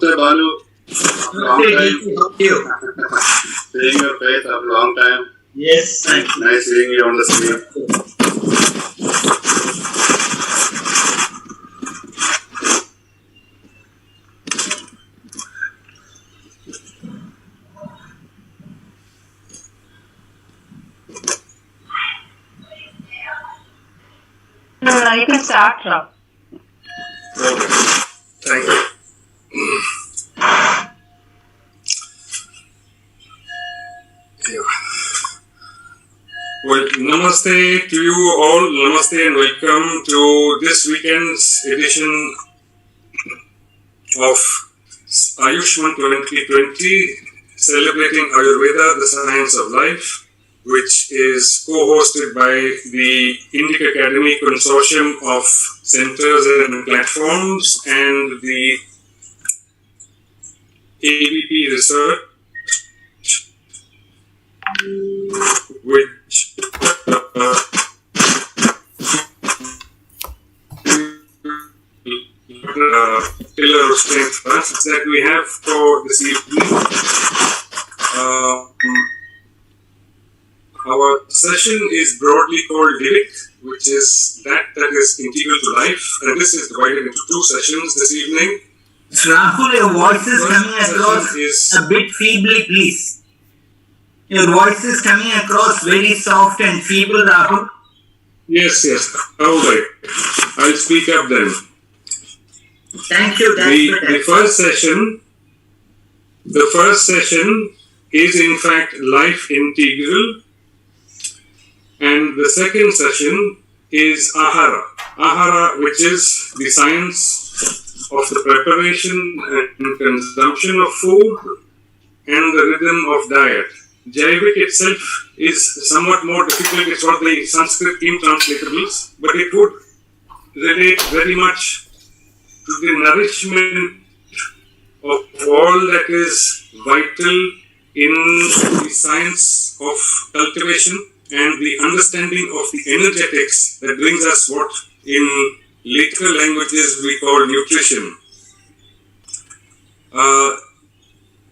Namaste, Balu. Long time. Seeing your face after a long time. Yes, thank you. Nice seeing you on the screen. You can start, Rob. Okay. Thank you. Well, namaste to you all. Namaste and welcome to this weekend's edition of Ayushman 2020, celebrating Ayurveda, the science of life, which is co-hosted by the Indic Academy Consortium of Centers and Platforms and the ABP Research, which pillar of strength that we have for this evening. Our session is broadly called Jaivika, which is that is integral to life, and this is divided into two sessions this evening. Rahul, your voice is coming across a bit feebly, please. Your voice is coming across very soft and feeble, Rahul. Yes. All right. I'll speak up then. Thank you. The first session is in fact life integral, and the second session is Ahara, which is the science of the preparation and consumption of food and the rhythm of diet. Jaivika itself is somewhat more difficult. It's not the Sanskrit intranslatables, but it would relate very much to the nourishment of all that is vital in the science of cultivation and the understanding of the energetics that brings us what in literal languages we call nutrition.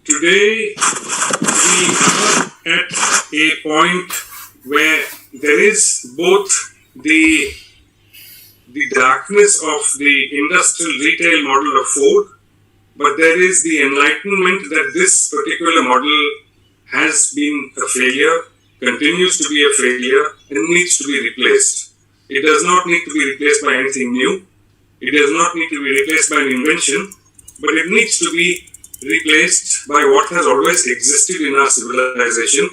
Today we are at a point where there is both the darkness of the industrial retail model of food, but there is the enlightenment that this particular model has been a failure, continues to be a failure, and needs to be replaced. It does not need to be replaced by anything new. It does not need to be replaced by an invention, but it needs to be replaced by what has always existed in our civilization,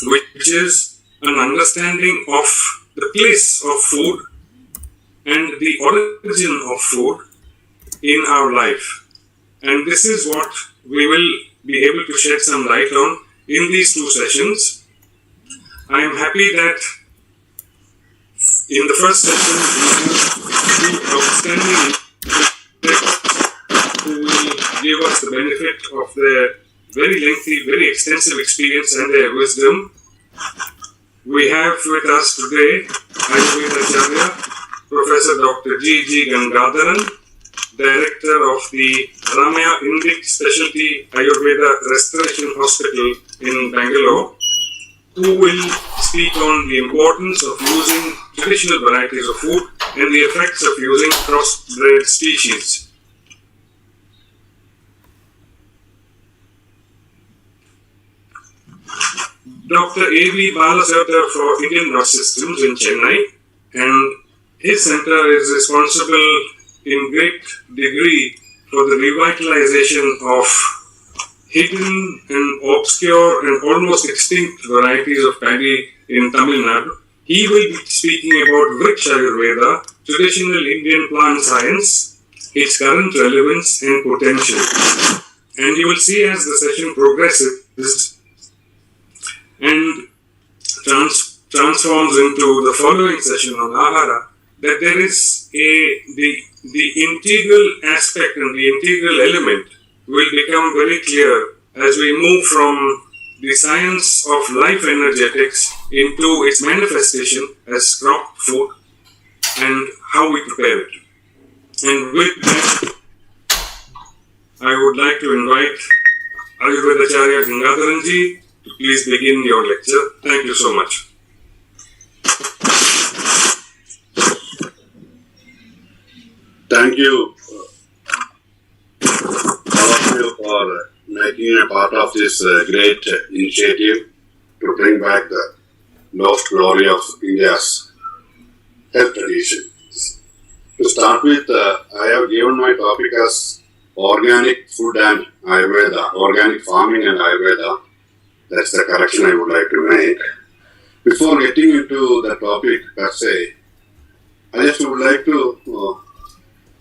which is an understanding of the place of food and the origin of food in our life. And this is what we will be able to shed some light on in these two sessions. I am happy that in the first session we have two outstanding who will give us the benefit of their very lengthy, very extensive experience and their wisdom. We have with us today Ayurveda Professor Dr. G. Gangadharan, Director of the Ramya Indic Specialty Ayurveda Restoration Hospital in Bangalore, who will speak on the importance of using traditional varieties of food and the effects of using crossbred species. Dr. A.V. Balasarkar for Indian Nerve Systems in Chennai, and his center is responsible in great degree for the revitalization of hidden and obscure and almost extinct varieties of paddy in Tamil Nadu. He will be speaking about Vriksha Ayurveda, traditional Indian plant science, its current relevance and potential. And you will see as the session progresses and transforms into the following session on Ahara, that there is the integral aspect and the integral element will become very clear as we move from the science of life energetics into its manifestation as crop food and how we prepare it. And with that, I would like to invite Ayurvedacharya Gangadharanji to please begin your lecture. Thank you so much. Thank you, all of you, for making a part of this great initiative to bring back the lost glory of India's health tradition. To start with, I have given my topic as organic food and Ayurveda, organic farming and Ayurveda. That's the correction I would like to make. Before getting into the topic per se, I just would like to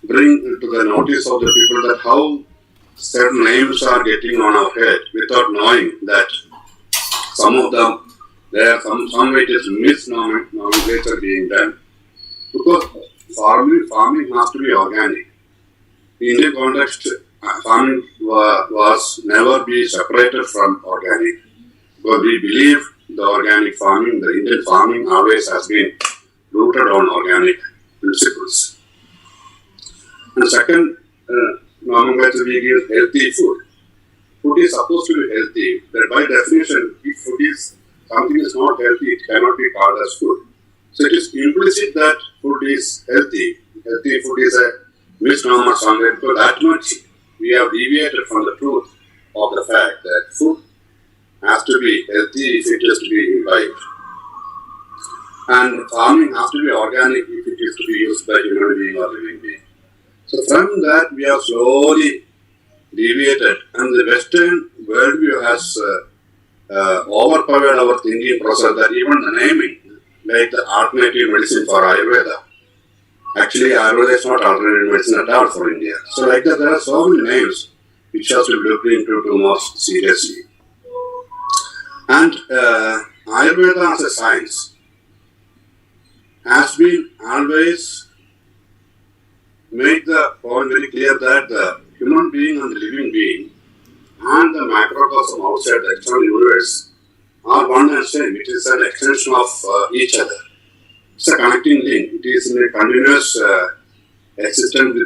bring to the notice of the people that how certain names are getting on our head without knowing that some of them, there are some way it is misnomenclature being done. Because farming has to be organic. In Indian context, farming was never be separated from organic. Because we believe the organic farming, the Indian farming always has been rooted on organic principles. And second nomenclature we give healthy food. Food is supposed to be healthy. But by definition, if something is not healthy, it cannot be called as food. So it is implicit that food is healthy. Healthy food is a misnomer somewhere, because that much we have deviated from the truth of the fact that food has to be healthy if it is to be imbibed. And farming has to be organic if it is to be used by human being or living being. So from that we have slowly deviated, and the Western worldview has overpowered our thinking process, that even the naming, like the alternative medicine for Ayurveda. Actually, Ayurveda is not alternative medicine at all for India. So like that, there are so many names which has to be looked into more seriously. And Ayurveda as a science has been always made the point very clear that the human being and the living being and the macrocosm outside the external universe are one and same. It is an extension of each other. It's a connecting link. It is in a continuous existence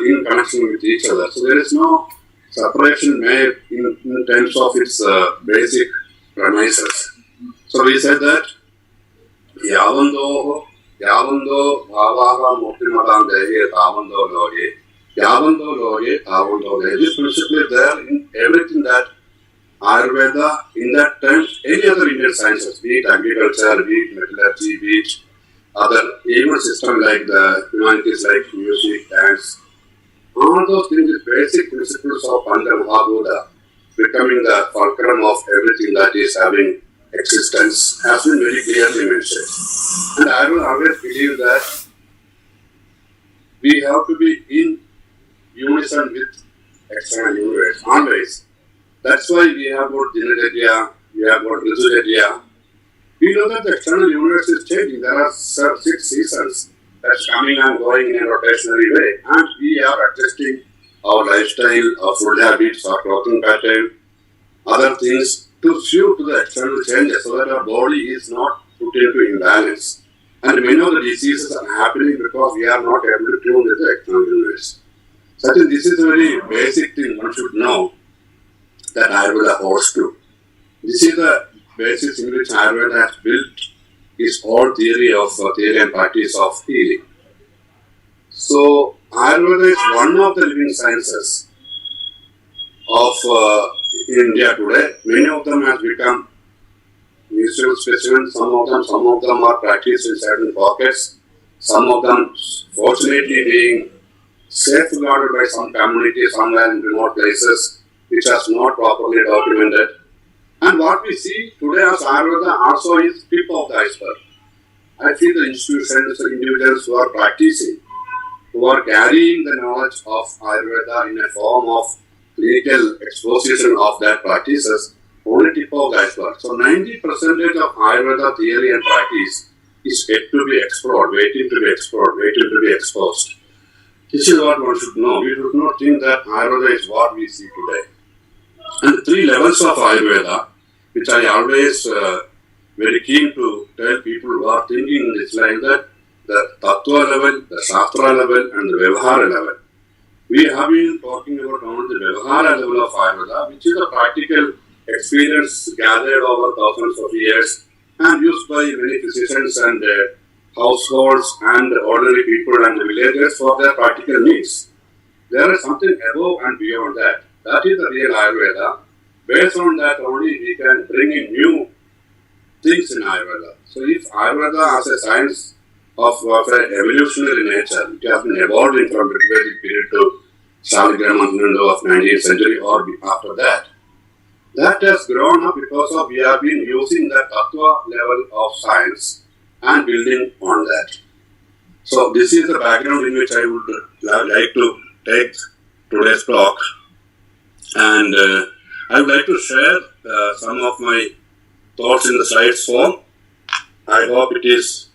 in connection with each other. So there is no separation made in terms of its basic premises. So we said that Yavando Bhavaha Murtimadam Dehe Tavando Loge, Yavando Loge, Tavando Dehe. This principle is there in everything that Ayurveda, in that terms, any other Indian sciences, be it agriculture, be it metallurgy, be it other, even systems like the humanities like music, dance, all those things, the basic principles of Panchamahabhuta, becoming the fulcrum of everything that is having existence, has been very clearly mentioned. And I will always believe that we have to be in unison with external universe, always. That's why we have got Dinacharya, we have got Ritulacharya. We know that the external universe is changing. There are 6 seasons that's coming and going in a rotationary way. And we are adjusting our lifestyle, our food habits, our clothing pattern, other things to suit to the external changes so that our body is not put into imbalance. And many of the diseases are happening because we are not able to tune with the external universe. So I think this is a very basic thing one should know that Ayurveda holds to. This is the basis in which Ayurveda has built its whole theory and practice of healing. So Ayurveda is one of the living sciences of India today. Many of them have become museum specimens. Some of them are practiced in certain pockets. Some of them, fortunately, being safeguarded by some community somewhere in remote places, which has not properly documented. And what we see today as Ayurveda also is tip of the iceberg. I feel the institutions, the individuals who are practicing, who are carrying the knowledge of Ayurveda in a form of clinical exposition of that practices, only tip of the iceberg. So 90% of Ayurveda theory and practice is yet to be explored, waiting to be explored, waiting to be exposed. This is what one should know. We should not think that Ayurveda is what we see today. And the 3 levels of Ayurveda, which I always very keen to tell people who are thinking in this line, that the Tattva level, the Shastra level, and the Vyavahara level. We have been talking about only the Vyavahara level of Ayurveda, which is a practical experience gathered over thousands of years and used by many physicians and households and ordinary people and villagers for their practical needs. There is something above and beyond that. That is the real Ayurveda. Based on that only we can bring in new things in Ayurveda. So if Ayurveda as a science of evolutionary nature, it has been evolving from the Vedic period to Shaligrama of 19th century or after that. That has grown up because of we have been using the Tattva level of science and building on that. So this is the background in which I would like to take today's talk, and I would like to share some of my thoughts in the slides form. I hope it is,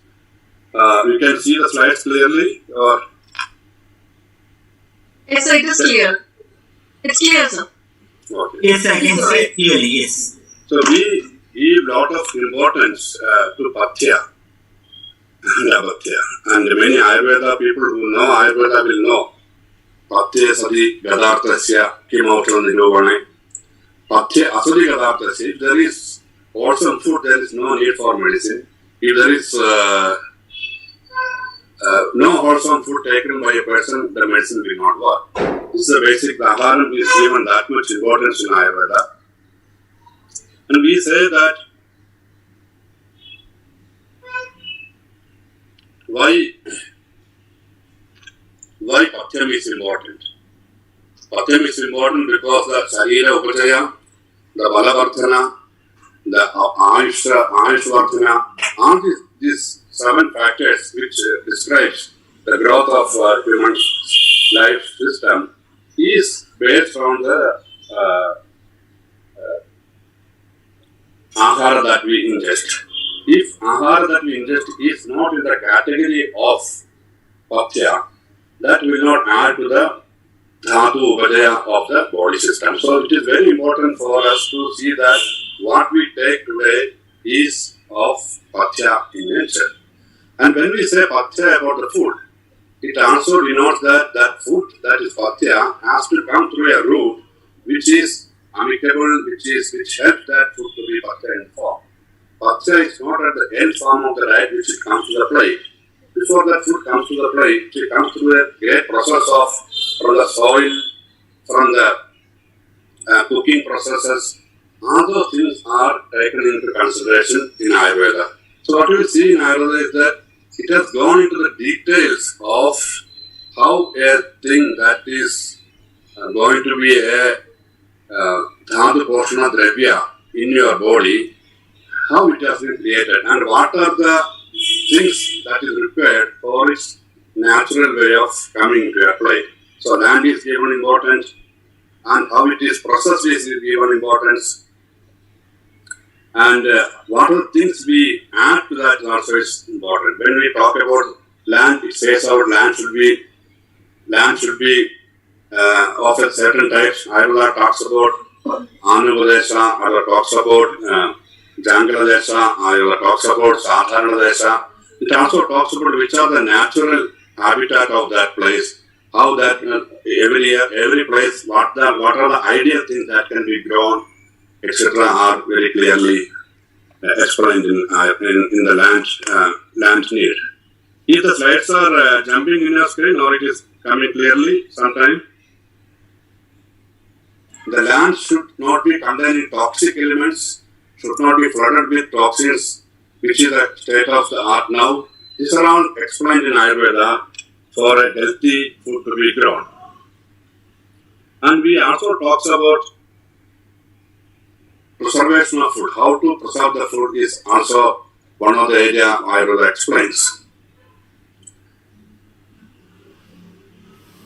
you can see the slides clearly, or? Yes, sir, it is clear. It's clear, sir. Okay. Yes, I can see it clearly, yes. So we give a lot of importance to Pathya and Apatya. And many Ayurveda people who know Ayurveda will know Pathya Sadi Gadarthasya Kimautra Niruvane. Pathya Asadi Gadarthasya. If there is wholesome food, there is no need for medicine. If there is no wholesome food taken by a person, the medicine will not work. This is the basic. The Aharam is given that much importance in Ayurveda. And we say that why Pathyam is important. Pathyam is important because the Sharira Upajaya, the Balavardhana, the Ayushvardhana, all these 7 factors which describes the growth of human life system is based on the ahara that we ingest. If ahara that we ingest is not in the category of Pathya, that will not add to the Dhatu Upajaya of the body system. So it is very important for us to see that what we take today is of Pathya in nature. And when we say Pathya about the food, it also denotes that food that is Pathya has to come through a route which is amicable, which helps that food to be Pathya in form. Pathya is not at the end form of the diet which it comes to the plate. Before that food comes to the plate, it comes through a great process from the soil, from the cooking processes. All those things are taken into consideration in Ayurveda. So what we see in Ayurveda is that it has gone into the details of how a thing that is going to be a Dhatu Poshana Dravya in your body, how it has been created and what are the things that is required for its natural way of coming to a plate. So land is given importance and how it is processed is given importance. And what are things we add to that also is important. When we talk about land, it says our land should be of a certain types. Ayurveda talks about Anupadesha, Ayurveda talks about Jangala Desha, Ayurveda talks about Sadharana Desha. It also talks about which are the natural habitat of that place, how that every place, what are the ideal things that can be grown, etc. are very clearly explained in the land need. If the slides are jumping in your screen or it is coming clearly sometime, the land should not be containing toxic elements, should not be flooded with toxins, which is the state of the art now. These are all explained in Ayurveda for a healthy food to be grown. And we also talks about preservation of food. How to preserve the food is also one of the areas Ayurveda explains.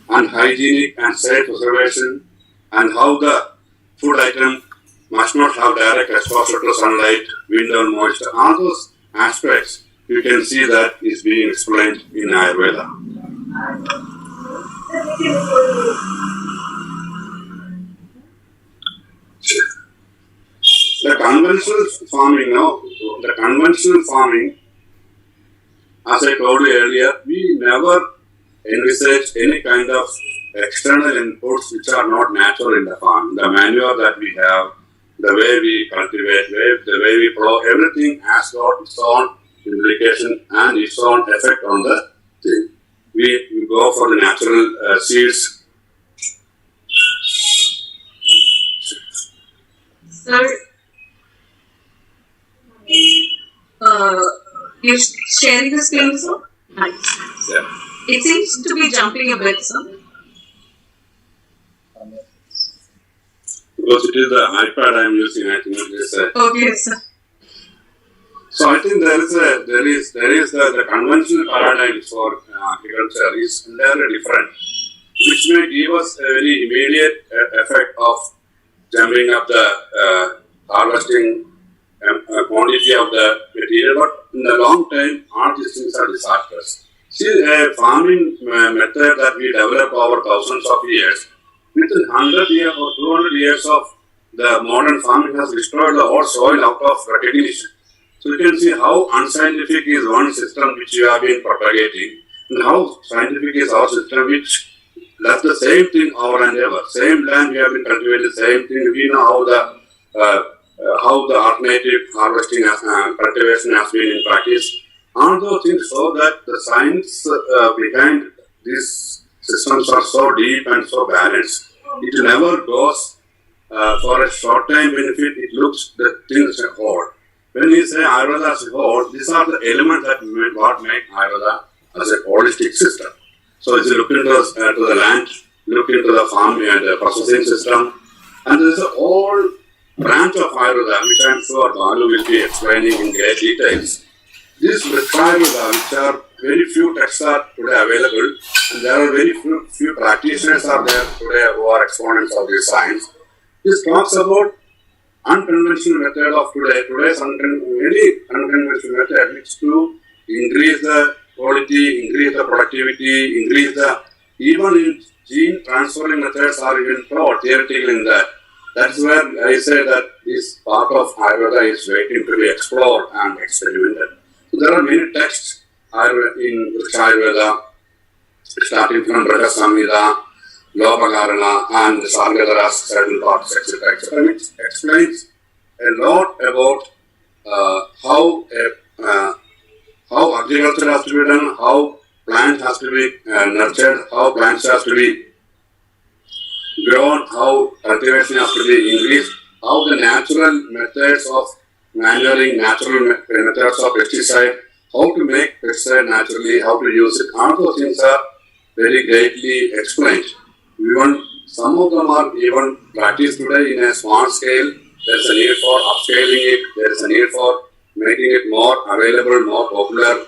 And hygienic and safe preservation and how the food item must not have direct exposure to sunlight, wind and moisture. All those aspects you can see that is being explained in Ayurveda. The conventional farming, as I told you earlier, we never envisage any kind of external inputs which are not natural in the farm. The manure that we have, the way we cultivate, the way we plow, everything has got its own implication and its own effect on the thing. We go for the natural seeds. Sir, you're sharing the screen, sir? Nice. Yeah. It seems to be jumping a bit, sir. Because it is the iPad I am using, I think it is. Okay, sir. So I think there is the conventional paradigm for agriculture is entirely different, which may give us a very immediate effect of jumping up the harvesting quantity of the material, but in the long time, all these things are disastrous. See, a farming method that we developed over thousands of years, within 100 years or 200 years of the modern farming has destroyed the whole soil out of recognition. So you can see how unscientific is one system which you have been propagating, and how scientific is our system which does the same thing over and over. Same land we have been cultivating the same thing. We know how the alternative harvesting cultivation has been in practice. All those things show that the science behind these systems are so deep and so balanced. It never goes for a short-time benefit. It looks the things as a whole. When we say Ayurveda as a whole, these are the elements that make Ayurveda as a holistic system. So it's look into the land, look into the farm and the processing system, and there is a whole branch of Ayurveda which I am sure Balu will be explaining in great details. These Ayurveda, which are very few texts are today available, and there are very few practitioners are there today who are exponents of this science. This talks about unconventional method of today. Today's very unconventional method which to increase the quality, increase the productivity, increase the even in gene transferring methods are even taught theoretically in that. That's where I say that this part of Ayurveda is waiting to be explored and experimented. So there are many texts in Ayurveda, starting from Braja Samhita, Lopakarana, and Sargadhara's certain parts, etc., etc., which explains a lot about how agriculture has to be done, how plants has to be nurtured, how plants has to be grown, how cultivation has to be increased, how the natural methods of manuring, natural methods of pesticide, how to make pesticide naturally, how to use it. All those things are very greatly explained. Even some of them are even practiced today in a small scale. There is a need for upscaling it. There is a need for making it more available, more popular,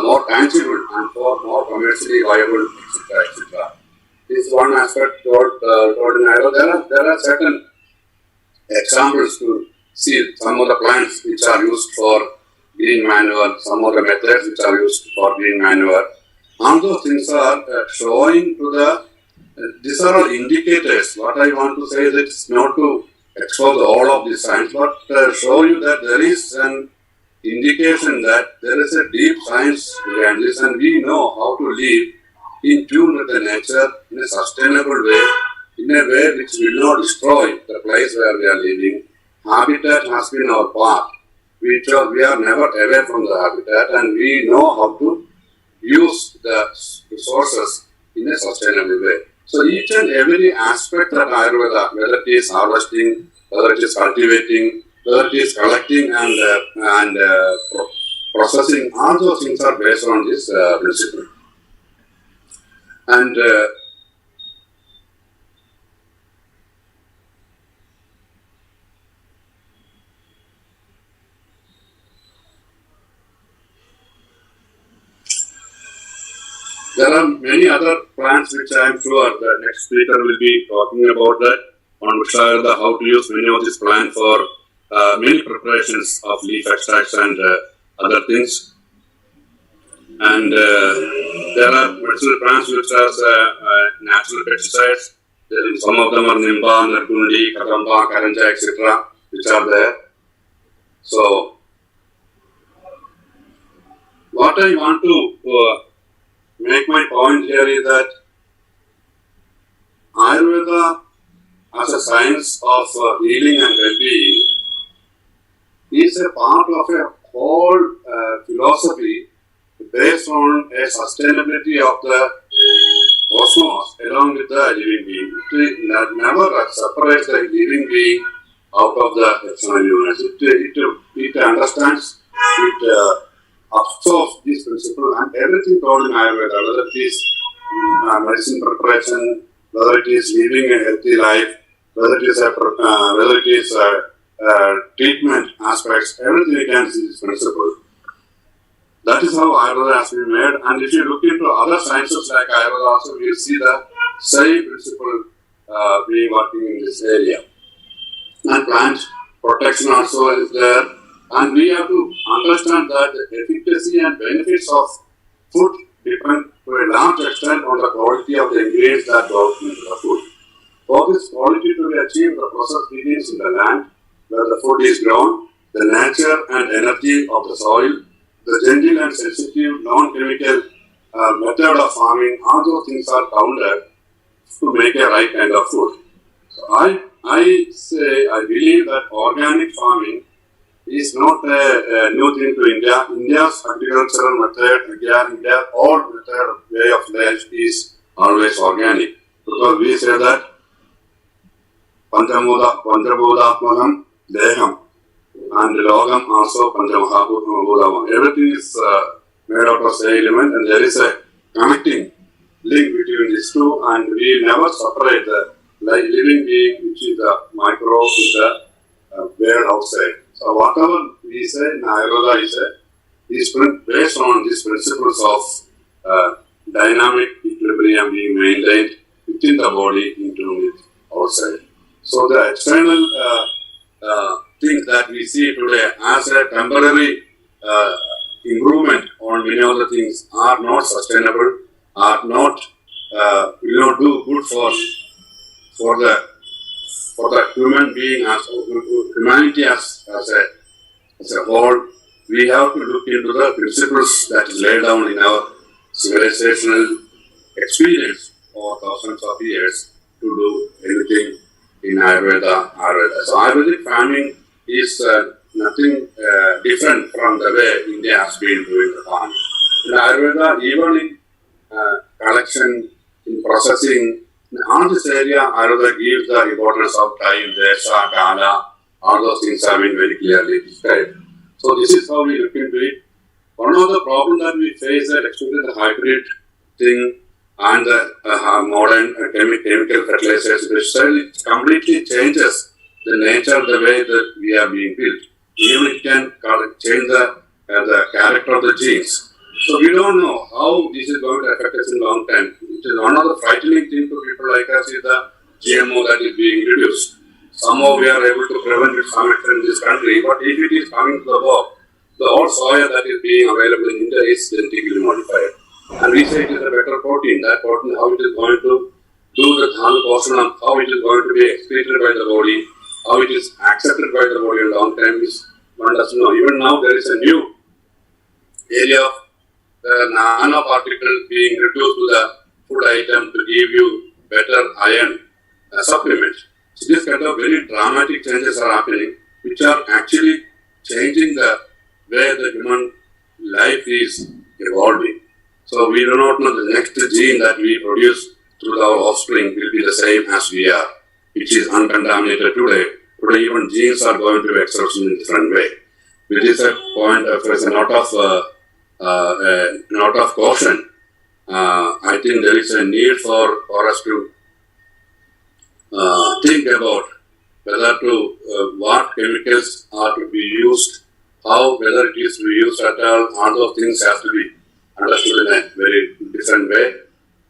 more tangible, and for more commercially viable, etc., etc. This is one aspect told in Ayurveda. There are certain examples to see some of the plants which are used for green manure, some of the methods which are used for green manure. All those things are showing to the these are all indicators. What I want to say is it's not to expose all of this science, but show you that there is an indication that there is a deep science behind this, and we know how to live in tune with the nature in a sustainable way, in a way which will not destroy the place where we are living. Habitat has been our path. We are never away from the habitat, and we know how to use the resources in a sustainable way. So each and every aspect of Ayurveda, whether it is harvesting, whether it is cultivating, whether it is collecting and processing, all those things are based on this principle. And there are many other plants which I am sure the next speaker will be talking about that on how to use many of these plants for many preparations of leaf extracts and other things. And there are medicinal plants which are natural pesticides. Some of them are Nimba, Nargundi, Kadamba, Karanja, etc., which are there. So, what I want to make my point here is that Ayurveda as a science of healing and well-being is a part of a whole philosophy based on a sustainability of the cosmos along with the living being. It never separates the living being out of the external universe. It understands, it absorbs this principle and everything told in Ayurveda, whether it is medicine preparation, whether it is living a healthy life, whether it is treatment aspects, everything you can see this principle. That is how Ayurveda has been made, and if you look into other sciences like Ayurveda also, you will see the same principle being working in this area. And plant protection also is there, and we have to understand that the efficacy and benefits of food depend to a large extent on the quality of the ingredients that go into the food. For this quality to be achieved, the process begins in the land where the food is grown, the nature and energy of the soil, the gentle and sensitive non-chemical method of farming, all those things are counted to make a right kind of food. So I believe that organic farming is not a new thing to India. India's agricultural method, India's old method, way of life is always organic. Because we say that Panchabhudatmanam Deham and Logam also Panchabhudatmanam. Everything is made out of same element, and there is a connecting link between these two, and we never separate the living being, which is the micro, with the world outside. So whatever we say in Ayurveda is based on these principles of dynamic equilibrium being maintained within the body, including it outside. So the external things that we see today as a temporary improvement on many other things are not sustainable, are not will not do good for the human being as humanity as a whole. We have to look into the principles that is laid down in our civilizational experience for thousands of years to do anything in Ayurveda. So Ayurvedic farming is nothing different from the way India has been doing the farming. In Ayurveda, even in collection, in processing, in all this area, Ayurveda gives the importance of time, desha, kala, all those things have been very clearly described. So this is how we look into it. One of the problems that we face is especially the hybrid thing and the modern chemical fertilizers, which completely changes the nature, the way that we are being built. Even it can change the character of the genes. So we don't know how this is going to affect us in long time. It is one of the frightening things to people like us is the GMO that is being introduced. Somehow we are able to prevent it some extent in this country, but if it is coming to the world, the whole soil that is being available in India is genetically modified. And we say it is a better protein. That protein, how it is going to do the dhanu posanam, how it is going to be excreted by the body, how it is accepted by the body in long time is one doesn't know. Even now there is a new area of nanoparticle being reduced to the food item to give you better iron supplement. So this kind of very dramatic changes are happening, which are actually changing the way the human life is evolving. So we do not know the next gene that we produce through our offspring will be the same as we are, which is uncontaminated today. Today even genes are going to be expressed in a different way. Which is a point of a note of caution. I think there is a need for us to think about whether what chemicals are to be used, whether it is to be used at all those things have to be understood in a very different way.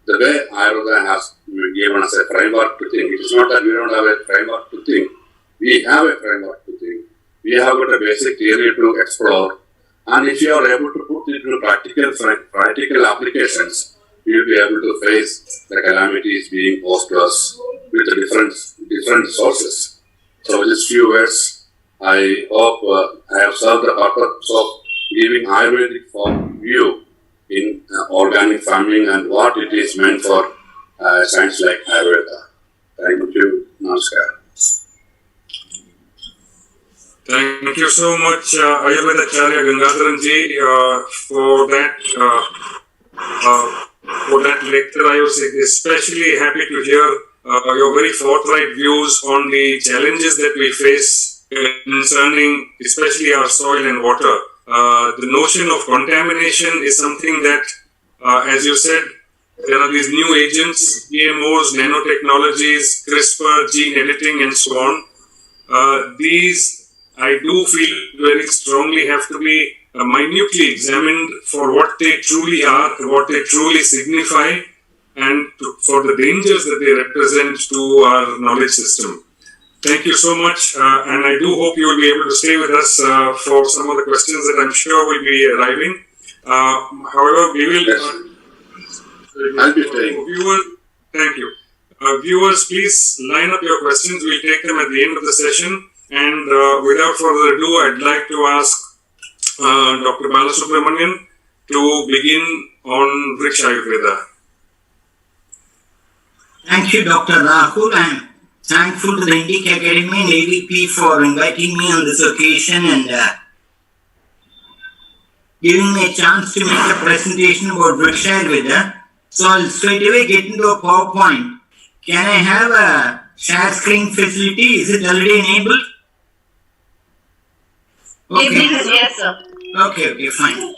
The way Ayurveda has given us a framework to think. It is not that we don't have a framework to think. We have a framework to think. We have got a basic theory to explore. And if you are able to put it into practical applications, we will be able to face the calamities being posed to us with the different sources. So with these few words, I hope I have served the purpose of giving Ayurvedic view in organic farming and what it is meant for science like Ayurveda. Thank you. Namaskar. Thank you so much, Ayurvedacharya Gangadharanji, for that lecture. I was especially happy to hear your very forthright views on the challenges that we face concerning especially our soil and water. The notion of contamination is something that, as you said, there are these new agents, GMOs, nanotechnologies, CRISPR, gene editing, and so on. These, I do feel very strongly, have to be minutely examined for what they truly are, what they truly signify, and for the dangers that they represent to our knowledge system. Thank you so much, and I do hope you will be able to stay with us for some of the questions that I'm sure will be arriving. However, we will... I'll be staying. Thank you. Viewers, please line up your questions. We'll take them at the end of the session. And without further ado, I'd like to ask Dr. Balasubramanian to begin on Vriksha Ayurveda. Thank you, Dr. Rahul. I'm thankful to the Indic Academy and AVP for inviting me on this occasion and giving me a chance to make a presentation about Vriksha Ayurveda. So I'll straight away get into a PowerPoint. Can I have a share screen facility? Is it already enabled? Okay. Yes, sir. Okay, fine.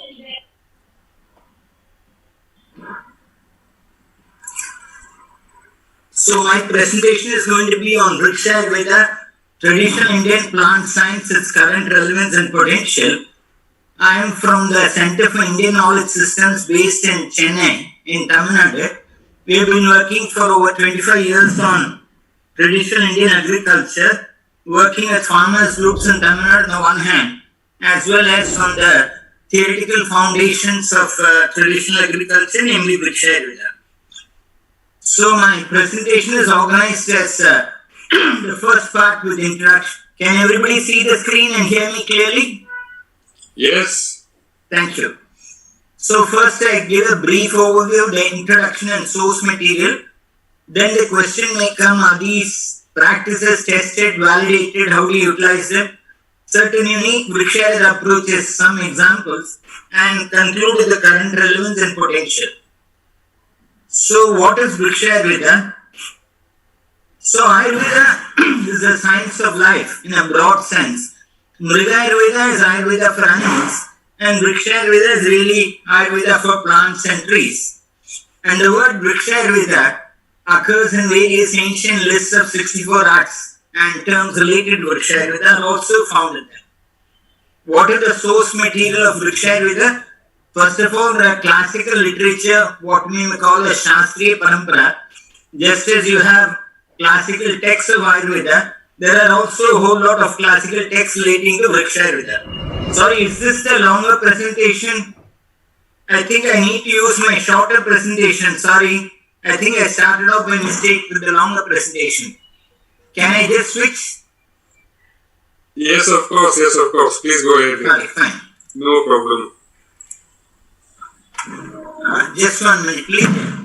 So my presentation is going to be on Vriksha Ayurveda, traditional Indian plant science, its current relevance and potential. I am from the Center for Indian Knowledge Systems based in Chennai, in Tamil Nadu. We have been working for over 25 years on traditional Indian agriculture, working with farmers groups in Tamil Nadu on the one hand, as well as on the theoretical foundations of traditional agriculture, namely Vriksha Ayurveda. So my presentation is organized as the first part with introduction. Can everybody see the screen and hear me clearly? Yes. Thank you. So first I give a brief overview of the introduction and source material. Then the question may come, are these practices tested, validated, how do you utilize them? Certain unique Vriksha Ayurveda approaches, some examples, and conclude with the current relevance and potential. So what is Vriksha Ayurveda? So Ayurveda is the science of life in a broad sense. Mriga Ayurveda is Ayurveda for animals, and Vriksha Ayurveda is really Ayurveda for plants and trees. And the word Vriksha Ayurveda occurs in various ancient lists of 64 arts, and terms related to Vriksha Ayurveda are also found in them. What is the source material of Vriksha Ayurveda? First of all, the classical literature, what we may call a Shastriya Parampara. Just as you have classical texts of Ayurveda, there are also a whole lot of classical texts relating to Vriksha Ayurveda. Sorry, is this the longer presentation? I think I need to use my shorter presentation. Sorry, I think I started off by mistake with the longer presentation. Can I just switch? Yes, of course. Please go ahead. Sorry, fine. No problem. Just 1 minute, please.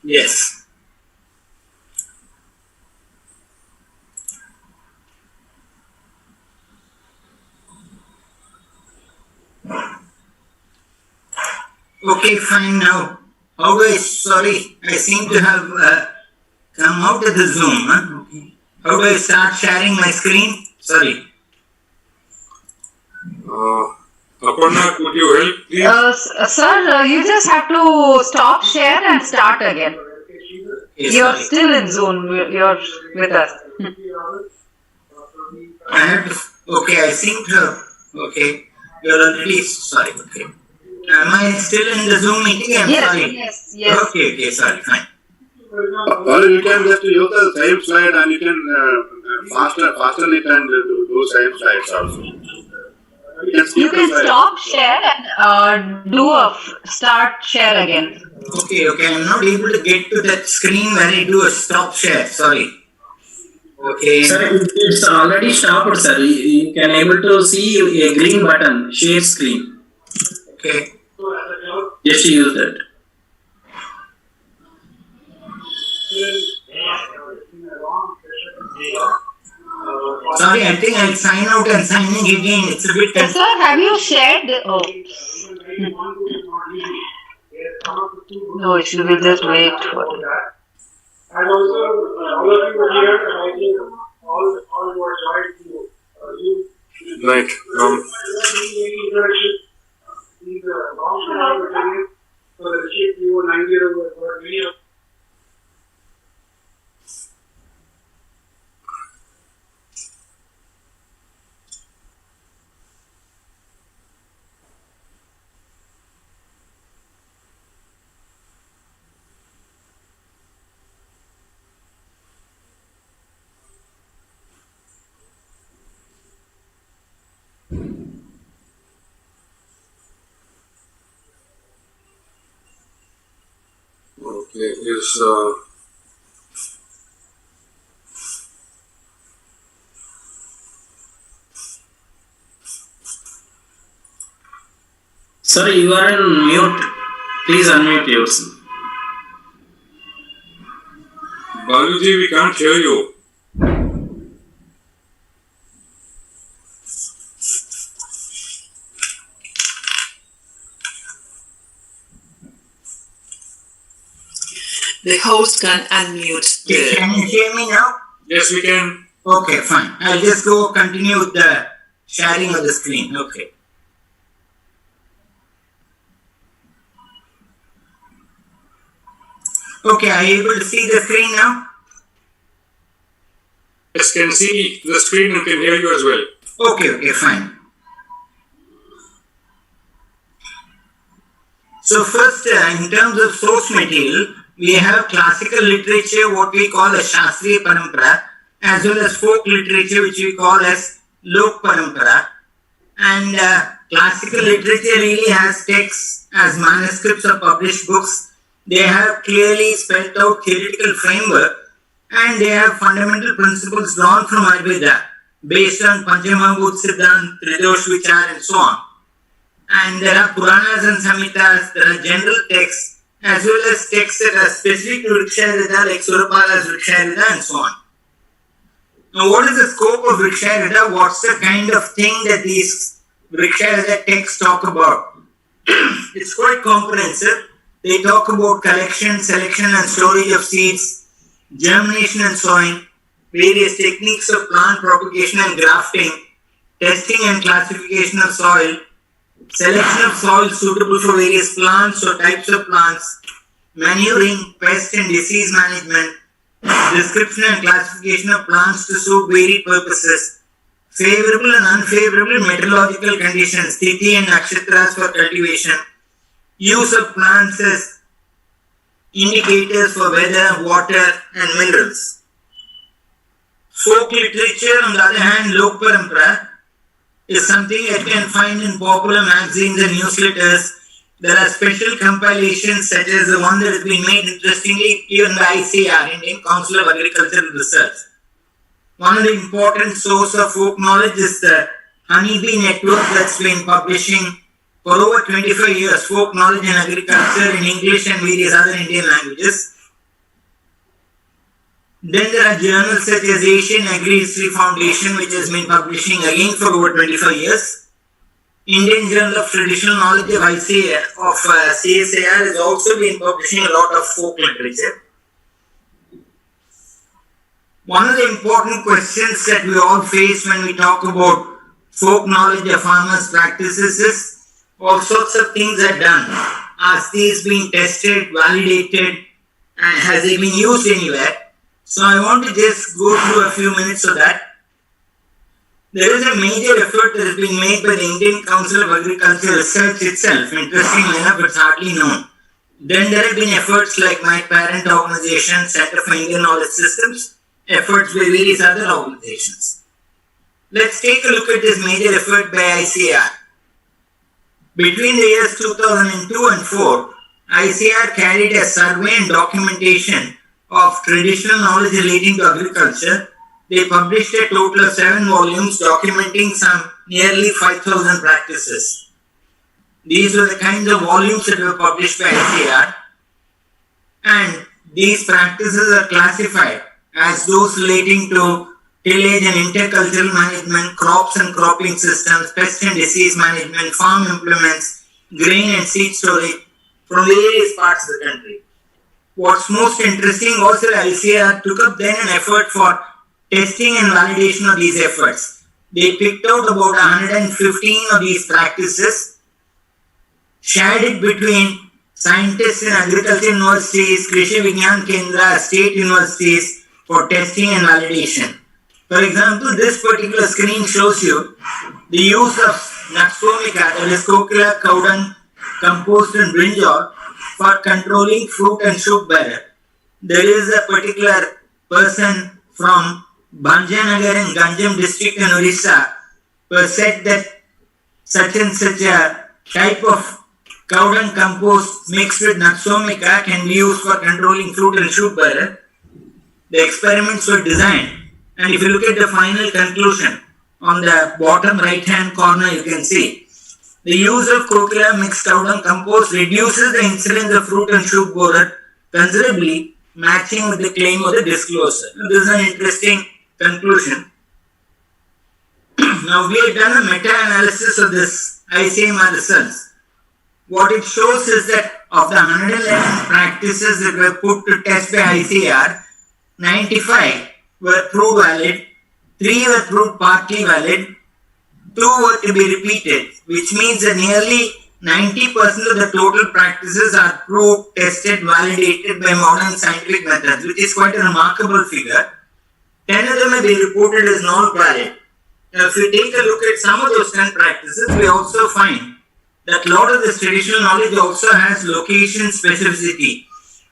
Yes. Okay, fine now. How do I, sorry, I seem to have come out of the Zoom. Okay. How do I start sharing my screen? Sorry. Aparna, could you help, please? Sir, you just have to stop share and start again. Yes, You're sorry. still in Zoom. You're with us. I have to, okay, I seem to have, okay. You're already, sorry, okay. Am I still in the Zoom meeting? I'm sorry. Yes. Okay, sorry, fine. Or you can just use the same slide and you can faster it and do same slides also. You can skip You the can slide. stop share and do a start share again. Okay, I'm not able to get to that screen where I do a stop share. Sorry. Okay. Sir, it's already stopped, sir. You can able to see a green button, share screen. Okay. Just use that. Sorry, I think I'll sign out and sign in again. It's a bit Yes, sir, have you shared? Oh. No, it should be just wait for it. And also, all of you were here, and I think all were joined to you. Right. These long material for the sheet you 90 were video. Okay, is Sir, you are in mute. Please unmute yourself. Baluji, we can't hear you. The host can unmute the. Can you hear me now? Yes, we can. Okay, fine. I'll just go continue with the sharing of the screen. Okay. Okay, are you able to see the screen now? Yes, can see the screen and can hear you as well. Okay, fine. So first, in terms of source material, we have classical literature, what we call as Shastriya Parampara, as well as folk literature, which we call as Lok Parampara. And classical literature really has texts as manuscripts or published books. They have clearly spelled out theoretical framework, and they have fundamental principles drawn from Ayurveda based on Panchamahabhut Siddhant, Tridosh Vichar, and so on. And there are Puranas and Samhitas, there are general texts, as well as texts that are specific to Vrikshayurveda like Surapala's Vrikshayurveda and so on. Now, what is the scope of Vrikshayurveda? What's the kind of thing that these Vrikshayurveda texts talk about? It's quite comprehensive. They talk about collection, selection and storage of seeds, germination and sowing, various techniques of plant propagation and grafting, testing and classification of soil, selection of soil suitable for various plants or types of plants, manuring, pest and disease management, description and classification of plants to suit varied purposes, favorable and unfavorable meteorological conditions, Tithi and Nakshatras for cultivation, use of plants as indicators for weather, water and minerals. Folk literature, on the other hand, Lok Parampara, is something that you can find in popular magazines and newsletters. There are special compilations such as the one that has been made interestingly even by ICR, Indian Council of Agricultural Research. One of the important sources of folk knowledge is the Honeybee Network that's been publishing for over 25 years folk knowledge in agriculture in English and various other Indian languages. Then there are journals such as Asian Agri-History Foundation, which has been publishing again for over 25 years. Indian Journal of Traditional Knowledge of CSAR has also been publishing a lot of folk literature. One of the important questions that we all face when we talk about folk knowledge of farmers' practices is all sorts of things are done. Are these being tested, validated, and has they been used anywhere? So I want to just go through a few minutes of that. There is a major effort that has been made by the Indian Council of Agricultural Research itself. Interestingly enough, it's hardly known. Then there have been efforts like my parent organization, Center for Indian Knowledge Systems, efforts by various other organizations. Let's take a look at this major effort by ICAR. Between the years 2002 and 4, ICAR carried a survey and documentation of traditional knowledge relating to agriculture. They published a total of 7 volumes documenting some nearly 5,000 practices. These were the kinds of volumes that were published by ICAR, and these practices are classified as those relating to tillage and intercultural management, crops and cropping systems, pest and disease management, farm implements, grain and seed storage from various parts of the country. What's most interesting was that ICAR took up then an effort for testing and validation of these efforts. They picked out about 115 of these practices, shared it between scientists in agriculture universities, Krishi Vigyan Kendra, state universities for testing and validation. For example, this particular screen shows you the use of Naxomica, that is cochlear, cow dung, compost and brinjal for controlling fruit and shoot bearer. There is a particular person from Bhanjanagar in Ganjam district in Orissa who said that such and such a type of cow dung compost mixed with Naxomica can be used for controlling fruit and shoot bearer. The experiments were designed, and if you look at the final conclusion on the bottom right hand corner, you can see the use of cochlear mixed cow dung compost reduces the incidence of fruit and shoot borer considerably, matching with the claim of the disclosure. This is an interesting conclusion. Now we have done a meta-analysis of this ICMR results. What it shows is that of the 111 practices that were put to test by ICAR, 95 were proved valid, 3 were proved partly valid, 2 were to be repeated, which means that nearly 90% of the total practices are proved, tested, validated by modern scientific methods, which is quite a remarkable figure. 10 of them have been reported as non-valid. Now, if we take a look at some of those 10 practices, we also find that a lot of this traditional knowledge also has location specificity.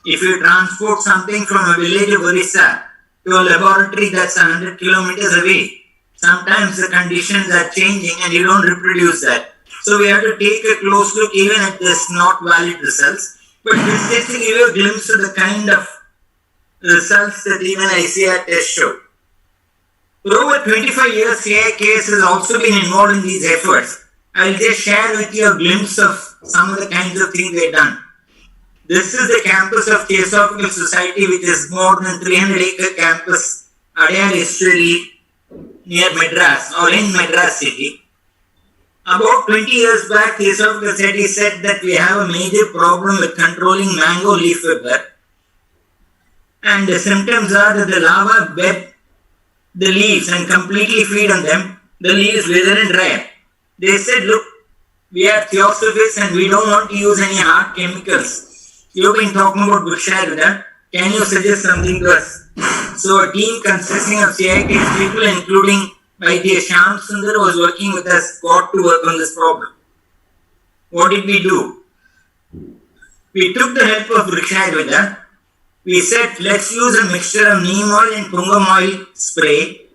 If you transport something from a village of Orissa to a laboratory that's 100 kilometers away, sometimes the conditions are changing and you don't reproduce that. So we have to take a close look even at this not valid results. But this just to give you a glimpse of the kind of results that even ICAR tests show. For over 25 years, CIKS has also been involved in these efforts. I'll just share with you a glimpse of some of the kinds of things they've done. This is the campus of Theosophical Society, which is more than 300-acre campus, Adyar Estuary, near Madras or in Madras city. About 20 years back, Theosophical Society said that we have a major problem with controlling mango leaf webber. And the symptoms are that the larvae web the leaves and completely feed on them. The leaves wither and dry. They said, look, we are theosophists and we don't want to use any hard chemicals. You've been talking about Ayurveda. Can you suggest something to us? So a team consisting of CIKS people, including Vaidya Shyam Sundar, was working with us, got to work on this problem. What did we do? We took the help of Ayurveda. We said, let's use a mixture of neem oil and pungam oil spray,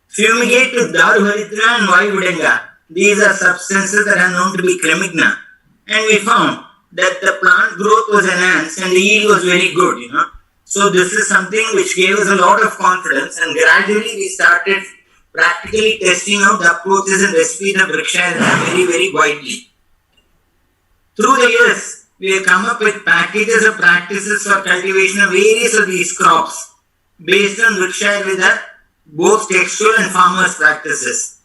fumigate with Daruharitra and Vayudenga. These are substances that are known to be cremigna. And we found that the plant growth was enhanced and the yield was very good, So this is something which gave us a lot of confidence, and gradually we started practically testing out the approaches and recipes of Vrikshayurveda very, very widely. Through the years, we have come up with packages of practices for cultivation of various of these crops based on Vrikshayurveda, both textual and farmers' practices.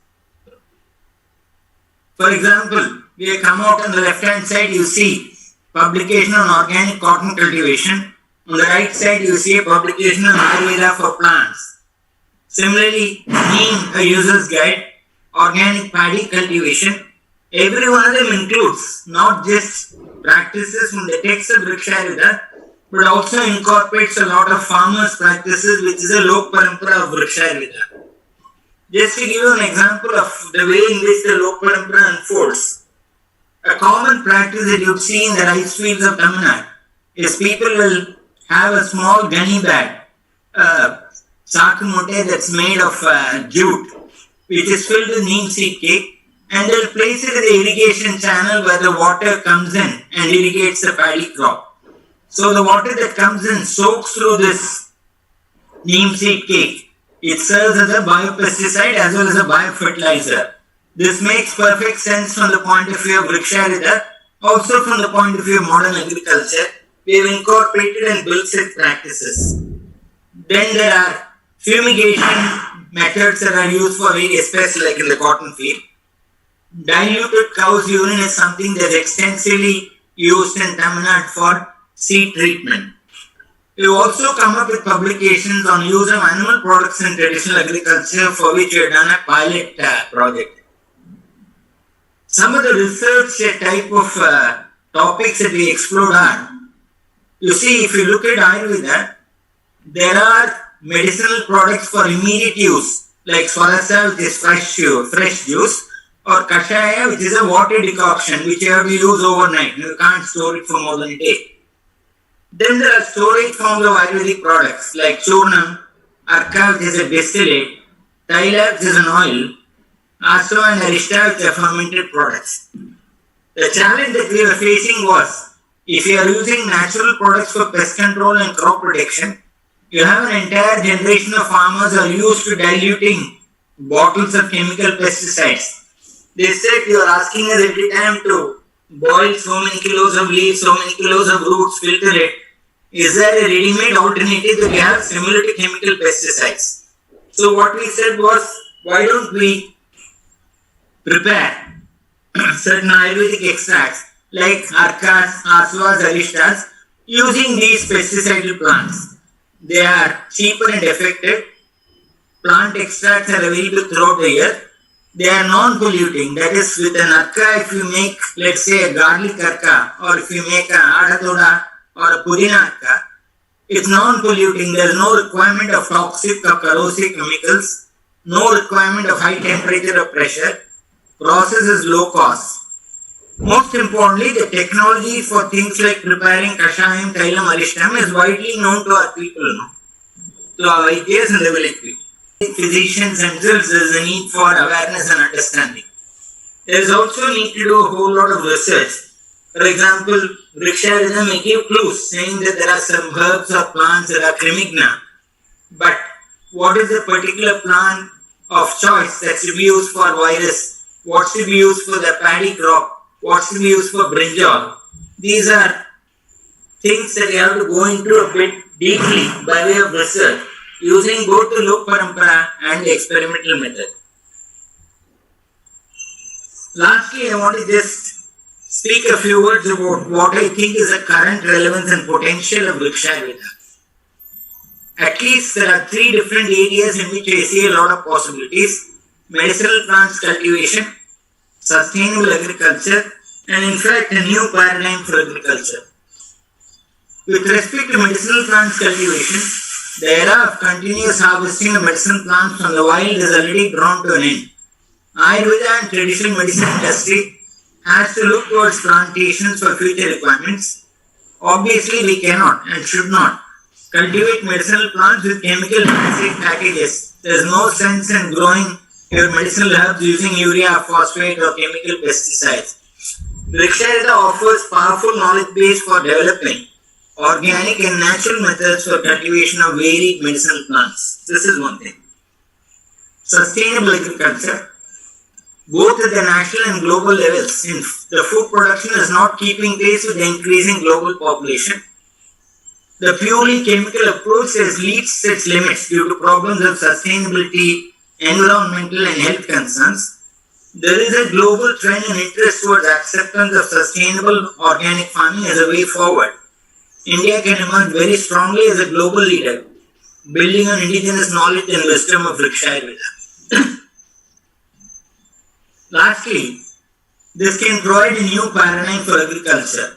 For example, we have come out on the left hand side, you see publication on organic cotton cultivation. On the right side, you see a publication on Ayurveda for plants. Similarly, Neem, a user's guide, organic paddy cultivation. Every one of them includes not just practices from the text of Vrikshayurveda, but also incorporates a lot of farmers' practices, which is a lok parampara of Vrikshayurveda. Just to give you an example of the way in which the lok parampara unfolds, a common practice that you'd see in the rice fields of Tamil Nadu is people will have a small gunny bag, sakumote that's made of jute, which is filled with neem seed cake, and they'll place it in the irrigation channel where the water comes in and irrigates the paddy crop. So the water that comes in soaks through this neem seed cake. It serves as a biopesticide as well as a biofertilizer. This makes perfect sense from the point of view of Vriksharita, also from the point of view of modern agriculture. We have incorporated and built such practices. Then there are fumigation methods that are used for various pests like in the cotton field. Diluted cow's urine is something that's extensively used in Tamil Nadu for seed treatment. We have also come up with publications on use of animal products in traditional agriculture, for which we have done a pilot project. Some of the research type of topics that we explored are, you see, if you look at Ayurveda, there are medicinal products for immediate use, like Swarasa, which is fresh juice, or Kashaya, which is a water decoction, which you have to use overnight. You can't store it for more than a day. Then there are storage forms of Ayurvedic products, like Churnam, Arka, which is a distillate, Taila, which is an oil, Aso and Arishta, which are fermented products. The challenge that we were facing was, if you are using natural products for pest control and crop protection, you have an entire generation of farmers who are used to diluting bottles of chemical pesticides. They said you are asking us every time to boil so many kilos of leaves, so many kilos of roots, filter it. Is there a ready-made alternative that we have similar to chemical pesticides? So what we said was, why don't we prepare certain Ayurvedic extracts like Arkas, Aswas, Arishtas using these pesticidal plants. They are cheaper and effective. Plant extracts are available throughout the year. They are non-polluting. That is, with an arka, if you make, let's say, a garlic arka, or if you make an adatoda or a pudina arka, it's non-polluting. There is no requirement of toxic or corrosive chemicals, no requirement of high temperature or pressure. Process is low cost. Most importantly, the technology for things like preparing kashayam, tailam, arishtam is widely known to our people, to our ideas and the village people. Physicians themselves, there is a need for awareness and understanding. There is also a need to do a whole lot of research. For example, Vriksharita may give clues saying that there are some herbs or plants that are crimigna. But what is the particular plant of choice that should be used for virus? What should be used for the paddy crop? What should be used for brinjal? These are things that you have to go into a bit deeply by way of research, using both the Lok Parampara and the experimental method. Lastly, I want to just speak a few words about what I think is the current relevance and potential of Vriksharita. At least there are three different areas in which I see a lot of possibilities: medicinal plants cultivation, sustainable agriculture, and in fact a new paradigm for agriculture. With respect to medicinal plants cultivation, the era of continuous harvesting of medicinal plants from the wild is already drawn to an end. Ayurveda and traditional medicine industry has to look towards plantations for future requirements. Obviously, we cannot and should not cultivate medicinal plants with chemical pesticide packages. There is no sense in growing your medicinal herbs using urea, phosphate or chemical pesticides. Vriksharita offers powerful knowledge base for developing organic and natural methods for cultivation of varied medicinal plants. This is one thing. Sustainable agriculture, both at the national and global levels, the food production is not keeping pace with the increasing global population. The purely chemical approach has reached its limits due to problems of sustainability, environmental and health concerns. There is a global trend and interest towards acceptance of sustainable organic farming as a way forward. India can emerge very strongly as a global leader, building on indigenous knowledge and wisdom of Vriksharita. Lastly, this can provide a new paradigm for agriculture.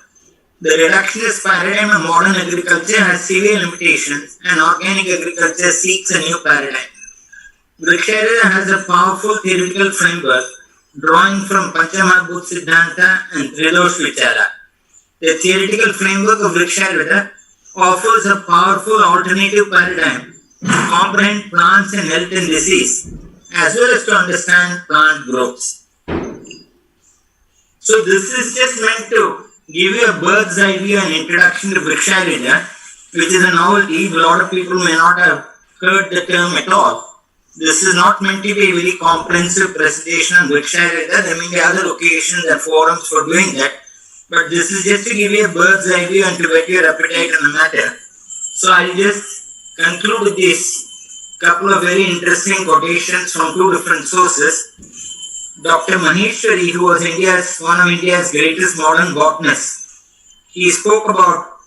The reductionist paradigm of modern agriculture has severe limitations, and organic agriculture seeks a new paradigm. Vriksharita has a powerful theoretical framework drawing from Panchamahabhut Siddhanta and Tridosh Vichara. The theoretical framework of Vriksha Ayurveda offers a powerful alternative paradigm to comprehend plants and health and disease, as well as to understand plant growths. So this is just meant to give you a bird's eye view and introduction to Vriksha Ayurveda, which is a novelty. A lot of people may not have heard the term at all. This is not meant to be a very comprehensive presentation on Vriksha Ayurveda. There may be other occasions and forums for doing that. But this is just to give you a bird's eye view and to whet your appetite on the matter. So I'll just conclude with this couple of very interesting quotations from two different sources. Dr. Maheshwari, who was one of India's greatest modern botanists, he spoke about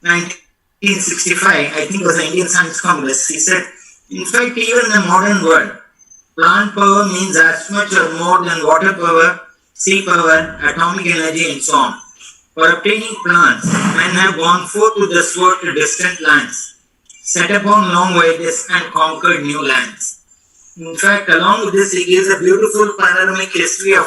1965, I think it was the Indian Science Congress. He said, in fact, even in the modern world, plant power means as much or more than water power, sea power, atomic energy, and so on. For obtaining plants, men have gone forth to the sword to distant lands, set upon long voyages, and conquered new lands. In fact, along with this, he gives a beautiful panoramic history of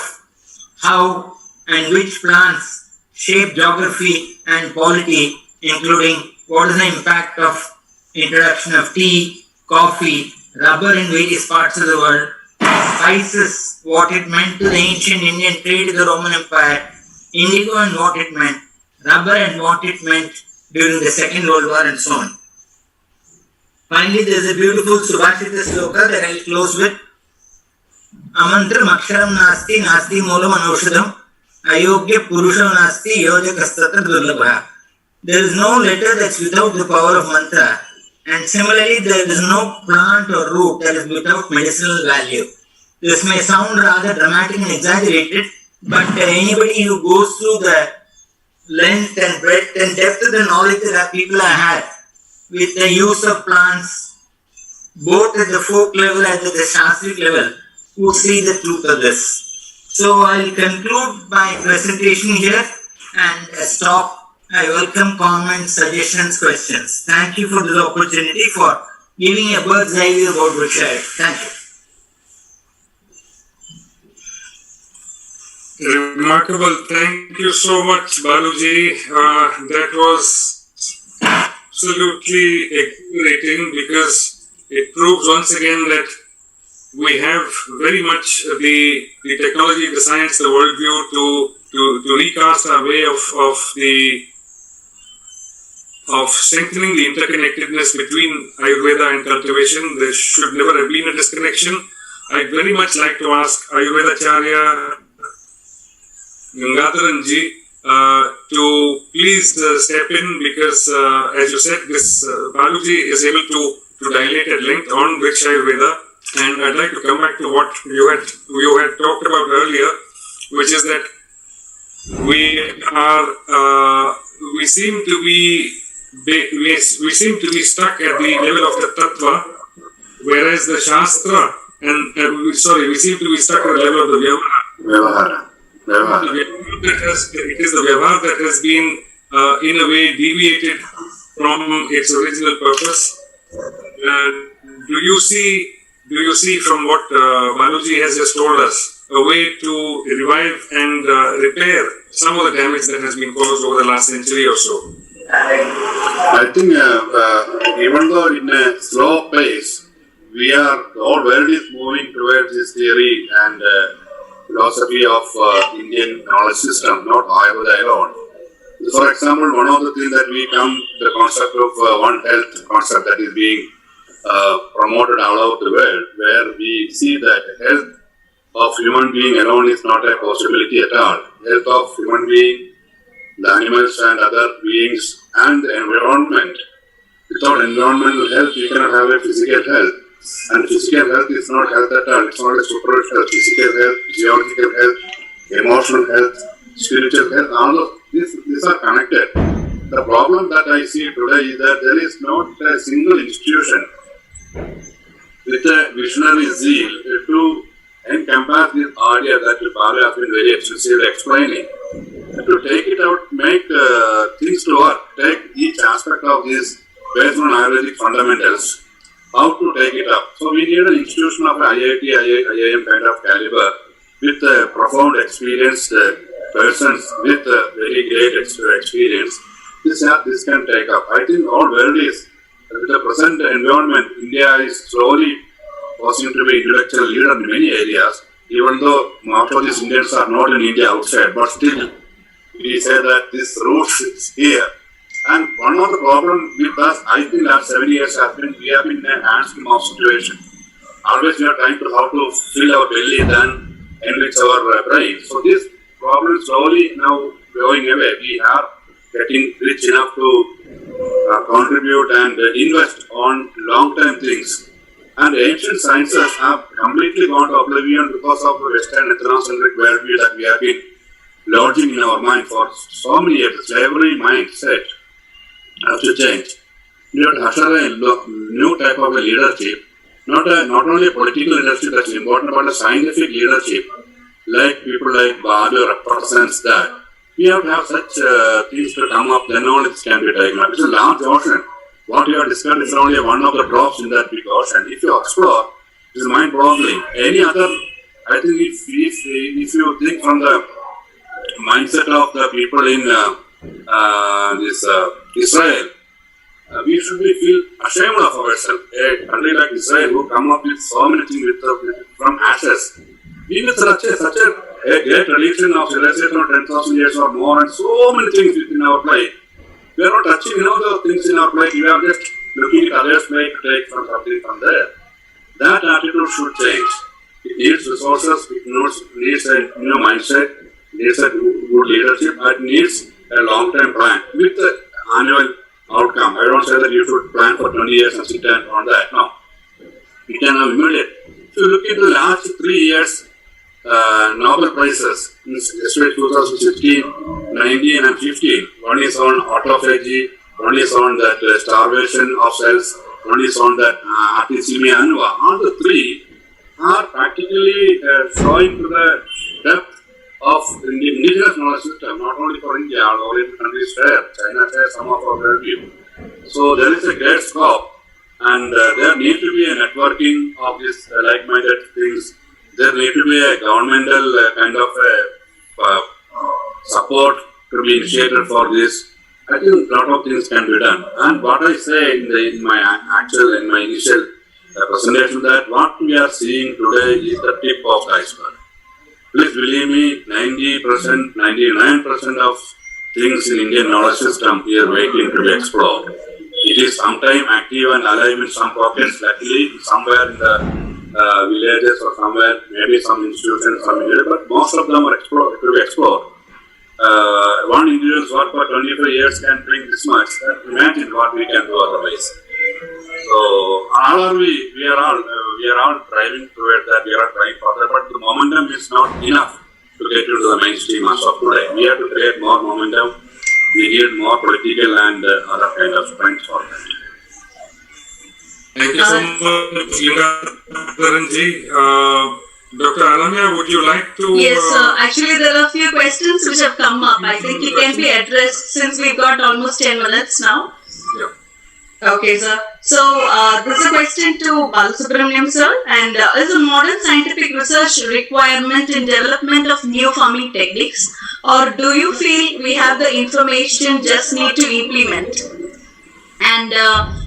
how and which plants shape geography and polity, including what is the impact of introduction of tea, coffee, rubber in various parts of the world, spices, what it meant to the ancient Indian trade to the Roman Empire, indigo and what it meant, rubber and what it meant during the Second World War, and so on. Finally, there is a beautiful Subhashita sloka that I will close with. Amantram aksharam nasti, nasti moolam anaushadam, ayogya purusha nasti, yojakastatra durlabha. There is no letter that's without the power of mantra. And similarly, there is no plant or root that is without medicinal value. This may sound rather dramatic and exaggerated, but anybody who goes through the length and breadth and depth of the knowledge that people have had with the use of plants, both at the folk level and at the Shastric level, would see the truth of this. So I'll conclude my presentation here and stop. I welcome comments, suggestions, questions. Thank you for this opportunity for giving a bird's eye view about Vriksha. Thank you. Remarkable. Thank you so much, Baluji. That was absolutely exhilarating because it proves once again that we have very much the technology, the science, the worldview to recast our way of strengthening the interconnectedness between Ayurveda and cultivation. There should never have been a disconnection. I'd very much like to ask Ayurvedacharya Gangadharanji to please step in because, as you said, this Baluji is able to dilate at length on Vriksha Ayurveda. And I'd like to come back to what you had talked about earlier, which is that we seem to be stuck at the level of the tattva, whereas the shastra we seem to be stuck at the level of the vyavahara. It is the vyavahara that has been in a way deviated from its original purpose. Do you see from what Baluji has just told us a way to revive and repair some of the damage that has been caused over the last century or so? I think even though in a slow pace, we are, the whole world is moving towards this theory and philosophy of Indian knowledge system, not Ayurveda alone. For example, one of the things that we come, the concept of One Health concept that is being promoted all over the world, where we see that health of human being alone is not a possibility at all. Health of human being, the animals and other beings and the environment. Without environmental health, you cannot have a physical health. And physical health is not health at all. It's not a superficial health. Physical health, physiological health, emotional health, spiritual health, all of these are connected. The problem that I see today is that there is not a single institution with a visionary zeal to encompass this idea that Bala has been very extensively explaining. To take it out, make things to work, take each aspect of this based on Ayurvedic fundamentals, how to take it up. So we need an institution of IIT, IIM kind of caliber with profound experienced persons with very great experience, this can take up. I think all world is, with the present environment, India is slowly posing to be intellectual leader in many areas, even though most of these Indians are not in India outside, but still we say that this root is here. And one of the problems with us, I think last 7 years has been, we have been in a hands-to-mouth situation. Always we are trying to how to fill our belly than enrich our brain. So this problem is slowly now going away. We are getting rich enough to contribute and invest on long-term things. And ancient sciences have completely gone to oblivion because of the Western ethnocentric worldview that we have been lodging in our mind for so many years. Slavery mindset has to change. We have to usher a new type of a leadership, not only a political leadership that's important, but a scientific leadership, like people like Bahadur represents that. We have to have such things to come up, then only this can be taken up. It's a large ocean. What you have discussed is only one of the drops in that big ocean. If you explore, it is mind-boggling. Any other, I think if you think from the mindset of the people in Israel, we should feel ashamed of ourselves. A country like Israel who come up with so many things from ashes. We with such a great tradition of civilization of 10,000 years or more, and so many things within our plate. We are not touching the things in our plate. We are just looking at others' plate to take from something from there. That attitude should change. It needs resources. It needs a new mindset. It needs a good leadership. It needs a long-term plan with the annual outcome. I don't say that you should plan for 20 years and sit down on that. No. You can have immediate. If you look at the last 3 years, Nobel Prizes, especially 2016, 19 and 15. One is on autophagy, one is on that starvation of cells, one is on that artisimia annua. All the three are practically showing to the depth of the indigenous knowledge system, not only for India, all in countries share, China shares some of our worldview. So there is a great scope, and there need to be a networking of these like-minded things. There need to be a governmental kind of support to be initiated for this. I think a lot of things can be done. And what I say in my initial presentation, that what we are seeing today is the tip of the iceberg. Please believe me, 90%, 99% of things in Indian knowledge system here waiting to be explored. It is sometimes active and alive in some pockets, luckily somewhere in the villages or somewhere, maybe some institutions, but most of them are to be explored. One individual's work for 25 years can bring this much. Imagine what we can do otherwise. So, we are all driving toward that. We are trying for that, but the momentum is not enough to get into the mainstream as of today. We have to create more momentum. We need more political and other kind of strength for that. Thank you so much, Lingaranji. Dr. Alamya, would you like to? Yes, actually there are a few questions which have come up. I think it can be addressed since we've got almost 10 minutes now. Yeah. Okay, sir. So, this is a question to Balasubramaniam, sir. And is a modern scientific research requirement in development of new farming techniques? Or do you feel we have the information, just need to implement? And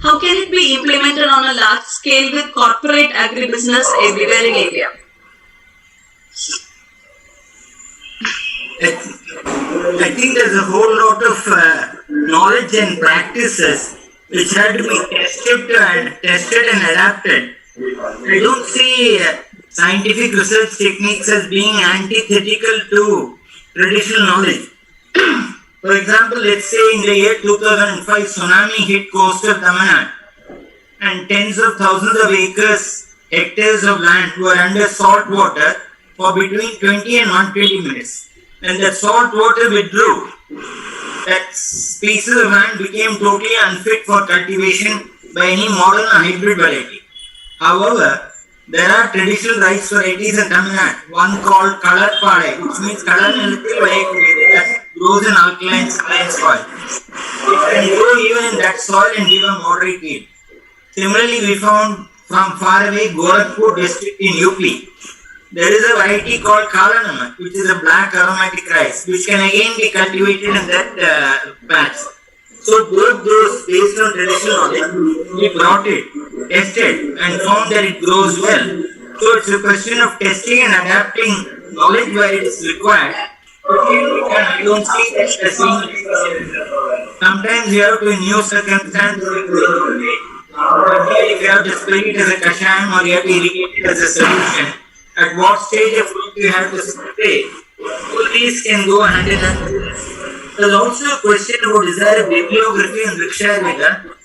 how can it be implemented on a large scale with corporate agribusiness everywhere in India? I think there's a whole lot of knowledge and practices which had to be tested and adapted. I don't see scientific research techniques as being antithetical to traditional knowledge. For example, let's say in the year 2005, tsunami hit coastal Tamil Nadu, and tens of thousands of hectares of land were under salt water for between 20 and 120 minutes. When that salt water withdrew, that pieces of land became totally unfit for cultivation by any modern or hybrid variety. However, there are traditional rice varieties in Tamil Nadu, one called Kalar Pade, which means Kalar Nilithil Vayakudiyathu, that grows in alkaline soil. It can grow even in that soil and give a moderate yield. Similarly, we found from far away Gorakhpur district in UP, there is a variety called Kalanamak, which is a black aromatic rice, which can again be cultivated in that patch. So both those, based on traditional knowledge, we brought it, tested, and found that it grows well. So it's a question of testing and adapting knowledge where it is required. I don't see that as being. Sometimes you have to, in new circumstances, if you have to split it as a kashayam or you have to irrigate it as a solution, at what stage of growth you have to spray. All these can go hand in hand. There's also a question about is there a bibliography in Ayurveda?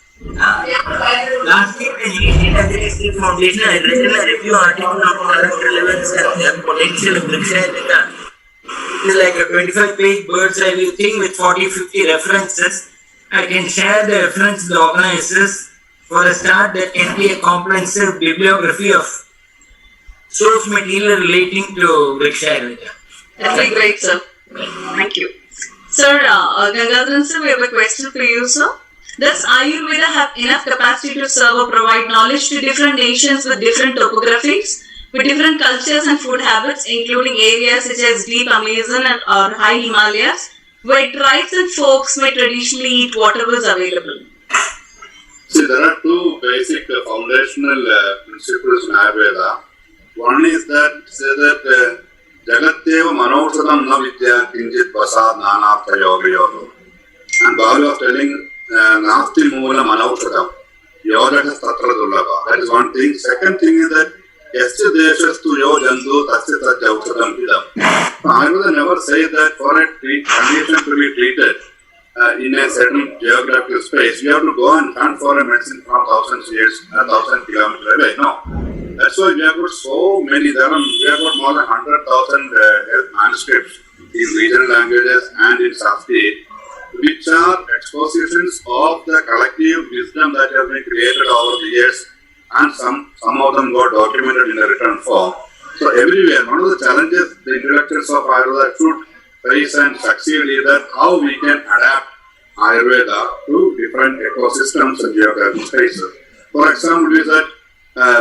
Last year when Indian Agricultural Foundation had written a review article on current relevance and the potential of Ayurveda. It is like a 25-page bird's eye view thing with 40-50 references. I can share the reference to the organizers. For a start, that can be a comprehensive bibliography of source material relating to Ayurveda. That'd be great, sir. Thank you. Sir, Gangadharan sir, we have a question for you, sir. Does Ayurveda have enough capacity to serve or provide knowledge to different nations with different topographies, with different cultures and food habits, including areas such as deep Amazon or high Himalayas, where tribes and folks may traditionally eat whatever is available? See, there are two basic foundational principles in Ayurveda. One is that, say that Jagatteva Manausadam na vidya kinjit vasad nanartha yoga yoga. And Baba was telling Nasti Moola Manausadam. Yoga is Tatra Dullava. That is one thing. Second thing is that Yasya Deshas to Yo Jandu Tasya Tajausadam Pidam. Ayurveda never says that for a condition to be treated in a certain geographical space, you have to go and hunt for a medicine from 1,000 kilometers away. No. That's why we have got so many. We have got more than 100,000 health manuscripts in regional languages and in Sanskrit, which are expositions of the collective wisdom that have been created over the years, and some of them got documented in a written form. So everywhere, one of the challenges the intellectuals of Ayurveda should face and succeed is that how we can adapt Ayurveda to different ecosystems and geographic spaces. For example, is that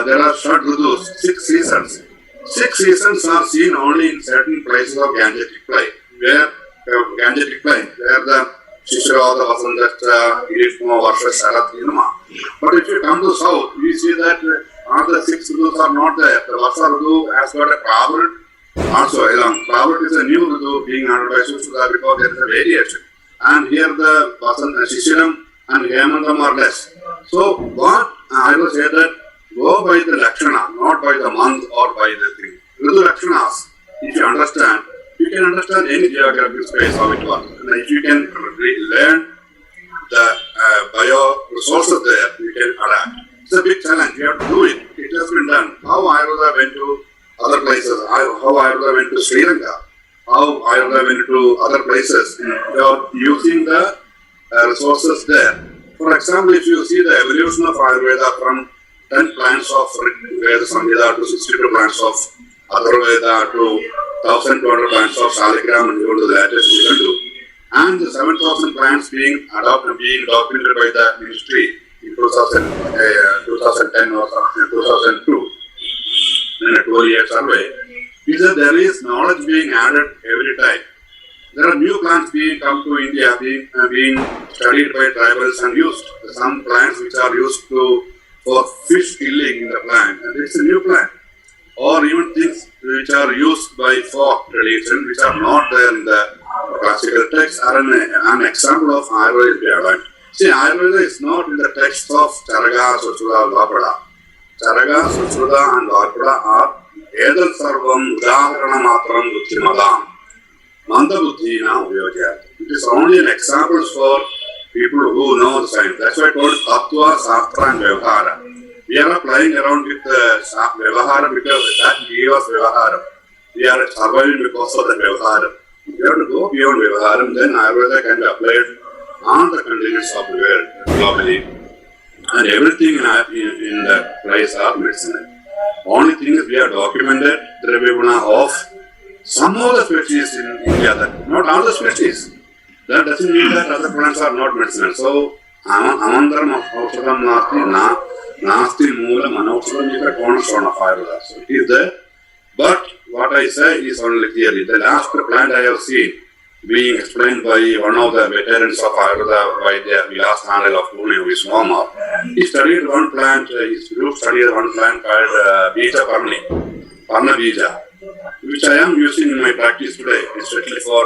there are short ridus, 6 seasons. 6 seasons are seen only in certain places of Gangetic plain, where the Shishra, the Vasanta, Irishma, Varsha, Sharat, Inuma. But if you come to south, we see that another 6 ridus are not there. The Varsha Ridu has got a Pravrit also along. Pravrit is a new Ridu being handled by Sushruta because there is a variation. And here the Vasanta, Shishiram and Hemantam are less. So what I will say that go by the Lakshana, not by the month or by the thing. Ridu Lakshanas, if you understand, you can understand any geographical space how it works. And if you can learn the bio resources there, you can adapt. It's a big challenge. You have to do it. It has been done. How Ayurveda went to other places, how Ayurveda went to Sri Lanka, how Ayurveda went to other places. You are using the resources there. For example, if you see the evolution of Ayurveda from 10 plants of Veda Samhita to 62 plants of Atharvaveda to 1,200 plants of Shaligram and go to the latest we can do. And the 7,000 plants being documented by the ministry in 2010 or 2002 in a 12-year survey, is that there is knowledge being added every time. There are new plants being come to India, being studied by tribals and used. Some plants which are used for fish killing in the plant, and it's a new plant. Or even things which are used by folk tradition, which are not there in the classical text, are an example of Ayurveda. See, Ayurveda is not in the text of Charaga, Sushruta, Vapada. Charaga, Sushruta and Vapada are Edal Sarvam, Udaharana Matram, Buddhimadam, Manda Buddhina, Vyojya. It is only an example for people who know the science. That's why I call it Tattva, Shastra and Vyavahara. We are not playing around with Vyavahara because that gave us Vyavahara. We are surviving because of the Vyavahara. We have to go beyond Vyavahara, then Ayurveda can be applied on the continents of the world globally. And everything in the place are medicinal. Only thing is we have documented the Dravivana of some of the species in India, not all the species. That doesn't mean that other plants are not medicinal. So, Amandaram Aushadam Nasti Moola Manaushadam is a cornerstone of Ayurveda. So, it is there. But what I say is only clearly. The last plant I have seen being explained by one of the veterans of Ayurveda by the Vilas Handel of Pune, who is Mohammed. He studied one plant, his group studied one plant called Bija Parna Bija, which I am using in my practice today, especially for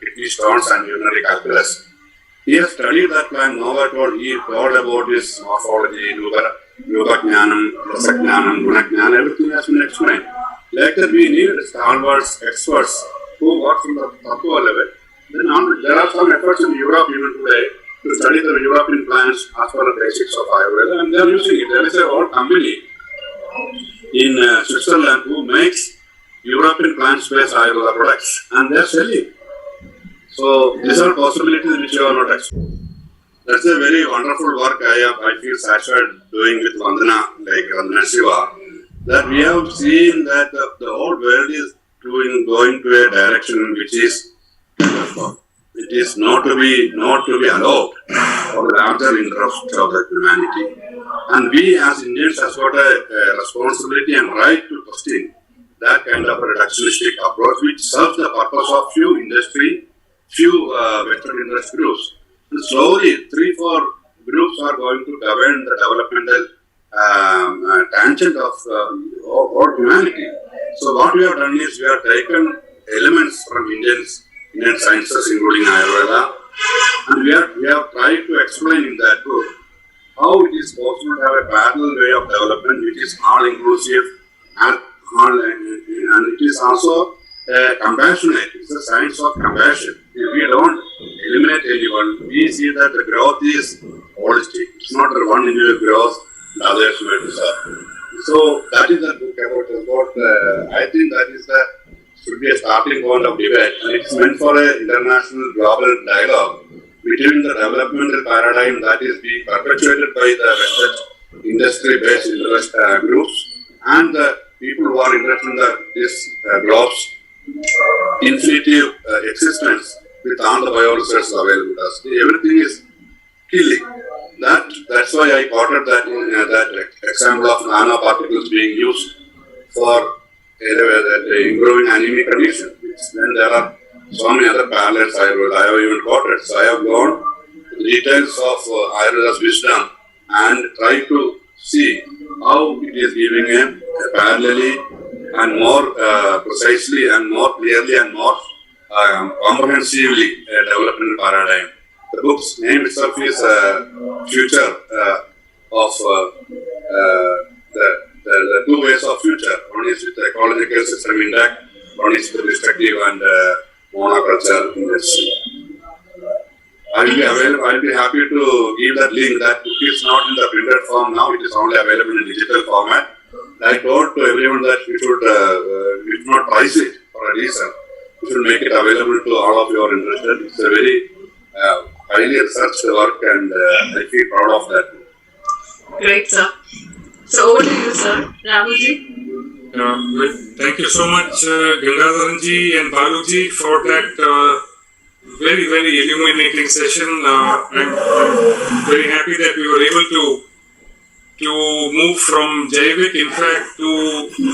kidney stones and urinary calculus. He has studied that plant, now he told about his morphology, Yoga Jnanam, Rasa Jnanam, Guna Jnanam, everything has been explained. Later we need stalwarts, experts who work from the Tattva level. Then there are some efforts in Europe even today to study the European plants as per the basics of Ayurveda, and they are using it. There is a whole company in Switzerland who makes European plant-based Ayurveda products, and they are selling. So these are possibilities which you are not exploring. That's a very wonderful work I feel satisfied doing with Vandana, like Vandana Shiva, that we have seen that the whole world is going to a direction which is it is not to be allowed for the larger interest of the humanity. And we as Indians have got a responsibility and right to question that kind of a reductionistic approach which serves the purpose of few Western interest groups. And slowly, 3-4 groups are going to govern the developmental tangent of all humanity. So what we have done is we have taken elements from Indian sciences, including Ayurveda, and we have tried to explain in that book how it is possible to have a parallel way of development which is all-inclusive and it is also compassionate. It's a science of compassion. If we don't eliminate anyone, we see that the growth is holistic. It's not that one individual grows, the others may suffer. So that is the book about I think that should be a starting point of debate, and it's meant for an international global dialogue between the developmental paradigm that is being perpetuated by the Western industry-based interest groups and the people who are interested in this globe's infinitive existence with all the bioresources available to us. Everything is killing. That's why I quoted that example of nanoparticles being used for improving anemic condition. Then there are so many other parallels I have even quoted. So I have gone to the details of Ayurveda's wisdom and tried to see how it is giving a parallelly and more precisely and more clearly and more comprehensively development paradigm. The book's name itself is Future of the two ways of future. One is with the ecological system intact, one is with destructive and monoculture industry. I will be happy to give that link. That book is not in the printed form now, it is only available in digital format. I told to everyone that we should not price it for a reason. We should make it available to all of you who are interested. It's a very highly researched work and I feel proud of that. Great, sir. So over to you, sir. Rahulji. Thank you so much, Gangadharanji and Baluji, for that very, very illuminating session. I'm very happy that we were able to move from Jaivika, in fact, to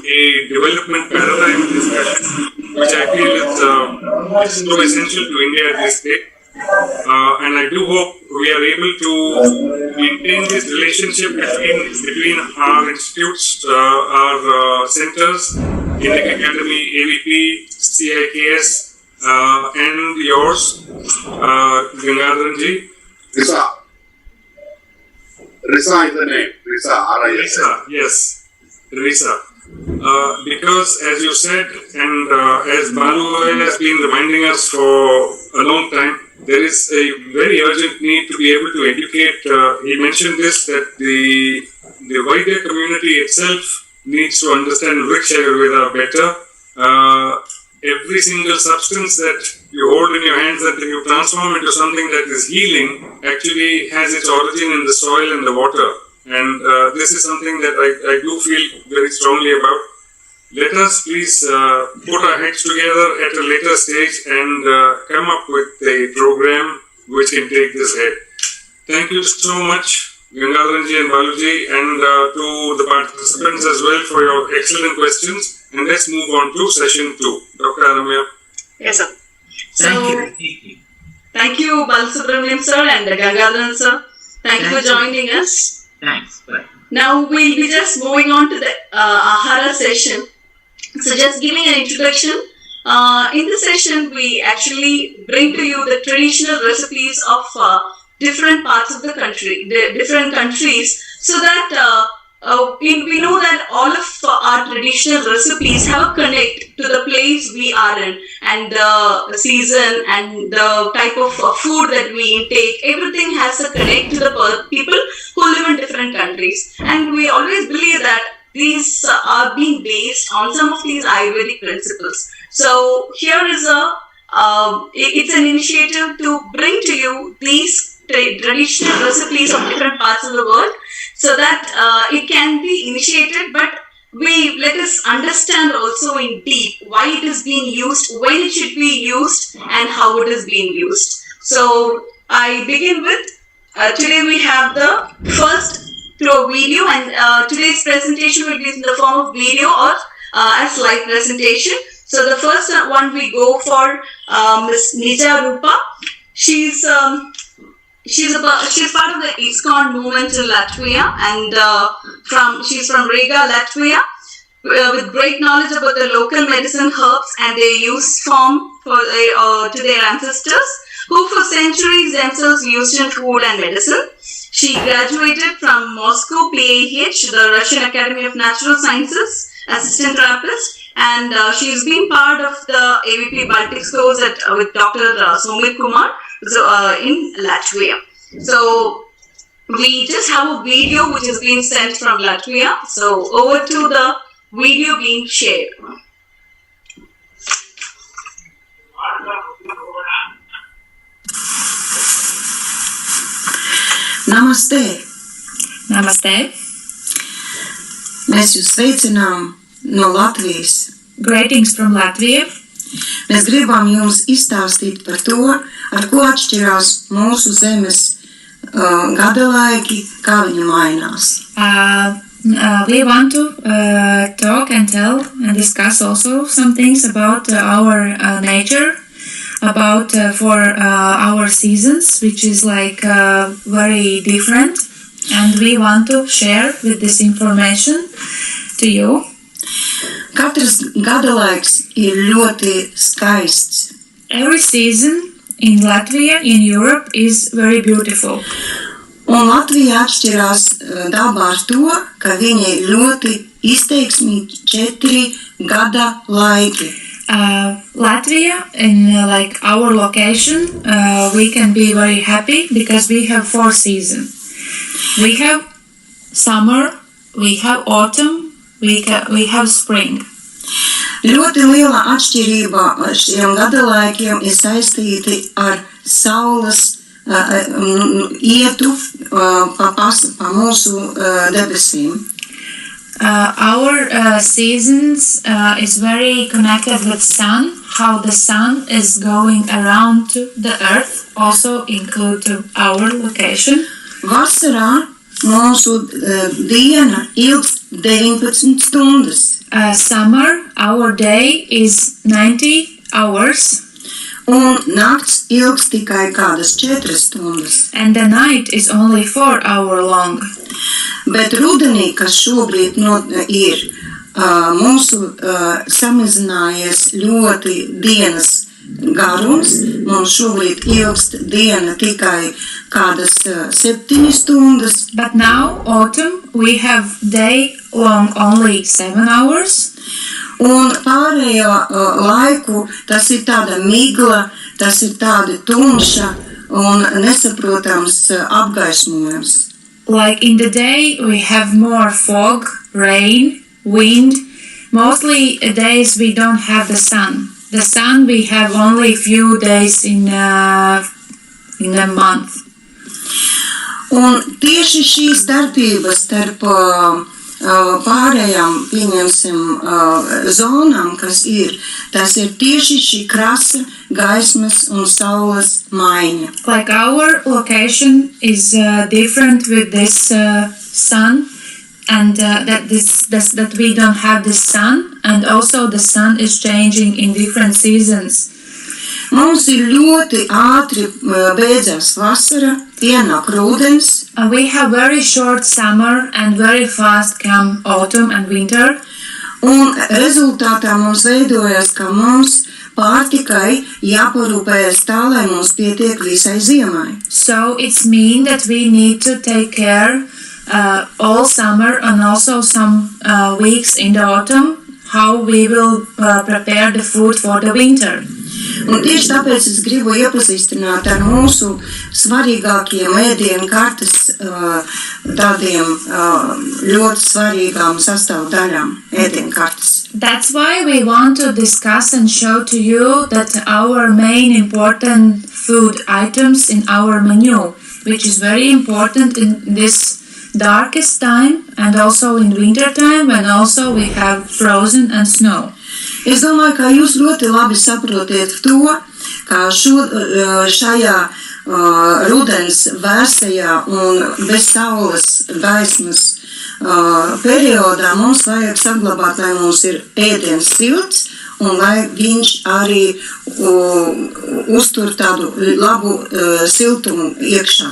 a development paradigm discussion, which I feel is so essential to India this day. And I do hope we are able to maintain this relationship between our institutes, our centers, Indic Academy, AVP, CIKS, and yours, Gangadharanji. Risa is the name. Risa, yes. Risa. Because as you said, and as Balu has been reminding us for a long time, there is a very urgent need to be able to educate. He mentioned this, that the wider community itself needs to understand which Ayurveda better. Every single substance that you hold in your hands that you transform into something that is healing actually has its origin in the soil and the water. And this is something that I do feel very strongly about. Let us please put our heads together at a later stage and come up with a program which can take this ahead. Thank you so much, Gangadharanji and Baluji, and to the participants as well for your excellent questions. And let's move on to session 2. Dr. Ramya. Yes, sir. Thank you. Thank you, Balasubramaniam sir and Gangadharan sir. Thank you for joining us. Thanks. Bye. Now we'll be just moving on to the Ahara session. So just giving an introduction. In this session, we actually bring to you the traditional recipes of different parts of the country, the different countries, so that we know that all of our traditional recipes have a connect to the place we are in, and the season and the type of food that we intake. Everything has a connect to the people who live in different countries, and we always believe that these are being based on some of these Ayurvedic principles. So here is it's an initiative to bring to you these traditional recipes of different parts of the world, so that it can be initiated, but let us understand also in deep why it is being used, when it should be used, and how it is being used. So I begin with, today we have the first through video, and today's presentation will be in the form of video or a slide presentation. So the first one we go for Ms. Nija Rupa. She's part of the ISKCON movement in Latvia, and she's from Riga, Latvia, with great knowledge about the local medicine herbs and their use form to their ancestors, who for centuries themselves used in food and medicine. She graduated from Moscow PAH, the Russian Academy of Natural Sciences, assistant therapist, and she's been part of the AVP Baltics course with Dr. Somit Kumar in Latvia. So we just have a video which is being sent from Latvia. So over to the video being shared. Namaste! Namaste. Mēs jūs sveicinām no Latvijas. Greetings from Latvia. Mēs gribam jums izstāstīt par to, ar ko atšķirās mūsu zemes gadalaiki, kā viņi mainās. We want to talk and tell and discuss also some things about our nature, about for our seasons, which is like very different, and we want to share with this information to you. Katrs gadalaiks ir ļoti skaists. Every season in Latvia, in Europe, is very beautiful. Un Latvija atšķirās dabā ar to, ka viņi ir ļoti izteiksmīgi 4 gada laiki. Latvia, in like our location, we can be very happy because we have 4 seasons. We have summer, we have autumn, we have spring. Ļoti liela atšķirība šiem gadalaikiem ir saistīti ar saules ietu pa mūsu debesīm. Our seasons is very connected with sun, how the sun is going around to the earth, also include to our location. Vasarā mūsu diena ilgst 19 stundas. Summer, our day is 90 hours. Un nakts ilgst tikai kādas 4 stundas. And the night is only 4 hours long. Bet rudenī, kas šobrīd ir, mūsu samazinājies ļoti dienas garums. Mums šobrīd ilgst diena tikai kādas 7 stundas. But now, autumn, we have day long only 7 hours. Un pārējo laiku tas ir tāda migla, tas ir tāda tumša un nesaprotams apgaismojums. Like in the day, we have more fog, rain, wind. Mostly days we don't have the sun. The sun we have only few days in a month. Un tieši šī starpība starp pārējām, pieņemsim, zonām, kas ir, tas ir tieši šī krasa, gaismas un saules maiņa. Like our location is different with this sun, and that we don't have the sun, and also the sun is changing in different seasons. Mums ir ļoti ātri beidzās vasara, ienāk rudens. We have very short summer and very fast come autumn and winter. Un rezultātā mums veidojas, ka mums pārtikai jāparūpējas tā, lai mums pietiek visai ziemai. So it's mean that we need to take care all summer and also some weeks in the autumn how we will prepare the food for the winter. Un tieši tāpēc es gribu iepazīstināt ar mūsu svarīgākiem ēdienu kartes tādiem ļoti svarīgām sastāvdaļām ēdienu kartes. That's why we want to discuss and show to you that our main important food items in our menu, which is very important in this darkest time and also in winter time when also we have frozen and snow. Es domāju, ka jūs ļoti labi saprotiet to, ka šajā rudens vēsajā un bez saules gaismas periodā mums vajag saglabāt, lai mums ir ēdiens silts un lai viņš arī uztur tādu labu siltumu iekšā.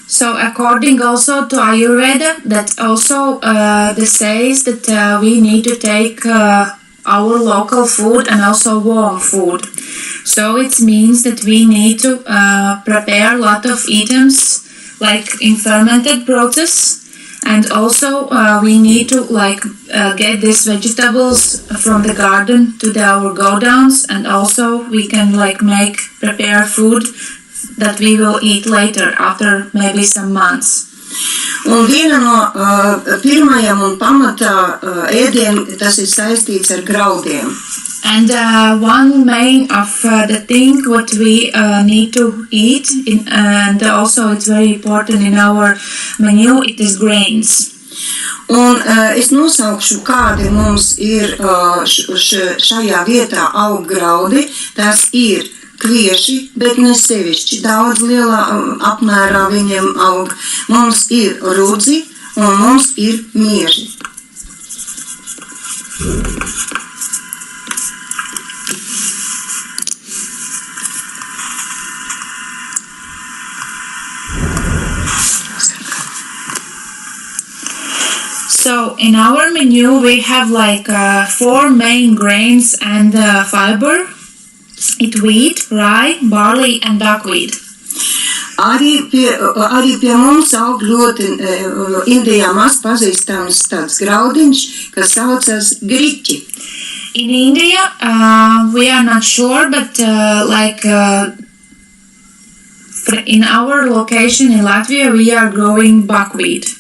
So according also to Ayurveda, that also says that we need to take our local food and also warm food. So it means that we need to prepare a lot of items like in fermented process, and also we need to get these vegetables from the garden to our go downs, and also we can prepare food that we will eat later after maybe some months. Un viena no pirmajām un pamatā ēdienu, tas ir saistīts ar graudiem. And one main of the thing what we need to eat, and also it's very important in our menu, it is grains. Un es nosaukšu, kādi mums ir šajā vietā aug graudi. Tas ir kvieši, bet ne sevišķi daudz lielā apmērā viņiem aug. Mums ir rudzi un mums ir mieži. So in our menu we have 4 main grains and fiber. It wheat, rye, barley and buckwheat. Arī pie mums aug ļoti Indijā maz pazīstams tāds graudiņš, kas saucas griķi. In India, we are not sure, but in our location in Latvia, we are growing buckwheat.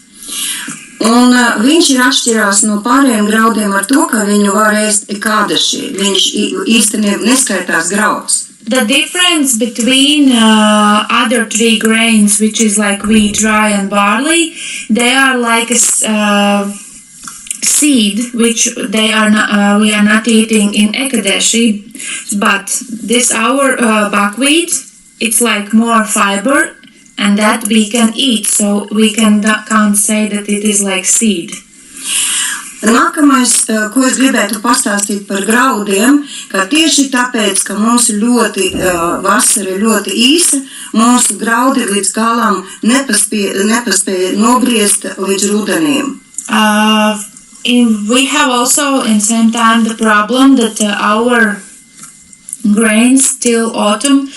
Un viņš ir atšķirās no pārējiem graudiem ar to, ka viņu var ēst kādaši. Viņš īstenībā neskaitās grauds. The difference between other 3 grains, which is like wheat, rye and barley, they are like a seed, which they are not, we are not eating in Ekadeshi, but this our buckwheat, it's like more fiber, and that we can eat, so we can't say that it is like seed. Nākamais, ko es gribētu pastāstīt par graudiem, ka tieši tāpēc, ka mums ļoti vasara ļoti īsa, mūsu graudi līdz galam nepaspēja nobriest līdz rudenim. We have also in same time the problem that our grains till autumn,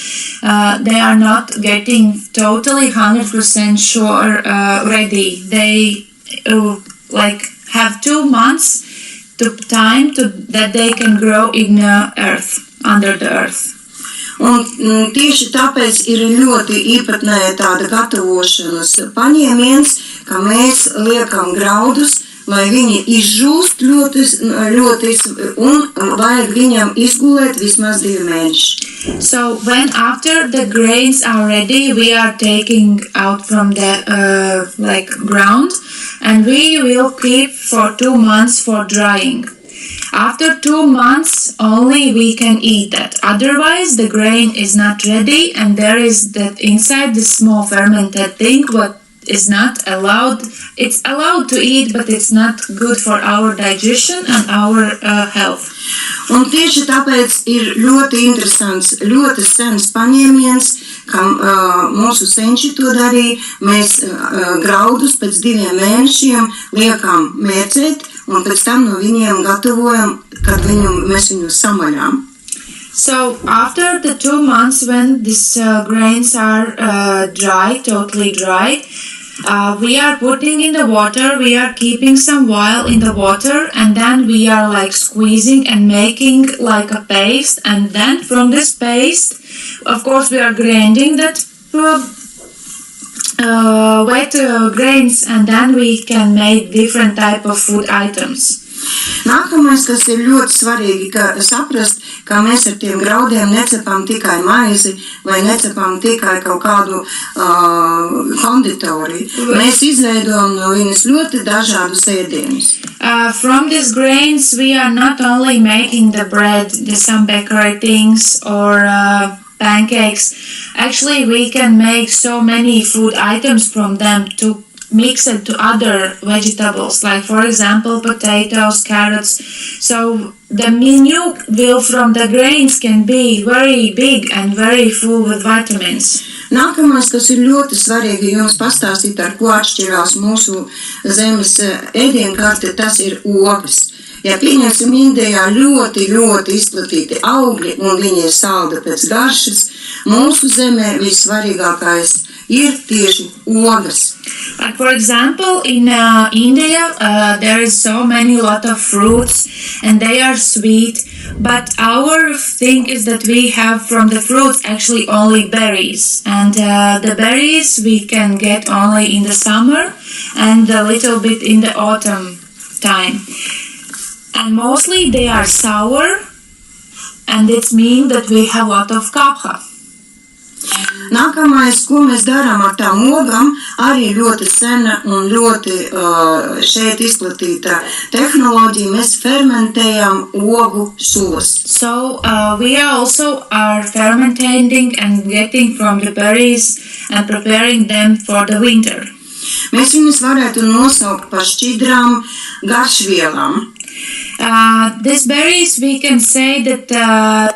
they are not getting totally 100% sure ready. They have 2 months time that they can grow in earth, under the earth. Un tieši tāpēc ir ļoti īpatnēja tāda gatavošanas paņēmiens, ka mēs liekam graudus, lai viņi izžūst ļoti un vajag viņam izgulēt vismaz 2 mēneši. So when after the grains are ready, we are taking out from the ground, and we will keep for 2 months for drying. After 2 months only we can eat that. Otherwise the grain is not ready, and there is that inside the small fermented thing what is not allowed. It's allowed to eat, but it's not good for our digestion and our health. Un tieši tāpēc ir ļoti interesants, ļoti sens paņēmiens, ka mūsu senči to darīja. Mēs graudus pēc 2 mēnešiem liekam mērcēt, un pēc tam no viņiem gatavojam, kad mēs viņus samaļām. So after the 2 months when these grains are dry, totally dry, we are putting in the water, we are keeping some while in the water, and then we are like squeezing and making like a paste, and then from this paste, of course, we are grinding that wet grains, and then we can make different type of food items. Nākamais, kas ir ļoti svarīgi, saprast, ka mēs ar tiem graudiem necepam tikai maizi vai necepam tikai kaut kādu konditoriju. Mēs izveidojam no viņas ļoti dažādus ēdienus. From these grains, we are not only making the bread, some bakery things or pancakes. Actually, we can make so many food items from them to mix it to other vegetables, like for example potatoes, carrots. So the menu will from the grains can be very big and very full with vitamins. Nākamais, kas ir ļoti svarīgi jums pastāstīt, ar ko atšķirās mūsu zemes ēdienkarte, tas ir ogas. Ja pieņemsim Indijā ļoti izplatīti augļi un viņi ir saldi pēc garšas, mūsu zemē vissvarīgākais ir tieši ogas. Like for example, in India, there is so many lot of fruits and they are sweet, but our thing is that we have from the fruits actually only berries, and the berries we can get only in the summer and a little bit in the autumn time. And mostly they are sour, and it means that we have a lot of kapha. Nākamais, ko mēs darām ar tām ogām, arī ļoti sena un ļoti šeit izplatīta tehnoloģija. Mēs fermentējam ogu sulas. So we are also fermenting and getting from the berries and preparing them for the winter. Mēs viņus varētu nosaukt par šķidrām garšvielām. These berries, we can say that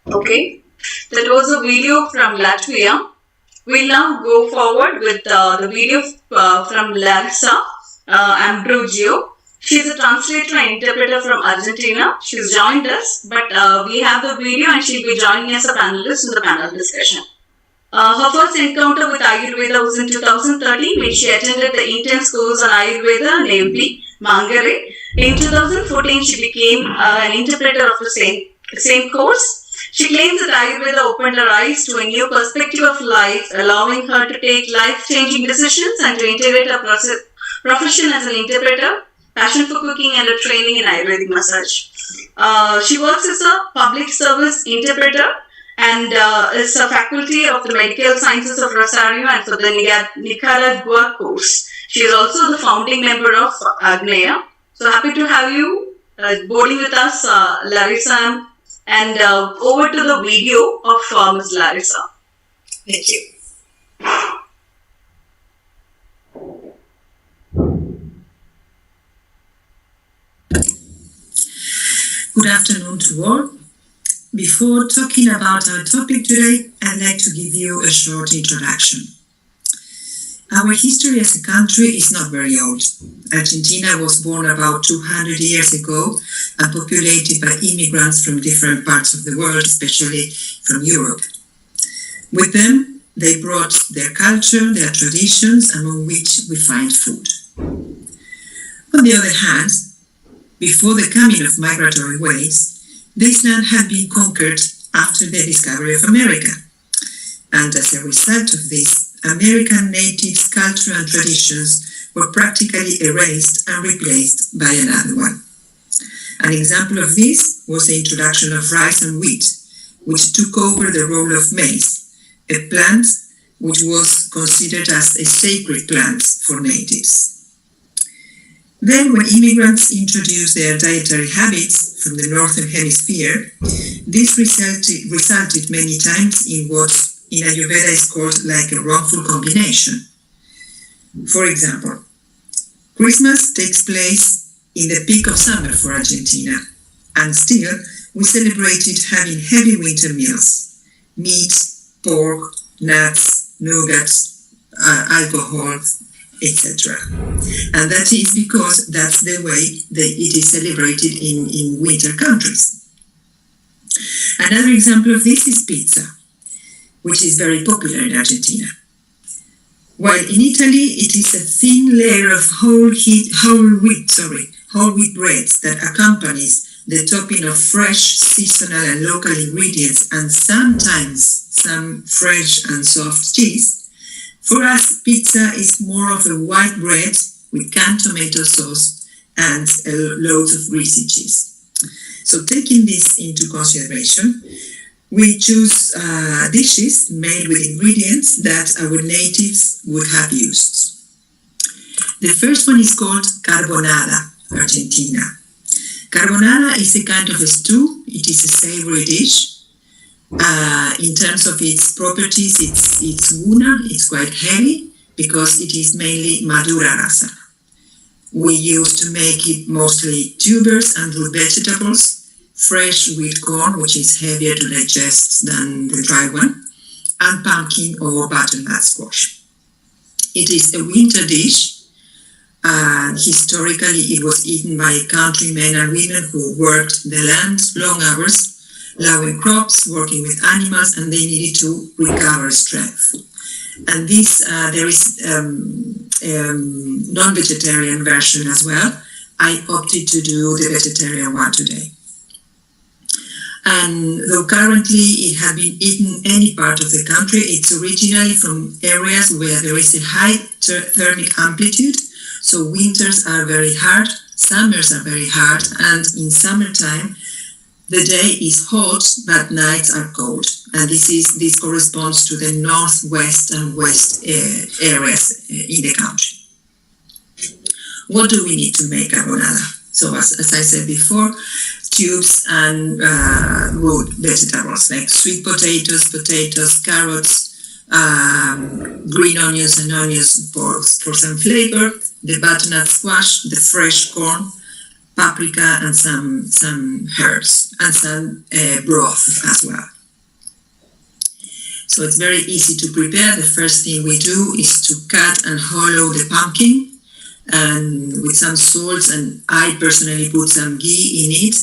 Okay, that was a video from Latvia. We'll now go forward with the video from Larissa Ambrogio. She's a translator and interpreter from Argentina. She's joined us, but we have the video and she'll be joining as a panelist in the panel discussion. Her first encounter with Ayurveda was in 2013 when she attended the intense course on Ayurveda, namely Mangare. In 2014, she became an interpreter of the same course. She claims that Ayurveda opened her eyes to a new perspective of life, allowing her to take life-changing decisions and to integrate her profession as an interpreter, passion for cooking, and a training in Ayurvedic massage. She works as a public service interpreter and is a faculty of the Medical Sciences of Rosario and for the Nicaragua course. She is also the founding member of Agneya. So happy to have you boarding with us, Larissa. And over to the video of Ms. Larissa. Thank you. Good afternoon to all. Before talking about our topic today, I'd like to give you a short introduction. Our history as a country is not very old. Argentina was born about 200 years ago and populated by immigrants from different parts of the world, especially from Europe. With them, they brought their culture, their traditions, among which we find food. On the other hand, before the coming of migratory waves, this land had been conquered after the discovery of America. And as a result of this, American natives' culture and traditions were practically erased and replaced by another one. An example of this was the introduction of rice and wheat, which took over the role of maize, a plant which was considered as a sacred plant for natives. Then, when immigrants introduced their dietary habits from the Northern Hemisphere, this resulted many times in what in Ayurveda is called like a wrongful combination. For example, Christmas takes place in the peak of summer for Argentina, and still we celebrated having heavy winter meals: meat, pork, nuts, nuggets, alcohol, etc. And that is because that's the way it is celebrated in winter countries. Another example of this is pizza, which is very popular in Argentina. While in Italy it is a thin layer of whole wheat bread that accompanies the topping of fresh, seasonal and local ingredients, and sometimes some fresh and soft cheese. For us, pizza is more of a white bread with canned tomato sauce and loads of greasy cheese. So taking this into consideration, we choose dishes made with ingredients that our natives would have used. The first one is called carbonara, Argentina. Carbonara is a kind of a stew. It is a savory dish. In terms of its properties, it's guna, it's quite heavy because it is mainly madura rasa. We used to make it mostly tubers and root vegetables, fresh wheat corn, which is heavier to digest than the dry one, and pumpkin or butternut squash. It is a winter dish. Historically, it was eaten by countrymen and women who worked the land long hours, plowing crops, working with animals, and they needed to recover strength. And this, there is non-vegetarian version as well. I opted to do the vegetarian one today. And though currently it had been eaten in any part of the country, it's originally from areas where there is a high thermic amplitude. So winters are very hard, summers are very hard, and in summertime, the day is hot, but nights are cold. And this corresponds to the northwest and west areas in the country. What do we need to make carbonara? So as I said before, tubes and root vegetables like sweet potatoes, carrots, green onions and onions for some flavor, the butternut squash, the fresh corn, paprika, and some herbs, and some broth as well. So it's very easy to prepare. The first thing we do is to cut and hollow the pumpkin, and with some salt, and I personally put some ghee in it.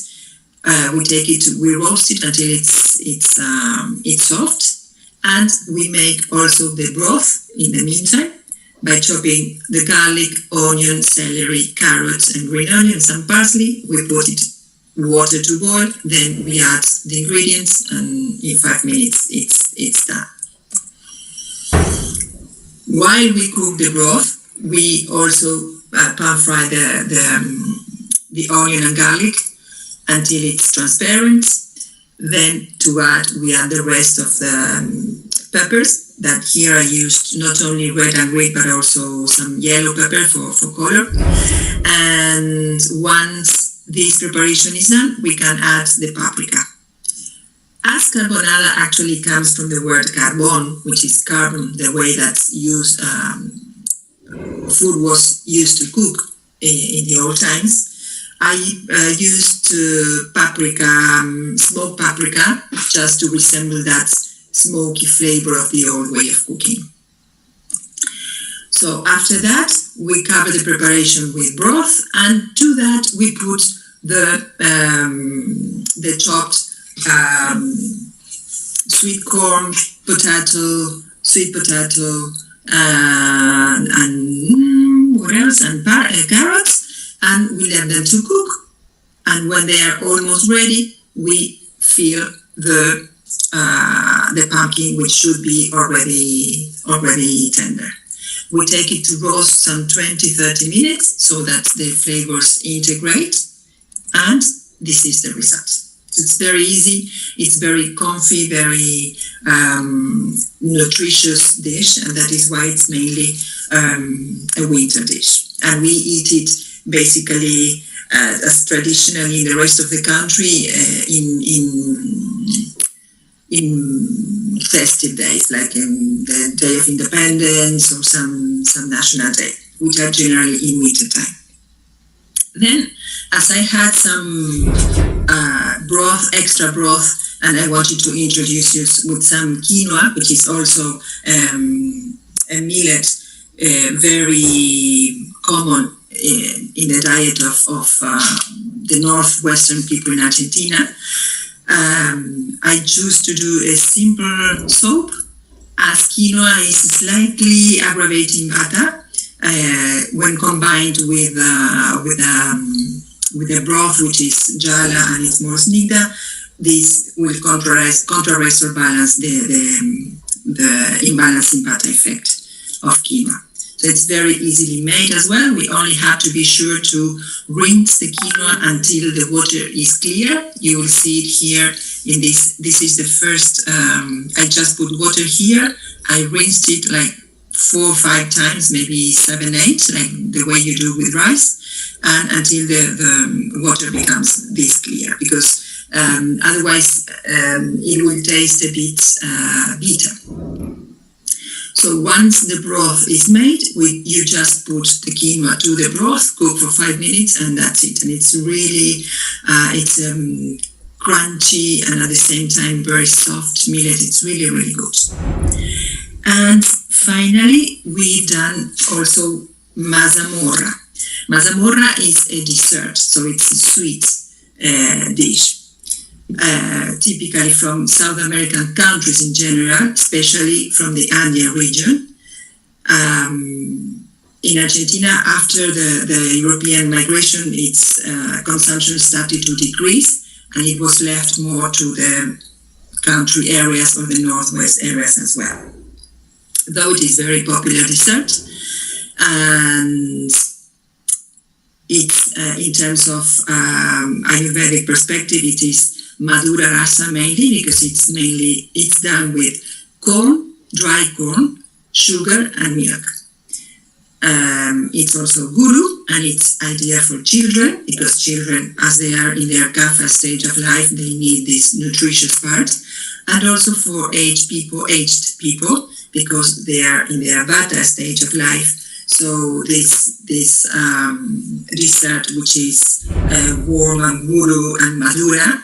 We roast it until it's soft, and we make also the broth in the meantime by chopping the garlic, onion, celery, carrots, and green onion, some parsley. We put it water to boil, then we add the ingredients, and in 5 minutes it's done. While we cook the broth, we also pan fry the onion and garlic until it's transparent. Then we add the rest of the peppers that here are used, not only red and green, but also some yellow pepper for color. And once this preparation is done, we can add the paprika. As carbonara actually comes from the word carbon, which is carbon, the way that's used, food was used to cook in the old times. I used paprika, smoked paprika, just to resemble that smoky flavor of the old way of cooking. So after that, we cover the preparation with broth, and to that we put the chopped sweet corn, sweet potato, and what else? And carrots, and we let them to cook. And when they are almost ready, we fill the pumpkin, which should be already tender. We take it to roast some 20-30 minutes so that the flavors integrate, and this is the result. So it's very easy, it's very comfy, very nutritious dish, and that is why it's mainly a winter dish. And we eat it basically as traditionally in the rest of the country in festive days, like in the Day of Independence or some national day, which are generally in winter time. Then, as I had some extra broth, and I wanted to introduce you with some quinoa, which is also a millet very common in the diet of the northwestern people in Argentina. I choose to do a simple soup, as quinoa is slightly aggravating vata. When combined with the broth, which is jala and it's more snigda, this will contrarrest or balance the imbalance in vata effect of quinoa. So it's very easily made as well. We only have to be sure to rinse the quinoa until the water is clear. You will see it here in this. This is the first, I just put water here. I rinsed it like 4 or 5 times, maybe 7, 8, like the way you do with rice, and until the water becomes this clear, because otherwise it will taste a bit bitter. So once the broth is made, you just put the quinoa to the broth, cook for 5 minutes, and that's it. And it's really, it's crunchy and at the same time very soft millet. It's really, really good. And finally, we done also mazamorra. Mazamorra is a dessert, so it's a sweet dish. Typically from South American countries in general, especially from the Andean region. In Argentina, after the European migration, its consumption started to decrease, and it was left more to the country areas or the northwest areas as well. Though it is very popular dessert, and it's in terms of Ayurvedic perspective, it is Madura rasa mainly, because it's done with corn, dry corn, sugar and milk. It's also guru, and it's ideal for children, because children, as they are in their kapha stage of life, they need this nutritious part, and also for aged people, because they are in their vata stage of life. So this dessert, which is warm and guru and madura,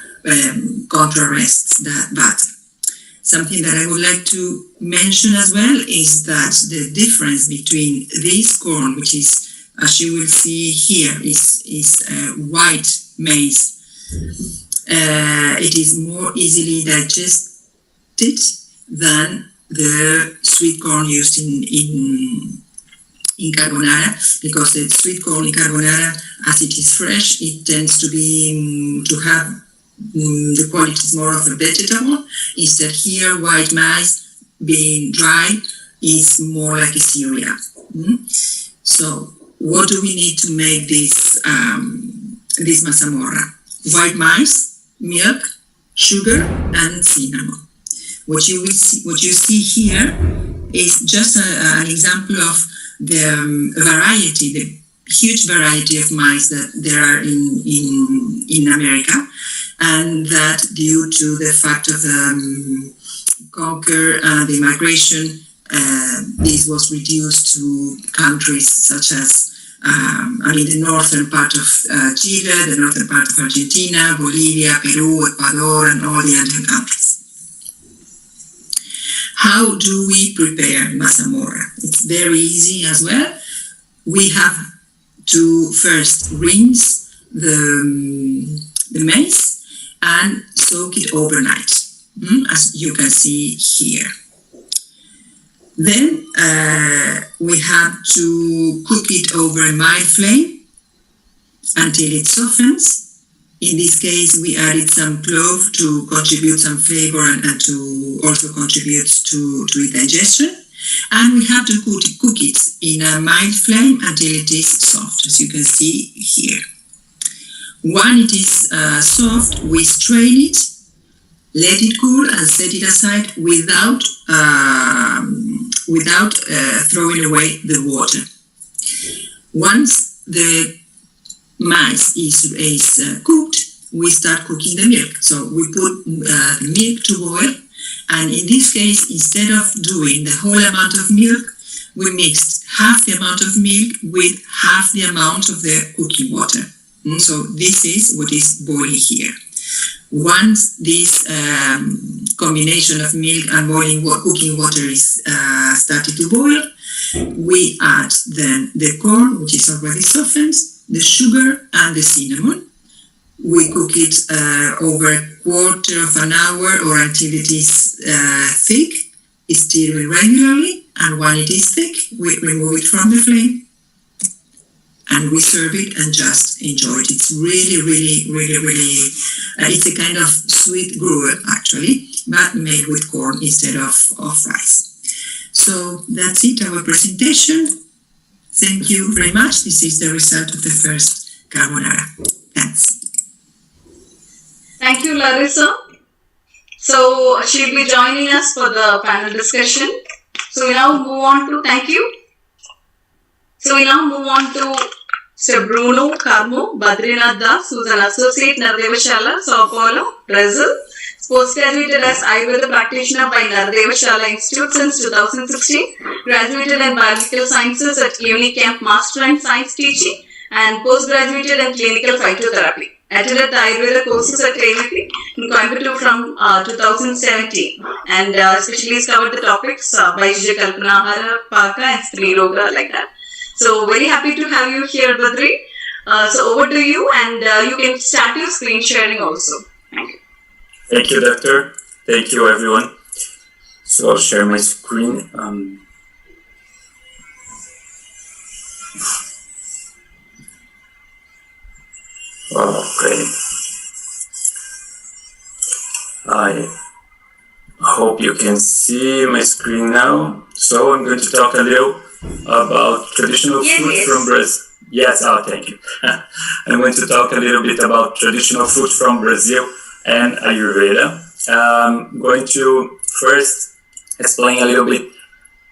contrarrests that vata. Something that I would like to mention as well is that the difference between this corn, which is, as you will see here, is white maize. It is more easily digested than the sweet corn used in carbonara, because the sweet corn in carbonara, as it is fresh, it tends to have the quality is more of a vegetable. Instead here, white maize, being dry, is more like a cereal. So what do we need to make this mazamorra? White maize, milk, sugar, and cinnamon. What you see here is just an example of the variety, the huge variety of maize that there are in America, and that due to the fact of the conquer and the migration, this was reduced to countries such as the northern part of Chile, the northern part of Argentina, Bolivia, Peru, Ecuador, and all the Andean countries. How do we prepare mazamorra? It's very easy as well. We have to first rinse the maize and soak it overnight, as you can see here. Then we have to cook it over a mild flame until it softens. In this case, we added some clove to contribute some flavor and to also contribute to its digestion. And we have to cook it in a mild flame until it is soft, as you can see here. When it is soft, we strain it, let it cool, and set it aside without throwing away the water. Once the maize is cooked, we start cooking the milk. So we put the milk to boil, and in this case, instead of doing the whole amount of milk, we mixed half the amount of milk with half the amount of the cooking water. So this is what is boiling here. Once this combination of milk and boiling cooking water is started to boil, we add then the corn, which is already softened, the sugar and the cinnamon. We cook it over a quarter of an hour or until it is thick, stir it regularly, and when it is thick, we remove it from the flame and we serve it and just enjoy it. It's really, it's a kind of sweet gruel actually, but made with corn instead of rice. So that's it, our presentation. Thank you very much. This is the result of the first carbonara. Thanks. Thank you, Larissa. So she'll be joining us for the panel discussion. So we now move on to, thank you. So we now move on to Sir Bruno Carmo Badrinath Das, who's an associate Nardevashala, Sao Paulo, Brazil. Postgraduated as Ayurveda practitioner by Nardevashala Institute since 2016. Graduated in Biological Sciences at Unicamp Master in Science Teaching and postgraduated in Clinical Phytotherapy. Attended the Ayurveda courses at Jaivika in Coimbatore from 2017 and especially has covered the topics Vaishya Kalpana, Ahara, Paka and Stri Roga like that. So very happy to have you here, Badri. So over to you and you can start your screen sharing also. Thank you. Thank you, Doctor. Thank you, everyone. So I'll share my screen. Okay. I hope you can see my screen now. So I'm going to talk a little about traditional food from Brazil. Yes, thank you. I'm going to talk a little bit about traditional food from Brazil and Ayurveda. I'm going to first explain a little bit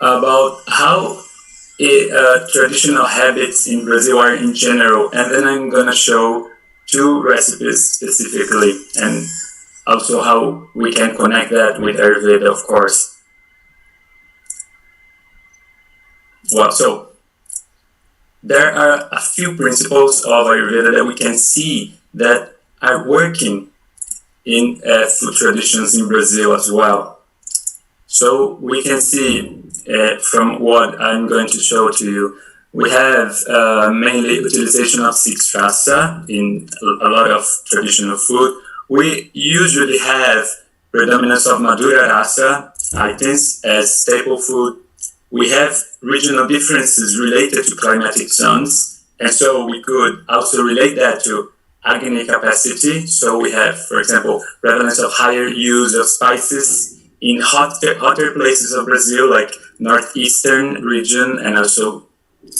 about how traditional habits in Brazil are in general, and then I'm going to show 2 recipes specifically, and also how we can connect that with Ayurveda, of course. Well, so there are a few principles of Ayurveda that we can see that are working in food traditions in Brazil as well. So we can see from what I'm going to show to you, we have mainly utilization of 6 rasa in a lot of traditional food. We usually have predominance of Madura rasa items as staple food. We have regional differences related to climatic zones, and so we could also relate that to Agni capacity. So we have, for example, prevalence of higher use of spices in hotter places of Brazil, like northeastern region and also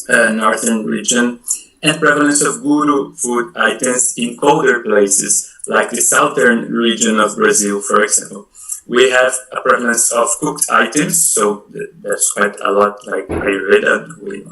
northern region, and prevalence of guru food items in colder places, like the southern region of Brazil, for example. We have a prevalence of cooked items, so that's quite a lot like Ayurveda. We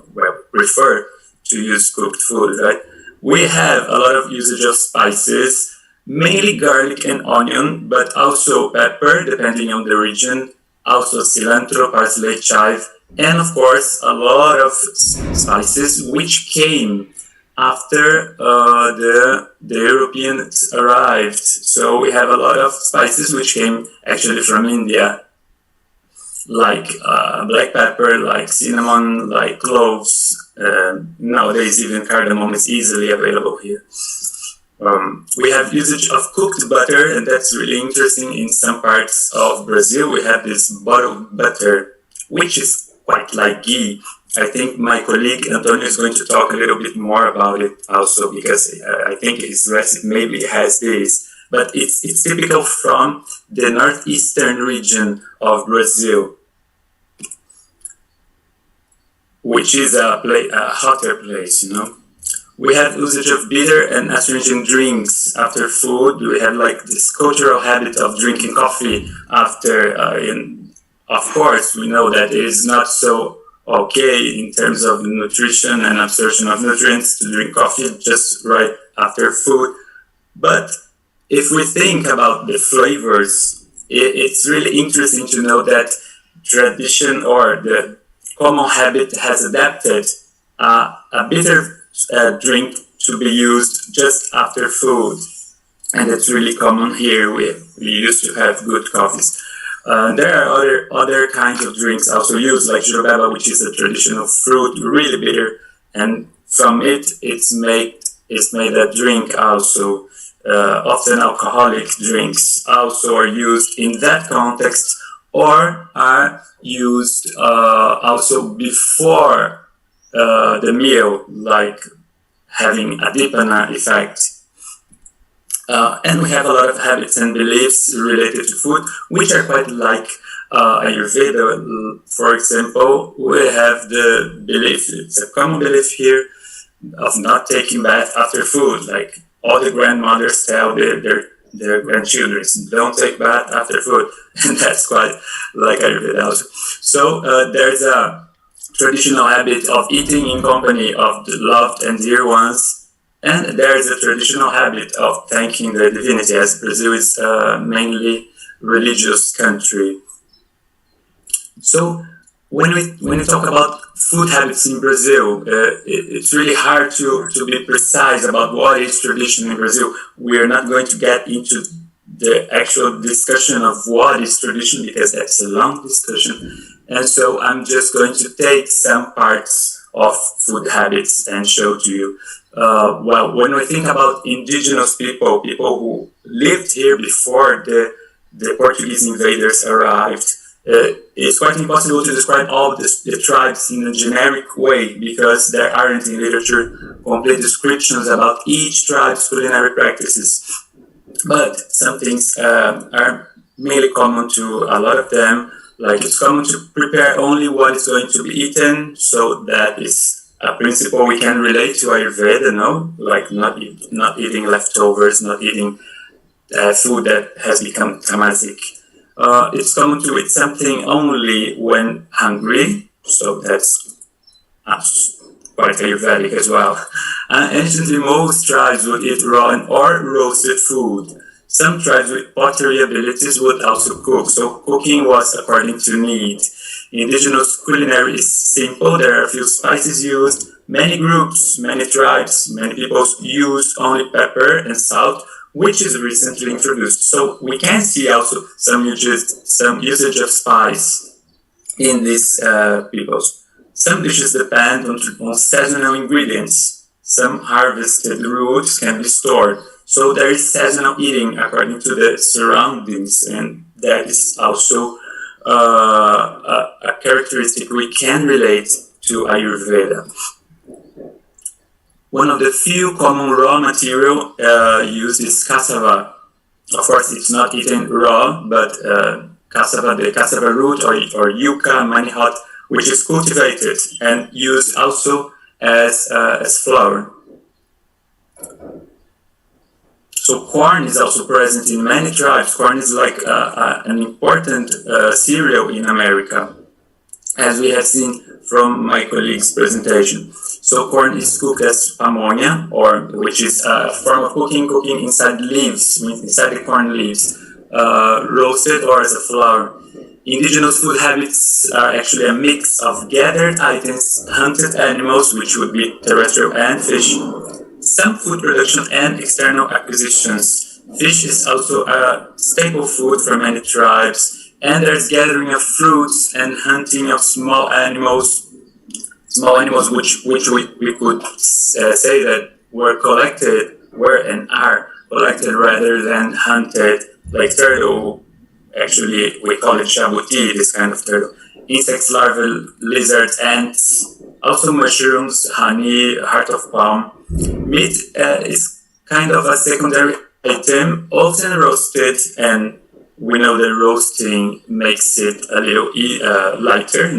prefer to use cooked food, right? We have a lot of usage of spices, mainly garlic and onion, but also pepper, depending on the region, also cilantro, parsley, chive, and of course, a lot of spices which came after the Europeans arrived. So we have a lot of spices which came actually from India, like black pepper, like cinnamon, like cloves. Nowadays, even cardamom is easily available here. We have usage of cooked butter, and that's really interesting. In some parts of Brazil, we have this bottled butter, which is quite like ghee. I think my colleague Antonio is going to talk a little bit more about it also, because I think his recipe maybe has this, but it's typical from the northeastern region of Brazil, which is a hotter place, you know. We have usage of bitter and astringent drinks after food. We have like this cultural habit of drinking coffee after. Of course, we know that it is not so okay in terms of nutrition and absorption of nutrients to drink coffee just right after food. But if we think about the flavors, it's really interesting to know that tradition or the common habit has adapted a bitter drink to be used just after food, and it's really common here. We used to have good coffees. There are other kinds of drinks also used, like jurubeba, which is a traditional fruit, really bitter, and from it's made a drink also. Often alcoholic drinks also are used in that context, or are used also before the meal, like having a dipana effect. And we have a lot of habits and beliefs related to food, which are quite like Ayurveda. For example, we have the belief, it's a common belief here, of not taking bath after food. Like all the grandmothers tell their grandchildren, don't take bath after food. And that's quite like Ayurveda also. So there's a traditional habit of eating in company of the loved and dear ones, and there's a traditional habit of thanking the divinity, as Brazil is a mainly religious country. So when we talk about food habits in Brazil, it's really hard to be precise about what is tradition in Brazil. We are not going to get into the actual discussion of what is tradition, because that's a long discussion. And so I'm just going to take some parts of food habits and show to you. Well, when we think about indigenous people who lived here before the Portuguese invaders arrived, it's quite impossible to describe all the tribes in a generic way, because there aren't in literature complete descriptions about each tribe's culinary practices. But some things are mainly common to a lot of them. Like it's common to prepare only what is going to be eaten, so that is a principle we can relate to Ayurveda, no? Like not eating leftovers, not eating food that has become tamasic. It's common to eat something only when hungry, so that's quite Ayurvedic as well. Anciently, most tribes would eat raw or roasted food. Some tribes with pottery abilities would also cook, so cooking was according to need. Indigenous culinary is simple, there are a few spices used. Many groups, many tribes, many peoples use only pepper and salt, which is recently introduced. So we can see also some usage of spice in these peoples. Some dishes depend on seasonal ingredients. Some harvested roots can be stored. So there is seasonal eating according to the surroundings, and that is also a characteristic we can relate to Ayurveda. One of the few common raw material used is cassava. Of course, it's not eaten raw, but cassava, the cassava root or yucca manihot, which is cultivated and used also as flour. So corn is also present in many tribes. Corn is like an important cereal in America, as we have seen from my colleague's presentation. So corn is cooked as pamonha, which is a form of cooking inside leaves, inside the corn leaves, roasted or as a flour. Indigenous food habits are actually a mix of gathered items, hunted animals, which would be terrestrial and fish, some food production and external acquisitions. Fish is also a staple food for many tribes, and there's gathering of fruits and hunting of small animals which we could say that were and are collected rather than hunted, like turtle. Actually, we call it shabuti, this kind of turtle. Insects, larvae, lizards, ants, also mushrooms, honey, heart of palm. Meat is kind of a secondary item, often roasted, and we know that roasting makes it a little lighter,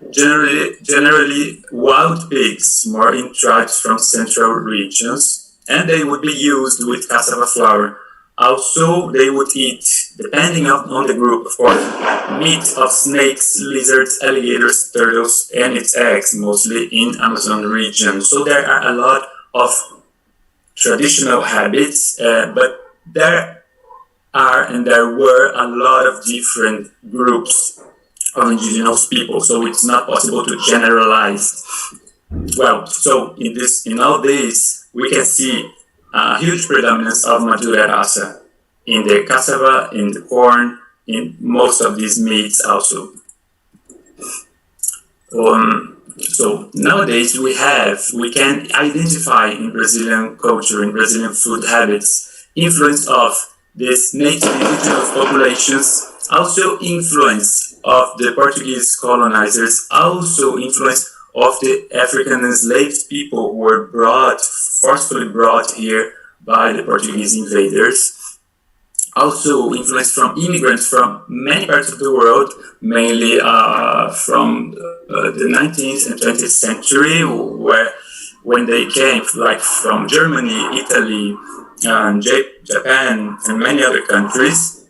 generally wild pigs, more in tribes from central regions, and they would be used with cassava flour. Also, they would eat, depending on the group, of course, meat of snakes, lizards, alligators, turtles, and its eggs, mostly in Amazon region. So there are a lot of traditional habits, but there were a lot of different groups of indigenous people, so it's not possible to generalize. Well, so in all this, we can see a huge predominance of Madura rasa in the cassava, in the corn, in most of these meats also. So nowadays we can identify in Brazilian culture, in Brazilian food habits, influence of these native indigenous populations, also influence of the Portuguese colonizers, also influence of the African enslaved people who were forcefully brought here by the Portuguese invaders. Also influence from immigrants from many parts of the world, mainly from the 19th and 20th century, when they came, like from Germany, Italy, Japan, and many other countries,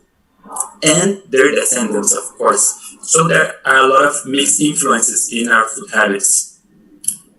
and their descendants, of course. So there are a lot of mixed influences in our food habits.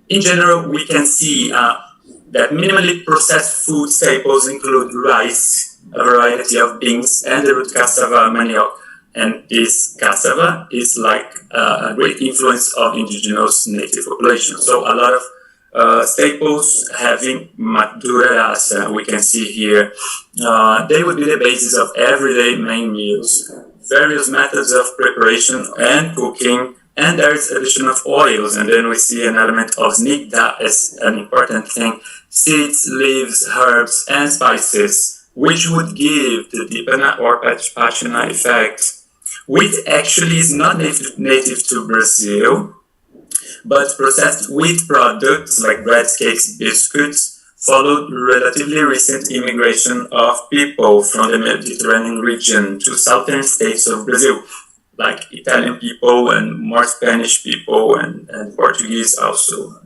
In general, we can see that minimally processed food staples include rice, a variety of beans, and the root cassava manioc. And this cassava is like a great influence of indigenous native populations. So a lot of staples having Madura rasa, we can see here. They would be the basis of everyday main meals. Various methods of preparation and cooking, and there's addition of oils, and then we see an element of snigda as an important thing: seeds, leaves, herbs, and spices, which would give the dipana or pachana effect, which actually is not native to Brazil, but processed wheat products like breads, cakes, biscuits followed relatively recent immigration of people from the Mediterranean region to southern states of Brazil, like Italian people and more Spanish people and Portuguese also.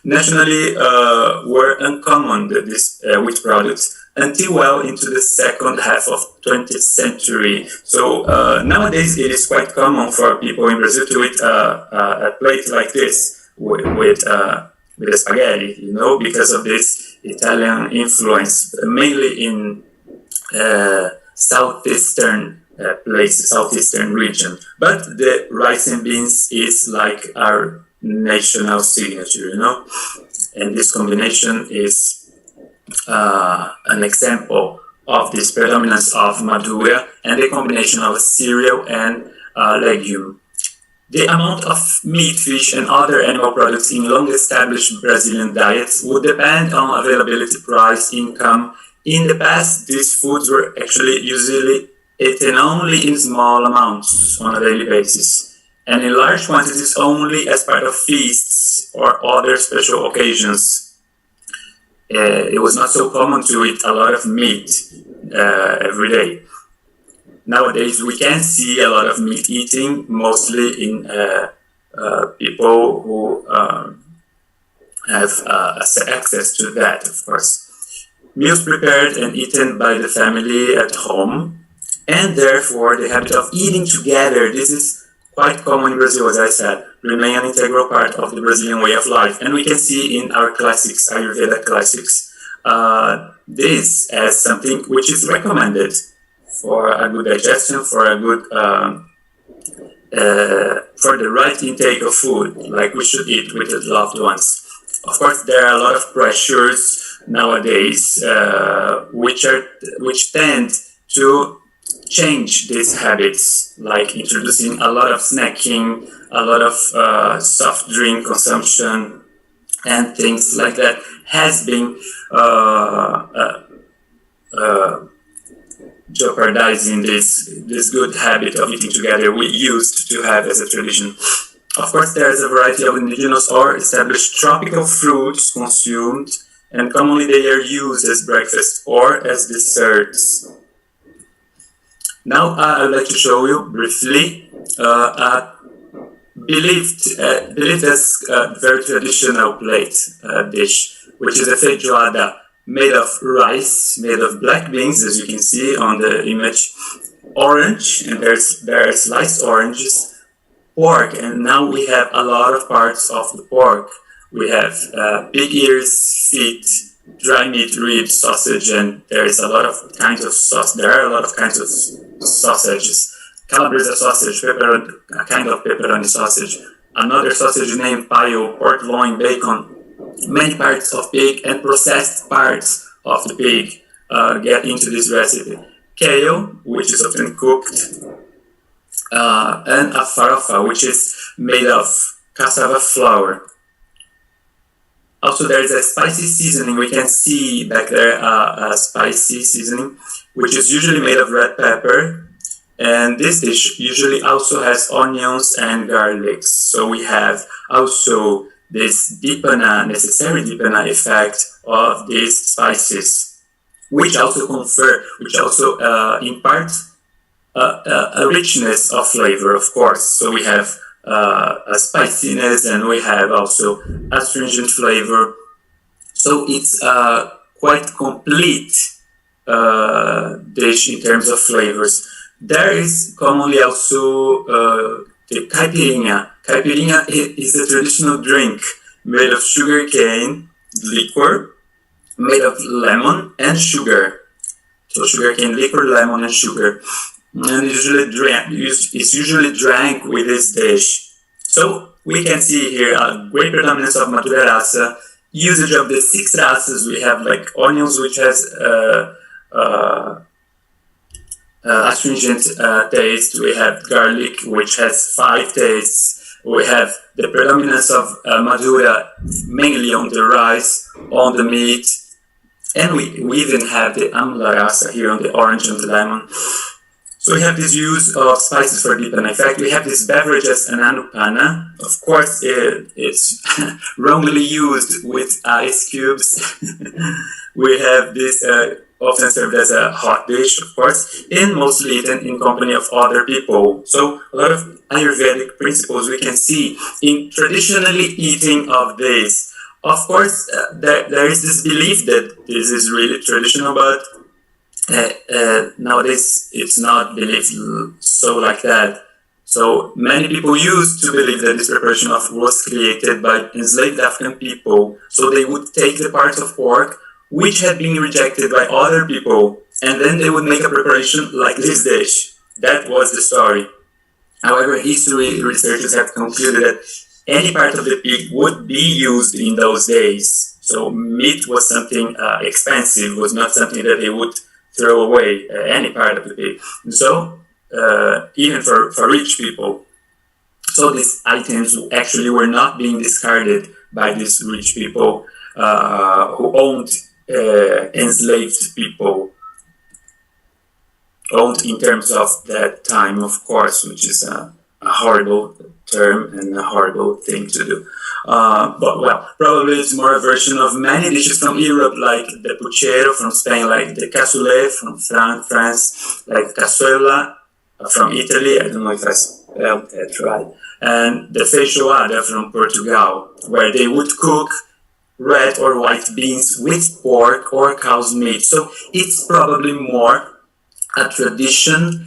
Nationally were uncommon, these wheat products, until well into the second half of 20th century. So nowadays it is quite common for people in Brazil to eat a plate like this with a spaghetti, because of this Italian influence, mainly in southeastern places, southeastern region. But the rice and beans is like our national signature, and this combination is an example of this predominance of Madura and the combination of cereal and legume. The amount of meat, fish, and other animal products in long-established Brazilian diets would depend on availability, price, income. In the past, these foods were actually usually eaten only in small amounts on a daily basis, and in large quantities only as part of feasts or other special occasions. It was not so common to eat a lot of meat every day. Nowadays, we can see a lot of meat eating, mostly in people who have access to that, of course. Meals prepared and eaten by the family at home, and therefore the habit of eating together, this is quite common in Brazil, as I said, remain an integral part of the Brazilian way of life. And we can see in our classics, Ayurveda classics, this as something which is recommended for a good digestion, for a good, for the right intake of food, like we should eat with the loved ones. Of course, there are a lot of pressures nowadays, which tend to change these habits, like introducing a lot of snacking, a lot of soft drink consumption, and things like that has been jeopardizing this good habit of eating together we used to have as a tradition. Of course, there is a variety of indigenous or established tropical fruits consumed, and commonly they are used as breakfast or as desserts. Now I would like to show you briefly a believed as a very traditional plate dish, which is a feijoada made of rice, made of black beans, as you can see on the image, orange, and there are sliced oranges, pork, and now we have a lot of parts of the pork. We have pig ears, feet, dry meat, ribs, sausage, and there is a lot of kinds of sauce. There are a lot of kinds of sausages. Calabresa sausage, a kind of pepperoni sausage. Another sausage named paio, pork loin, bacon. Many parts of pig and processed parts of the pig get into this recipe. Kale, which is often cooked, and a farofa, which is made of cassava flour. Also, there is a spicy seasoning. We can see back there a spicy seasoning, which is usually made of red pepper. And this dish usually also has onions and garlic. So we have also this necessary dipana effect of these spices, which also impart a richness of flavor, of course. So we have a spiciness, and we have also astringent flavor. So it's a quite complete dish in terms of flavors. There is commonly also the caipirinha. Caipirinha is a traditional drink made of sugar cane liquor, made of lemon and sugar. So sugar cane liquor, lemon, and sugar. And it's usually drank with this dish. So we can see here a great predominance of Matura rasa, usage of the 6 rasas. We have like onions, which has astringent taste. We have garlic, which has 5 tastes. We have the predominance of Madura, mainly on the rice, on the meat, and we even have the amla rasa here on the orange and the lemon. So we have this use of spices for dipana. In fact, we have this beverage as an anupana. Of course, it's wrongly used with ice cubes. We have this often served as a hot dish, of course, and mostly eaten in company of other people. So a lot of Ayurvedic principles we can see in traditionally eating of this. Of course, there is this belief that this is really traditional, but nowadays it's not believed so like that. So many people used to believe that this preparation was created by enslaved African people. So they would take the parts of pork which had been rejected by other people, and then they would make a preparation like this dish. That was the story. However, history researchers have concluded that any part of the pig would be used in those days. So meat was something expensive, was not something that they would throw away, any part of the pig. So, even for rich people. So these items actually were not being discarded by these rich people who owned enslaved people. Owned in terms of that time, of course, which is a horrible term and a horrible thing to do. But well, probably it's more a version of many dishes from Europe, like the puchero from Spain, like the cassoulet from France, like cazuela from Italy. I don't know if I spelled that right. And the feijoada from Portugal, where they would cook red or white beans with pork or cow's meat. So it's probably more a tradition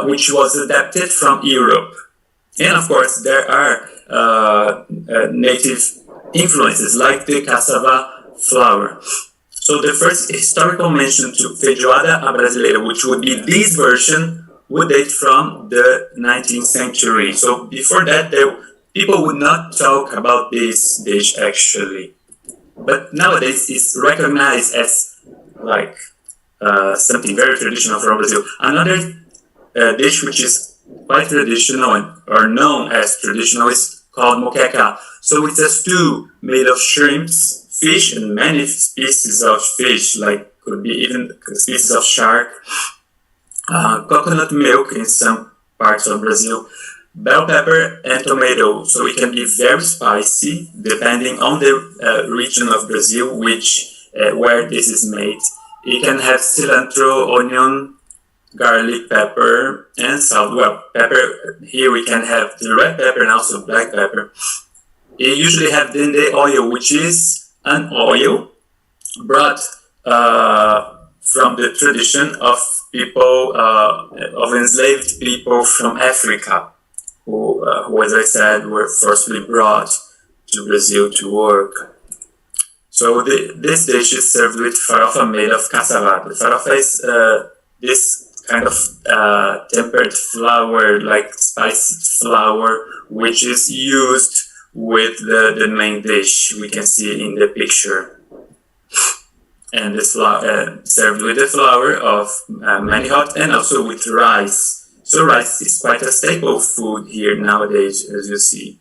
which was adapted from Europe. And of course, there are native influences like the cassava flour. So the first historical mention to feijoada à brasileira, which would be this version, would date from the 19th century. So before that, people would not talk about this dish actually. But nowadays, it's recognized as like something very traditional from Brazil. Another dish which is quite traditional or known as traditional is called moqueca. So it's a stew made of shrimps, fish, and many species of fish, like could be even species of shark, coconut milk in some parts of Brazil, bell pepper, and tomato. So it can be very spicy depending on the region of Brazil where this is made. It can have cilantro, onion, garlic, pepper, and salt. Well, pepper, here we can have the red pepper and also black pepper. You usually have then the oil, which is an oil brought from the tradition of people, of enslaved people from Africa, who, as I said, were forcibly brought to Brazil to work. So this dish is served with farofa made of cassava. The farofa is this kind of tempered flour, like spiced flour, which is used with the main dish we can see in the picture. And this flour served with the flour of manihot and also with rice. So rice is quite a staple food here nowadays, as you see.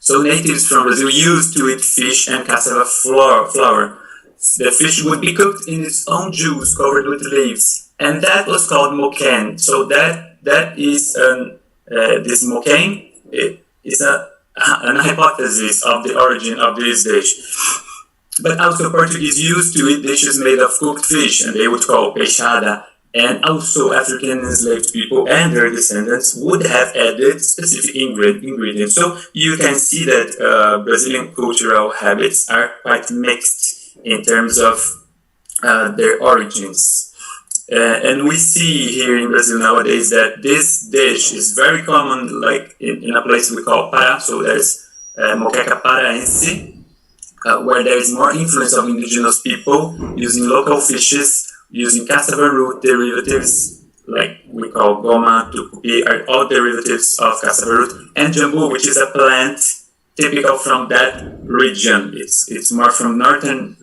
So natives from Brazil used to eat fish and cassava flour. The fish would be cooked in its own juice covered with leaves, and that was called moquém. So that is this moquém is an hypothesis of the origin of this dish. But also Portuguese used to eat dishes made of cooked fish, and they would call peixada. And also African enslaved people and their descendants would have added specific ingredients. So you can see that Brazilian cultural habits are quite mixed in terms of their origins. And we see here in Brazil nowadays that this dish is very common, like in a place we call Pará. So there's moqueca paraense, where there is more influence of indigenous people using local fishes, using cassava root derivatives, like we call goma, tucupi, are all derivatives of cassava root, and jambu, which is a plant typical from that region. It's more from northern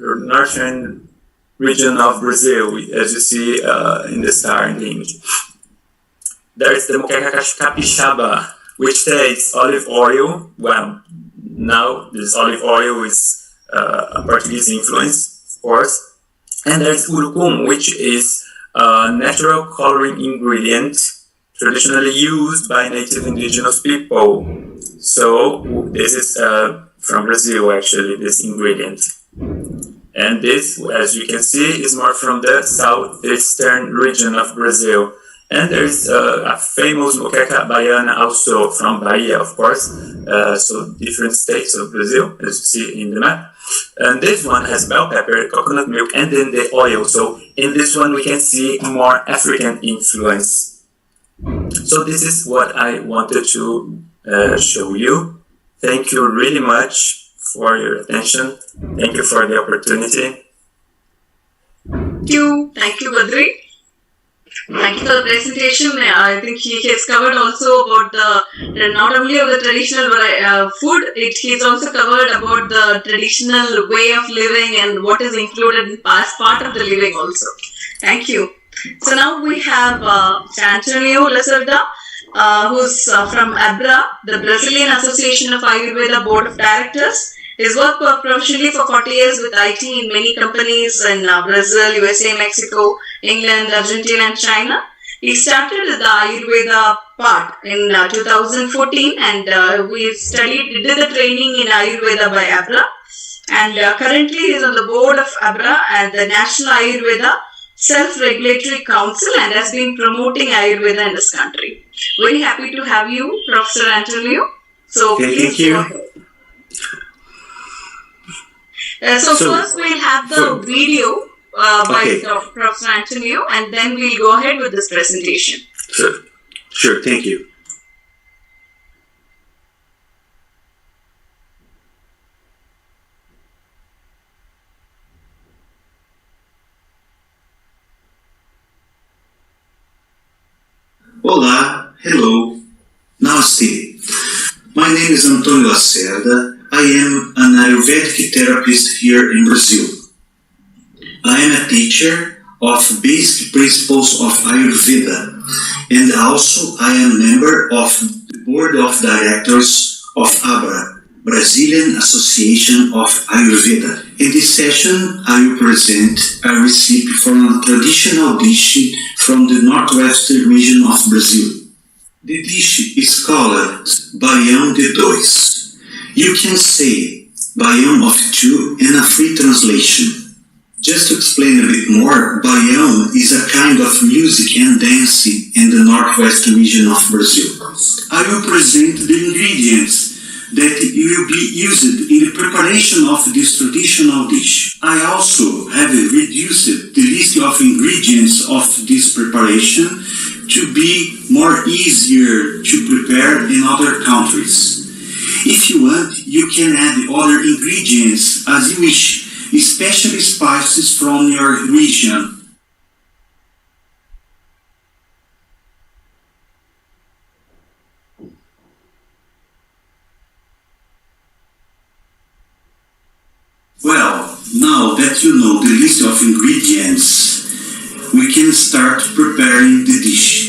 region of Brazil, as you see in the star in the image. There is the moqueca capixaba, which takes olive oil. Well, now this olive oil is a Portuguese influence, of course. And there's urucum, which is a natural coloring ingredient traditionally used by native indigenous people. So this is from Brazil, actually, this ingredient. And this, as you can see, is more from the southeastern region of Brazil. And there's a famous moqueca baiana also from Bahia, of course. So different states of Brazil, as you see in the map. And this one has bell pepper, coconut milk, and then the oil. So in this one we can see more African influence. So this is what I wanted to show you. Thank you really much for your attention. Thank you for the opportunity. Thank you, Badri. Thank you for the presentation. I think he has covered also about the not only of the traditional food, he's also covered about the traditional way of living and what is included as part of the living also. Thank you. So now we have Antonio Lacerda, who's from ABRA, the Brazilian Association of Ayurveda Board of Directors. He's worked professionally for 40 years with IT in many companies in Brazil, USA, Mexico, England, Argentina, and China. He started the Ayurveda part in 2014, and did the training in Ayurveda by ABRA. And currently he is on the board of ABRA and the National Ayurveda Self-Regulatory Council, and has been promoting Ayurveda in this country. Very happy to have you, Professor Antonio. So please go ahead. So first we'll have the video by Professor Antonio, and then we'll go ahead with this presentation. Sure, thank you. Olá, hello, namaste. My name is Antonio Lacerda. I am an Ayurvedic therapist here in Brazil. I am a teacher of basic principles of Ayurveda, and also I am member of the board of directors of ABRA, Brazilian Association of Ayurveda. In this session, I will present a recipe for a traditional dish from the northwestern region of Brazil. The dish is called Baião de Dois. You can say Baião of two in a free translation. Just to explain a bit more, baião is a kind of music and dancing in the northwest region of Brazil. I will present the ingredients that will be used in the preparation of this traditional dish. I also have reduced the list of ingredients of this preparation to be more easier to prepare in other countries. If you want, you can add other ingredients as you wish, especially spices from your region. Well, now that you know the list of ingredients, we can start preparing the dish.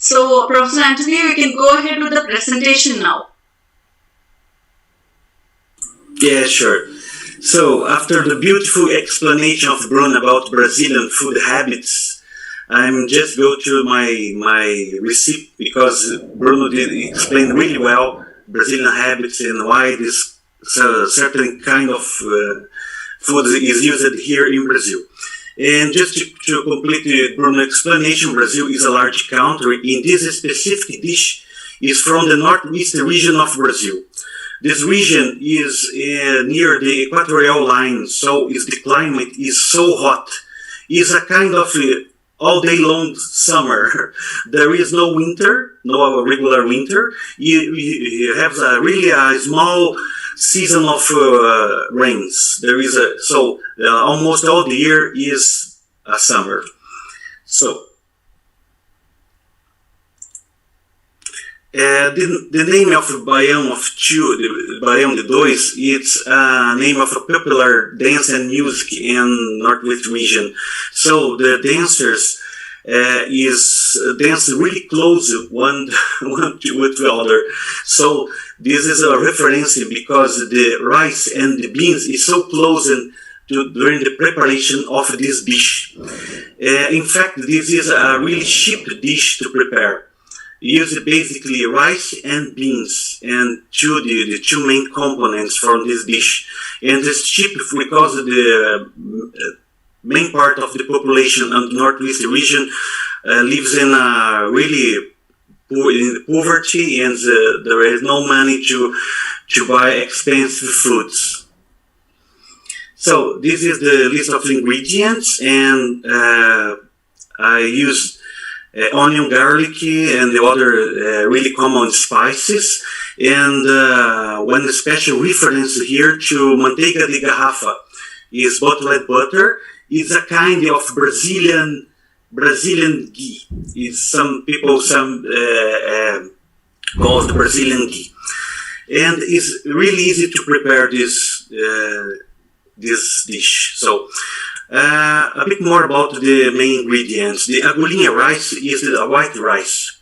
So, Professor Antonio, you can go ahead with the presentation now. Yeah, sure. So, after the beautiful explanation of Bruno about Brazilian food habits, I'm just go to my recipe because Bruno did explain really well Brazilian habits and why this certain kind of food is used here in Brazil. And just to complete the Bruno explanation, Brazil is a large country. In this specific dish is from the northeast region of Brazil. This region is near the equatorial line, so the climate is so hot. It's a kind of all day long summer. There is no winter, no regular winter. You have a small season of rains. There is almost all the year is a summer. So the name of Baião de Dois, it's a name of a popular dance and music in Northwest region. So the dancers is dance really close one with the other. So this is a reference because the rice and the beans is so close during the preparation of this dish. In fact, this is a really cheap dish to prepare. Use basically rice and beans and the two main components from this dish. And it's cheap because the main part of the population in the Northwest region lives in a really poverty, and there is no money to buy expensive foods. So this is the list of ingredients, and I use onion, garlic, and the other really common spices. And one special reference here to manteiga de garrafa is bottled butter. It's a kind of Brazilian ghee. It's some people call it Brazilian ghee, and it's really easy to prepare this dish. So. A bit more about the main ingredients. The agulhinha rice is a white rice.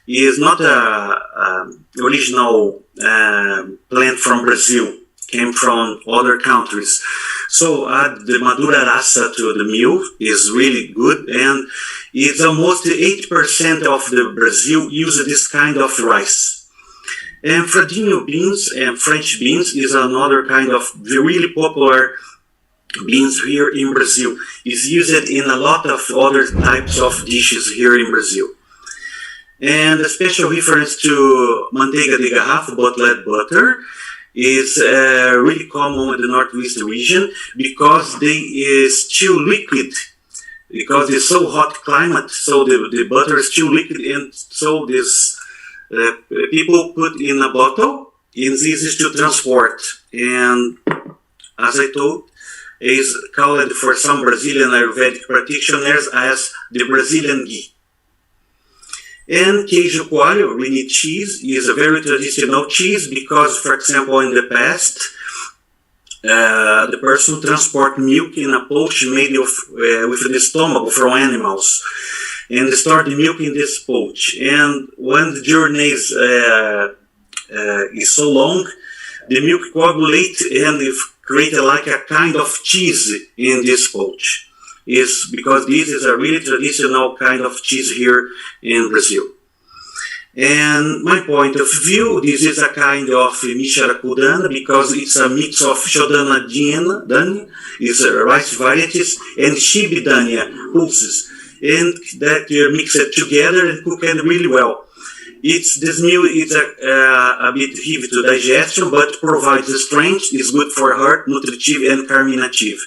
It is not an original plant from Brazil. Came from other countries. So add the madura raça to the meal is really good, and it's almost 8% of the Brazil use this kind of rice. And Fradinho beans and French beans is another kind of really popular beans here in Brazil. Is used in a lot of other types of dishes here in Brazil. And a special reference to manteiga de garrafa, bottled butter, is really common in the Northwest region because they is still liquid. Because it's so hot climate, so the butter is still liquid, and so this people put in a bottle, and this is to transport. And as I told, is called for some Brazilian Ayurvedic practitioners as the Brazilian ghee. And queijo coalho, we need cheese, is a very traditional cheese because, for example, in the past, the person transport milk in a pouch made of with the stomach from animals, and they store the milk in this pouch. And when the journey is so long, the milk coagulates and create like a kind of cheese in this pouch. Is because this is a really traditional kind of cheese here in Brazil. And my point of view, this is a kind of micharacudana because it's a mix of shodana dania, is rice varieties, and shibidania pulses, and that you mix it together and cook it really well. This meal is a bit heavy to digestion, but provides strength, is good for heart, nutritive and carminative.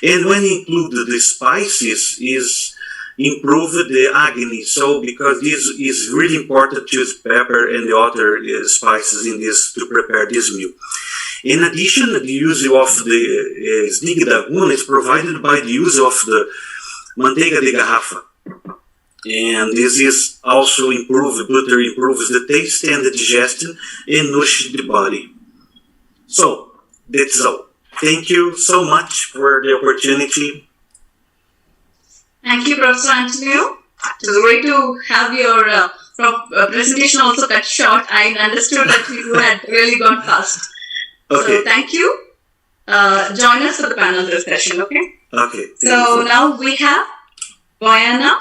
And when you include the spices, is improve the agni. So because this is really important to use pepper and the other spices in this to prepare this meal. In addition, the use of the snigdaguna is provided by the use of the manteiga de garrafa. And this is also butter improves the taste and the digestion and nourishes the body. So, that's all. Thank you so much for the opportunity. Thank you, Professor Antonio. It was great to have your presentation also cut short. I understood that you had really gone fast. Okay. So thank you. Join us for the panel discussion, okay? Okay. So now we have Bojana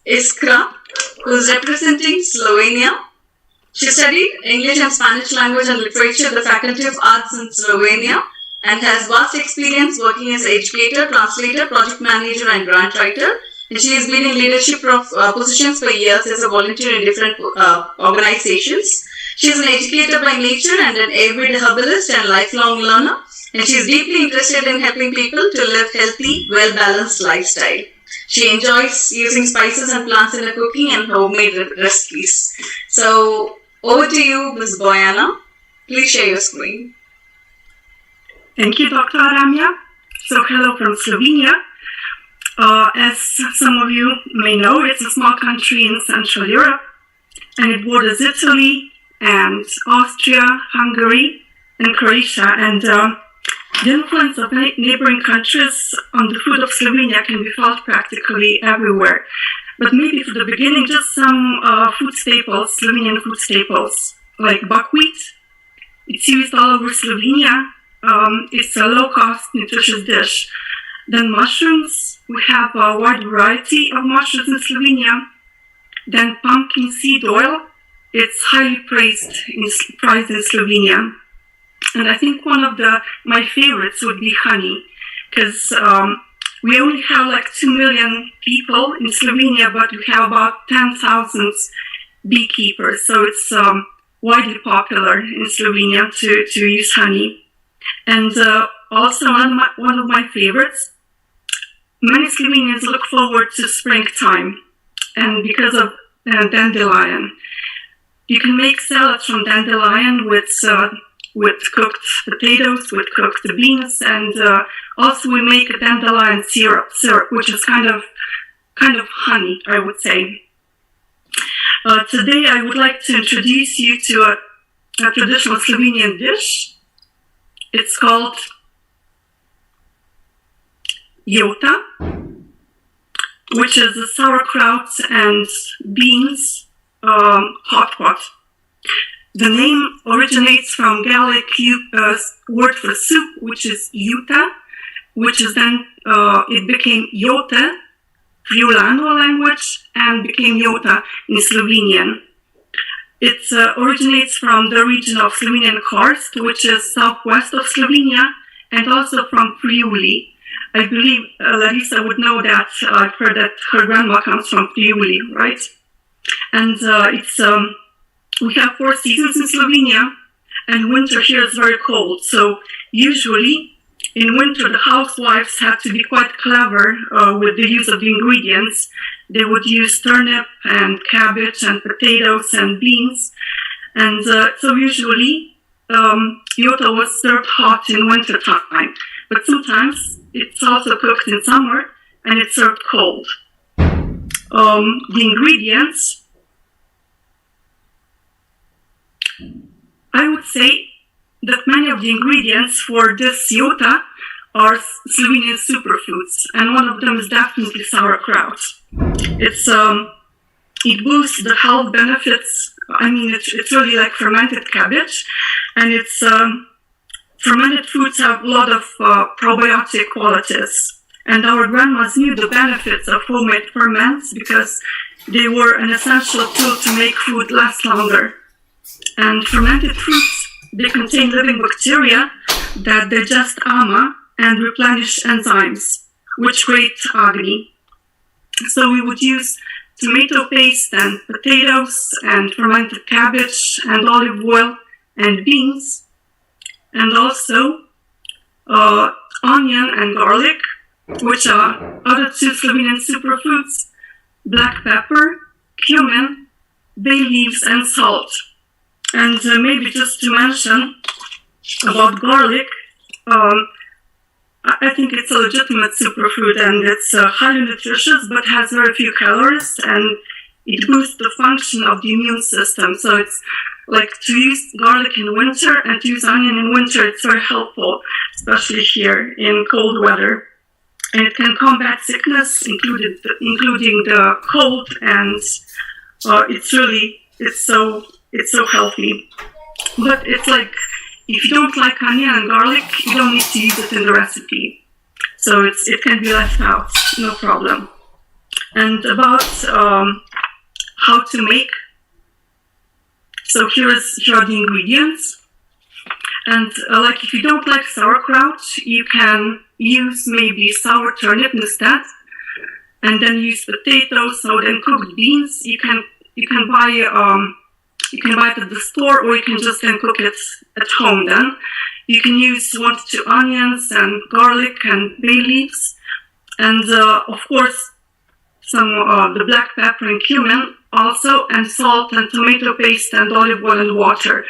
Iskra, who is representing Slovenia. She studied English and Spanish language and literature at the Faculty of Arts in Slovenia and has vast experience working as educator, translator, project manager and grant writer. And she has been in leadership positions for years as a volunteer in different organizations. She is an educator by nature and an avid herbalist and lifelong learner. And she is deeply interested in helping people to live healthy, well-balanced lifestyle. She enjoys using spices and plants in her cooking and homemade recipes. So, over to you, Ms. Bojana. Please share your screen. Thank you, Dr. Aramia. So, hello from Slovenia. As some of you may know, it's a small country in Central Europe, and it borders Italy and Austria, Hungary, and Croatia. And the influence of neighboring countries on the food of Slovenia can be felt practically everywhere. But maybe for the beginning, just some food staples, Slovenian food staples, like buckwheat. It's used all over Slovenia. It's a low-cost, nutritious dish. Then mushrooms. We have a wide variety of mushrooms in Slovenia. Then pumpkin seed oil. It's highly prized in Slovenia. And I think one of my favorites would be honey, because we only have like 2 million people in Slovenia, but we have about 10,000 beekeepers. So it's widely popular in Slovenia to use honey. And also one of my favorites, many Slovenians look forward to springtime, and because of dandelion. You can make salads from dandelion with cooked potatoes, with cooked beans, and also we make a dandelion syrup, which is kind of honey, I would say. Today I would like to introduce you to a traditional Slovenian dish. It's called jota, which is a sauerkraut and beans hot pot. The name originates from Gaelic word for soup, which is juta, which is then it became jote, Friulano language, and became jota in Slovenian. It originates from the region of Slovenian Horst, which is southwest of Slovenia, and also from Friuli. I believe Larissa would know that. I've heard that her grandma comes from Friuli, right? And we have 4 seasons in Slovenia, and winter here is very cold. So usually in winter, the housewives have to be quite clever with the use of the ingredients. They would use turnip and cabbage and potatoes and beans. And so usually jota was served hot in winter time. But sometimes it's also cooked in summer and it's served cold. The ingredients, I would say that many of the ingredients for this jota are Slovenian superfoods, and one of them is definitely sauerkraut. It boosts the health benefits. I mean, it's really like fermented cabbage, and fermented foods have a lot of probiotic qualities. And our grandmas knew the benefits of homemade ferments because they were an essential tool to make food last longer. And fermented fruits, they contain living bacteria that digest ama and replenish enzymes, which create agni. So we would use tomato paste and potatoes and fermented cabbage and olive oil and beans, and also onion and garlic, which are other 2 Slovenian superfoods, black pepper, cumin, bay leaves, and salt. And maybe just to mention about garlic, I think it's a legitimate superfood, and it's highly nutritious but has very few calories, and it boosts the function of the immune system. So it's like to use garlic in winter and to use onion in winter, it's very helpful, especially here in cold weather. And it can combat sickness, including the cold and it's so healthy. But it's like, if you don't like onion and garlic, you don't need to use it in the recipe. So it can be left out, no problem. And about how to make. So here are the ingredients. And like, if you don't like sauerkraut, you can use maybe sour turnip instead, and then use potatoes. So then cooked beans, you can buy it at the store, or you can just then cook it at home. Then you can use 1 to 2 onions and garlic and bay leaves, and of course some the black pepper and cumin also, and salt and tomato paste and olive oil and water.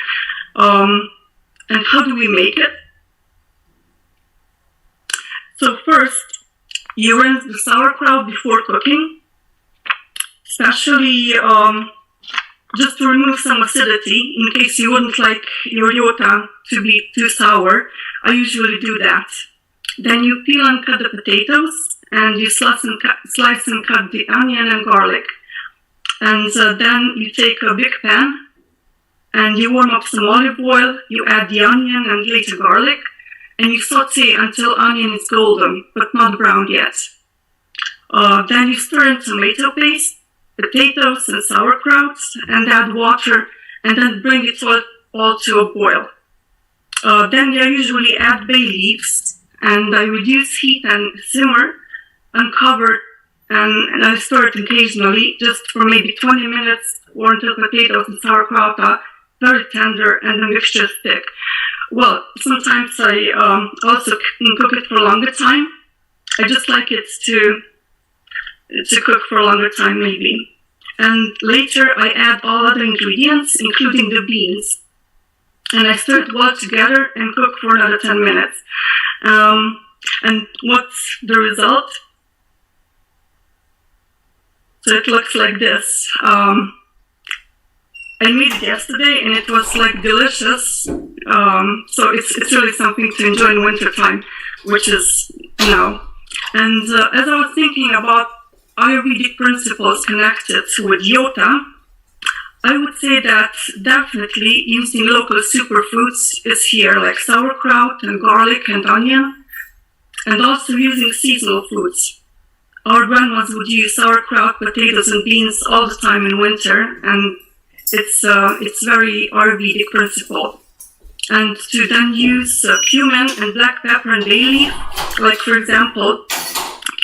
And how do we make it? So first, you rinse the sauerkraut before cooking, especially just to remove some acidity, in case you wouldn't like your jota to be too sour. I usually do that. Then you peel and cut the potatoes, and you slice and cut the onion and garlic. And then you take a big pan, and you warm up some olive oil, you add the onion and later garlic, and you saute until onion is golden, but not brown yet. Then you stir in tomato paste, potatoes and sauerkraut, and add water, and then bring it all to a boil. Then I usually add bay leaves, and I reduce heat and simmer, uncover, and I stir it occasionally, just for maybe 20 minutes, or until potatoes and sauerkraut are very tender and the mixture is thick. Well, sometimes I also cook it for a longer time. I just like it to cook for a longer time, maybe. And later I add all other ingredients, including the beans. And I stir it well together and cook for another 10 minutes. And what's the result? So it looks like this. I made it yesterday, and it was like delicious. So it's really something to enjoy in winter time, which is now. And as I was thinking about Ayurvedic principles connected with jota, I would say that definitely using local superfoods is here, like sauerkraut and garlic and onion, and also using seasonal foods. Our grandmas would use sauerkraut, potatoes, and beans all the time in winter, and it's very Ayurvedic principle. And to then use cumin and black pepper and bay leaf, like for example,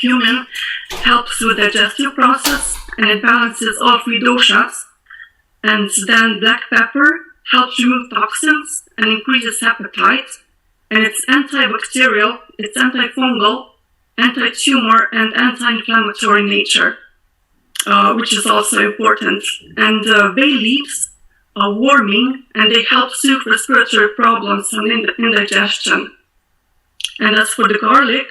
cumin helps with the digestive process and it balances all 3 doshas. And then black pepper helps remove toxins and increases appetite. And it's antibacterial, it's antifungal, anti-tumor, and anti-inflammatory in nature, which is also important. And bay leaves are warming, and they help soothe respiratory problems and indigestion. And as for the garlic,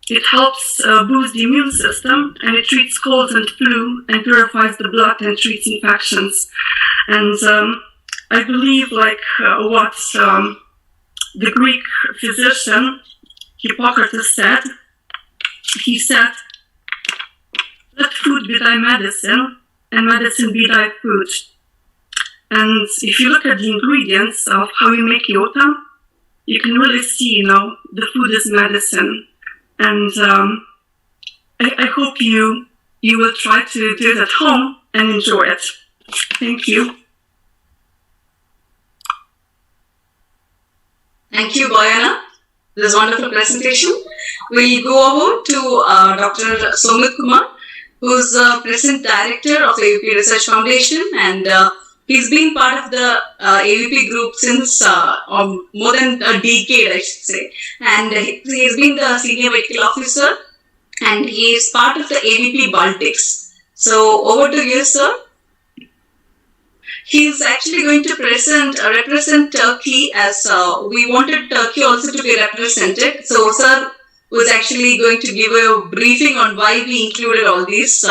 it helps boost the immune system, and it treats colds and flu, and purifies the blood and treats infections. And I believe, like what the Greek physician Hippocrates said, he said, "Let food be thy medicine, and medicine be thy food." And if you look at the ingredients of how we make jota, you can really see, the food is medicine. And I hope you will try to do it at home and enjoy it. Thank you. Thank you, Boyana. This wonderful presentation. We'll go over to Dr. Somit Kumar, who's the present director of the AVP Research Foundation, and he's been part of the AVP group since more than a decade, I should say. And he's been the senior medical officer, and he is part of the AVP Baltics. So over to you, sir. He's actually going to represent Turkey, as we wanted Turkey also to be represented. So, sir was actually going to give a briefing on why we included all these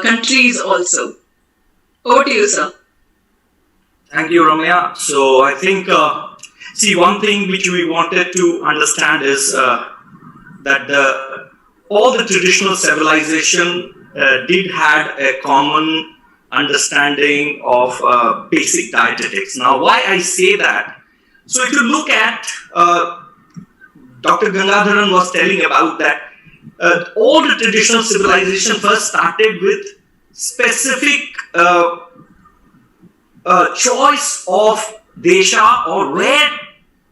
countries also. Over to you, sir. Thank you, Ramya. So, I think, one thing which we wanted to understand is that all the traditional civilization did had a common understanding of basic dietetics. Now, why I say that? So, if you look at Dr. Gangadharan was telling about that all the traditional civilization first started with specific choice of desha or where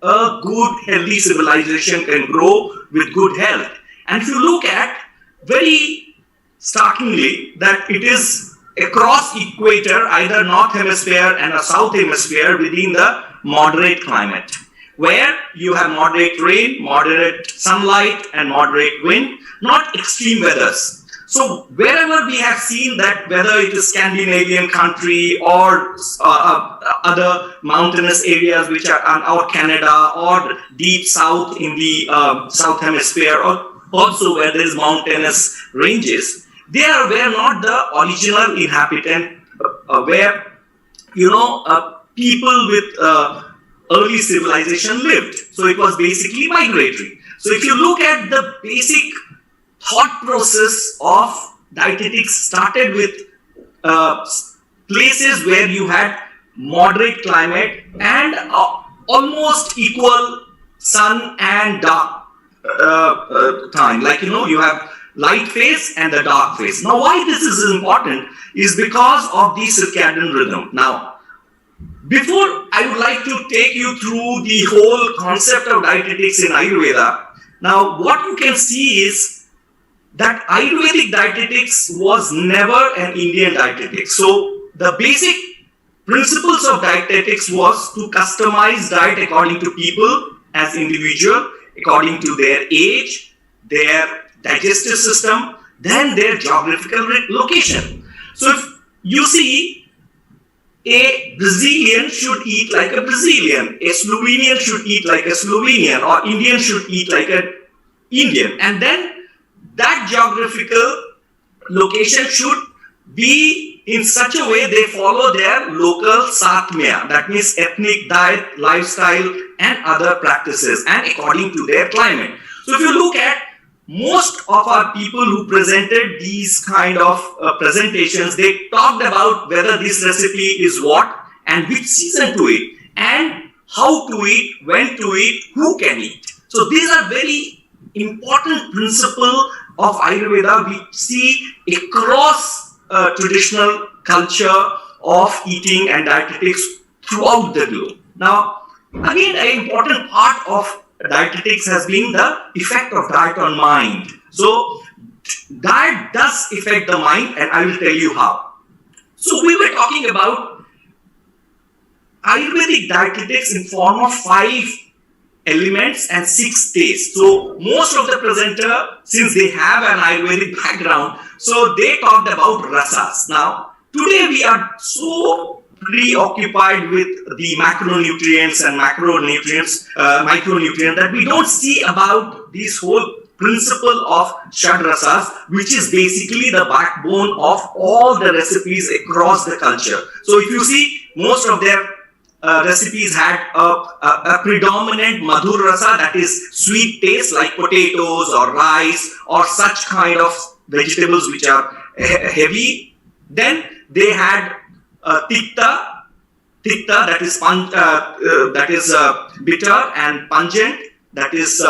a good healthy civilization can grow with good health. And if you look at very starkly that it is across equator, either north hemisphere and a south hemisphere within the moderate climate, where you have moderate rain, moderate sunlight and moderate wind, not extreme weathers. So wherever we have seen that, whether it is Scandinavian country or other mountainous areas which are or Canada or deep south in the south hemisphere, or also where there is mountainous ranges, they are where not the original inhabitant, where people with early civilization lived. So it was basically migratory. So if you look at the basic thought process of dietetics, started with places where you had moderate climate and almost equal sun and dark time. Like you have light phase and the dark phase. Now why this is important is because of the circadian rhythm. Now before I would like to take you through the whole concept of dietetics in Ayurveda. Now what you can see is that Ayurvedic dietetics was never an Indian dietetics. So the basic principles of dietetics was to customize diet according to people as individual, according to their age, their digestive system, then their geographical location. So if you see, a Brazilian should eat like a Brazilian, a Slovenian should eat like a Slovenian, or Indian should eat like an Indian. And then that geographical location should be in such a way they follow their local satmya, that means ethnic diet, lifestyle and other practices, and according to their climate. So if you look at most of our people who presented these kind of presentations, they talked about whether this recipe is what and which season to eat and how to eat, when to eat, who can eat. So these are very important principle of Ayurveda we see across traditional culture of eating and dietetics throughout the globe. Now, again, an important part of dietetics has been the effect of diet on mind. So, diet does affect the mind, and I will tell you how. So, we were talking about Ayurvedic dietetics in form of 5 elements and 6 states. So, most of the presenter, since they have an Ayurvedic background, so they talked about rasas. Now, today we are so preoccupied with the macronutrients and micronutrients that we don't see about this whole principle of Shadrasas, which is basically the backbone of all the recipes across the culture. So if you see, most of their recipes had a predominant madhur rasa, that is sweet taste, like potatoes or rice or such kind of vegetables which are heavy. Then they had tikta, that is bitter and pungent, that is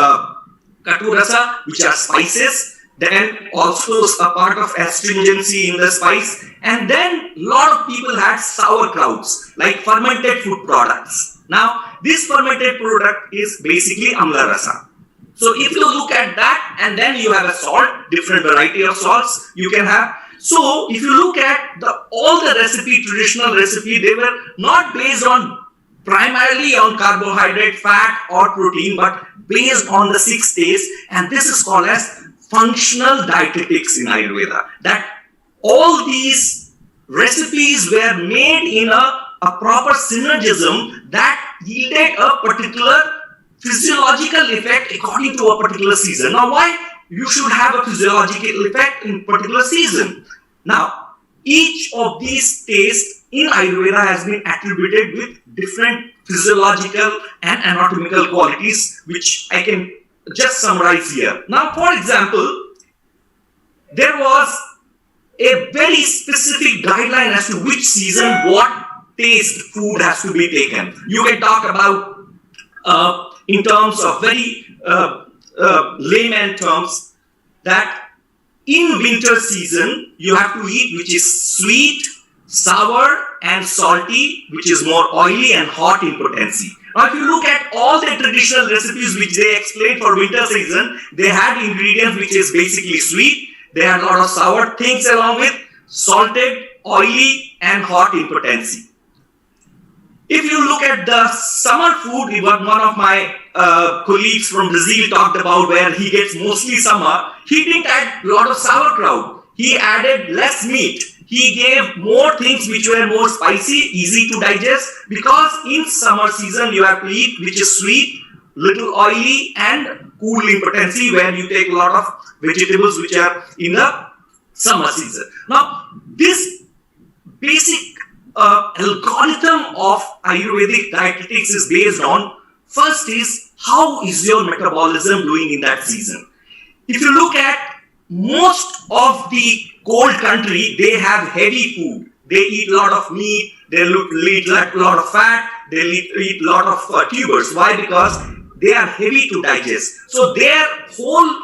katu rasa, which are spices. Then also a part of astringency in the spice. And then a lot of people had sauerkrauts, like fermented food products. Now, this fermented product is basically amla rasa. So if you look at that, and then you have a salt, different variety of salts you can have. So if you look at all the traditional recipe, they were not based on primarily on carbohydrate, fat or protein, but based on the 6 states, and this is called as functional dietetics in Ayurveda. That all these recipes were made in a proper synergism that yielded a particular physiological effect according to a particular season. Now, why you should have a physiological effect in particular season? Now, each of these tastes in Ayurveda has been attributed with different physiological and anatomical qualities, which I can just summarize here. Now, for example, there was a very specific guideline as to which season what taste food has to be taken. You can talk about in terms of very layman terms that in winter season you have to eat which is sweet, sour and salty, which is more oily and hot in potency. Now if you look at all the traditional recipes which they explained for winter season, they had ingredients which is basically sweet, they had a lot of sour things along with salted, oily and hot in potency. If you look at the summer food, what one of my colleagues from Brazil talked about, where he gets mostly summer, he didn't add a lot of sauerkraut. He added less meat. He gave more things which were more spicy, easy to digest, because in summer season you have to eat which is sweet, little oily and cool in potency, where you take a lot of vegetables which are in the summer season. Now, this basic algorithm of Ayurvedic dietetics is based on, first is, how is your metabolism doing in that season? If you look at most of the cold country, they have heavy food. They eat a lot of meat, they eat a lot of fat, they eat a lot of tubers. Why? Because they are heavy to digest. So their whole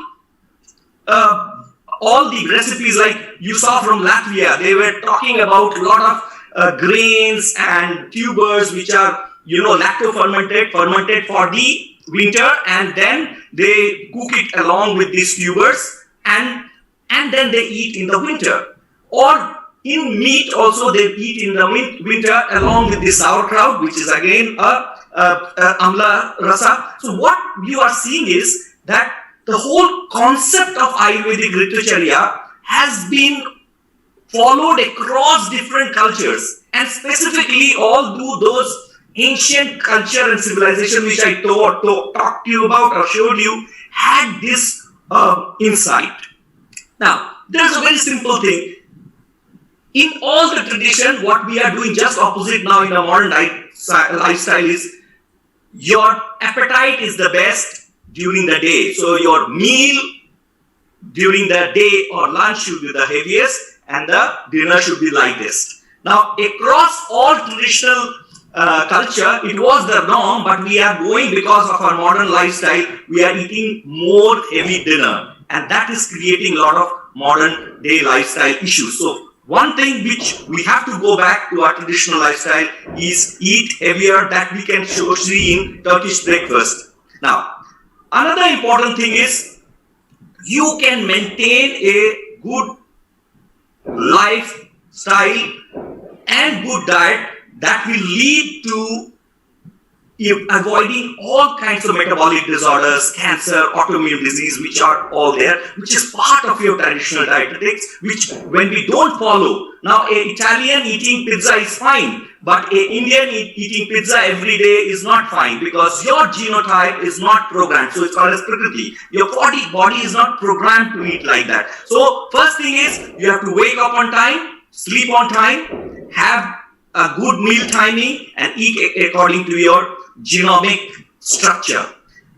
all the recipes, like you saw from Latvia, they were talking about a lot of grains and tubers which are, lacto-fermented, fermented for the winter, and then they cook it along with these tubers, and then they eat in the winter. Or in meat also they eat in the winter along with the sauerkraut, which is again amla rasa. So what you are seeing is that the whole concept of Ayurvedic literature has been followed across different cultures, and specifically all those ancient culture and civilization which I talked to you about or showed you had this insight. Now, there's a very simple thing. In all the tradition, what we are doing just opposite now in a modern lifestyle is, your appetite is the best during the day. So your meal during the day or lunch should be the heaviest and the dinner should be lightest. Now, across all traditional culture, it was the norm, but we are going, because of our modern lifestyle, we are eating more heavy dinner, and that is creating a lot of modern day lifestyle issues. So one thing which we have to go back to our traditional lifestyle is eat heavier, that we can see in Turkish breakfast. Now, another important thing is, you can maintain a good lifestyle and good diet that will lead to avoiding all kinds of metabolic disorders, cancer, autoimmune disease, which are all there, which is part of your traditional dietetics, which when we don't follow. Now, an Italian eating pizza is fine, but an Indian eating pizza every day is not fine, because your genotype is not programmed. So it's called as prakriti. Your body is not programmed to eat like that. So first thing is, you have to wake up on time, sleep on time, have a good meal timing, and eat according to your genomic structure.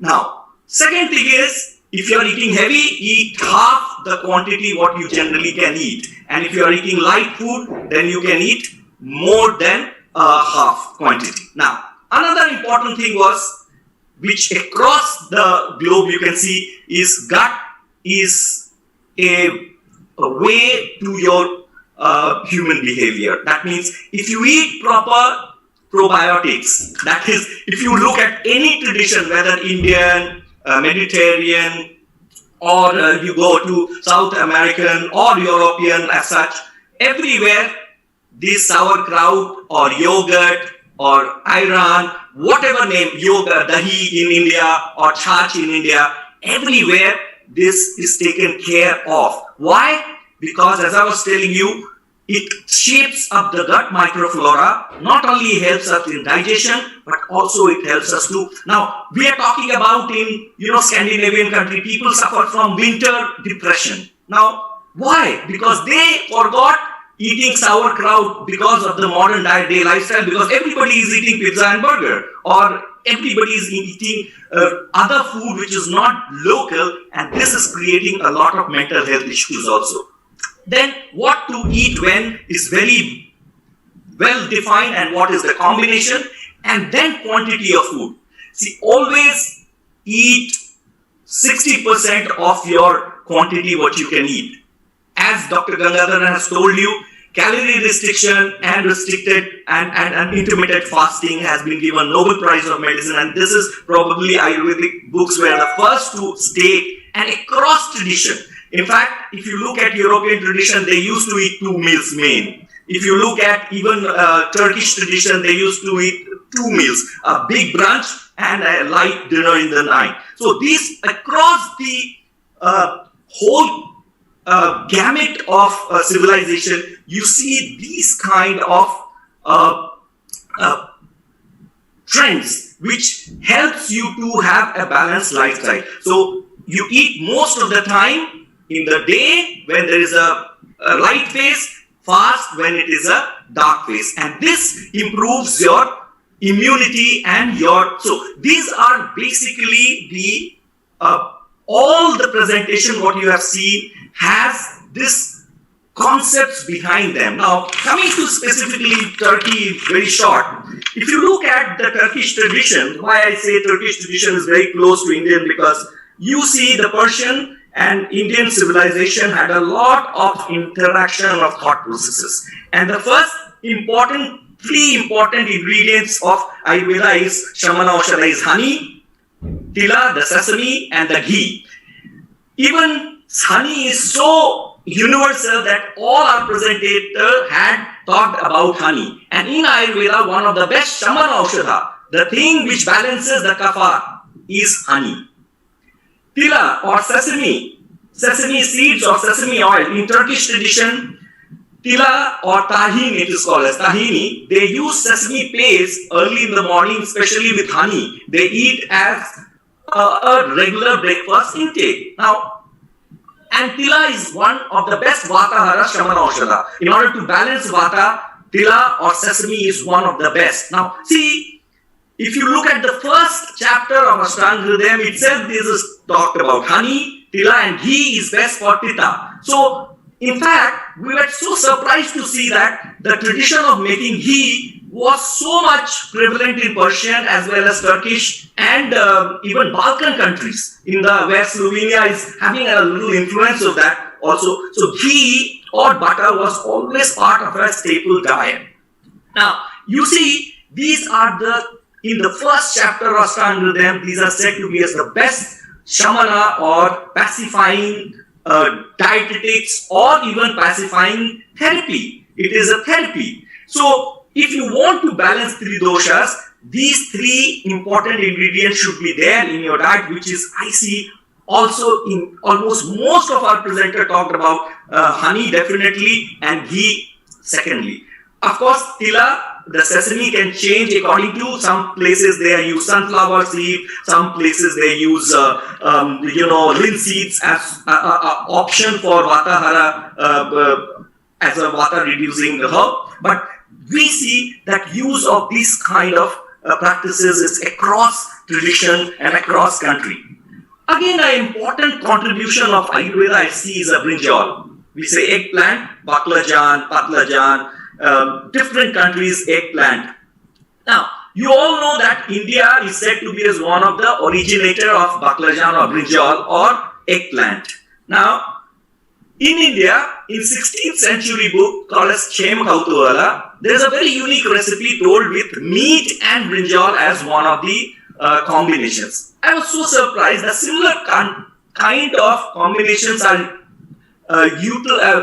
Now, second thing is, if you are eating heavy, eat half the quantity what you generally can eat. And if you are eating light food, then you can eat more than half quantity. Now, another important thing was, which across the globe you can see, is gut is a way to your human behavior. That means if you eat proper probiotics, that is, if you look at any tradition, whether Indian, Mediterranean, or you go to South American or European as such, everywhere this sauerkraut or yogurt or ayran, whatever name, yogurt, dahi in India or chach in India, everywhere this is taken care of. Why? Because as I was telling you, it shapes up the gut microflora. Not only helps us in digestion, but also it helps us to. Now, we are talking about in Scandinavian country, people suffer from winter depression. Now, why? Because they forgot eating sauerkraut because of the modern day lifestyle, because everybody is eating pizza and burger, or everybody is eating other food which is not local, and this is creating a lot of mental health issues also. then what to eat when is very well defined, and what is the combination, and then quantity of food. See, always eat 60% of your quantity what you can eat. As Dr. Gangadharan has told you, calorie restriction and restricted and intermittent fasting has been given Nobel Prize of Medicine, and this is probably Ayurvedic books were the first to state, and across tradition. In fact, if you look at European tradition, they used to eat 2 meals main. If you look at even Turkish tradition, they used to eat 2 meals, a big brunch and a light dinner in the night. So these across the whole gamut of civilization, you see these kind of trends which helps you to have a balanced lifestyle. So you eat most of the time in the day when there is a light phase, fast when it is a dark phase, and this improves your immunity and your. So these are basically the all the presentation what you have seen has this concepts behind them. Now coming to specifically Turkey, very short. If you look at the Turkish tradition, why I say Turkish tradition is very close to Indian, because you see the Persian and Indian civilization had a lot of interaction of thought processes. And the first three important ingredients of Ayurveda is Shamana Aushadha is honey, tila, the sesame, and the ghee. Even honey is so universal that all our presentators had talked about honey. And in Ayurveda, one of the best Shamana Aushadha, the thing which balances the kapha, is honey. Tila or sesame seeds or sesame oil. In Turkish tradition, tila or tahin, it is called as tahini, they use sesame paste early in the morning, especially with honey. They eat as a regular breakfast intake. Now, and tila is one of the best Vatahara Shamana Aushadha. In order to balance Vata, tila or sesame is one of the best. Now, see, if you look at the first chapter of Ashtanga Hridayam, itself this is talked about honey, tila, and ghee is best for pitta. So, in fact, we were so surprised to see that the tradition of making ghee was so much prevalent in Persian as well as Turkish and even Balkan countries, where Slovenia is having a little influence of that also. So, ghee or butter was always part of a staple diet. Now, you see, these are in the first chapter of Ashtanga Hridayam, these are said to be as the best Shamana or pacifying dietetics or even pacifying therapy. It is a therapy. So, if you want to balance 3 doshas, these 3 important ingredients should be there in your diet, which is, I see, also in almost most of our presenters talked about honey definitely and ghee secondly. Of course, tila, the sesame can change according to some places they use sunflower seed, some places they use linseeds as an option for Vatahara as a Vata reducing herb. But we see that use of these kind of practices is across tradition and across country. Again, an important contribution of Ayurveda I see is a brinjal. We say eggplant, baklajan, patlajan, different countries eggplant. Now, you all know that India is said to be as one of the originator of baklajan or brinjal or eggplant. Now, in India, in 16th century book called as Chem Kautuvala, there is a very unique recipe told with meat and brinjal as one of the combinations. I was so surprised that similar kind of combinations are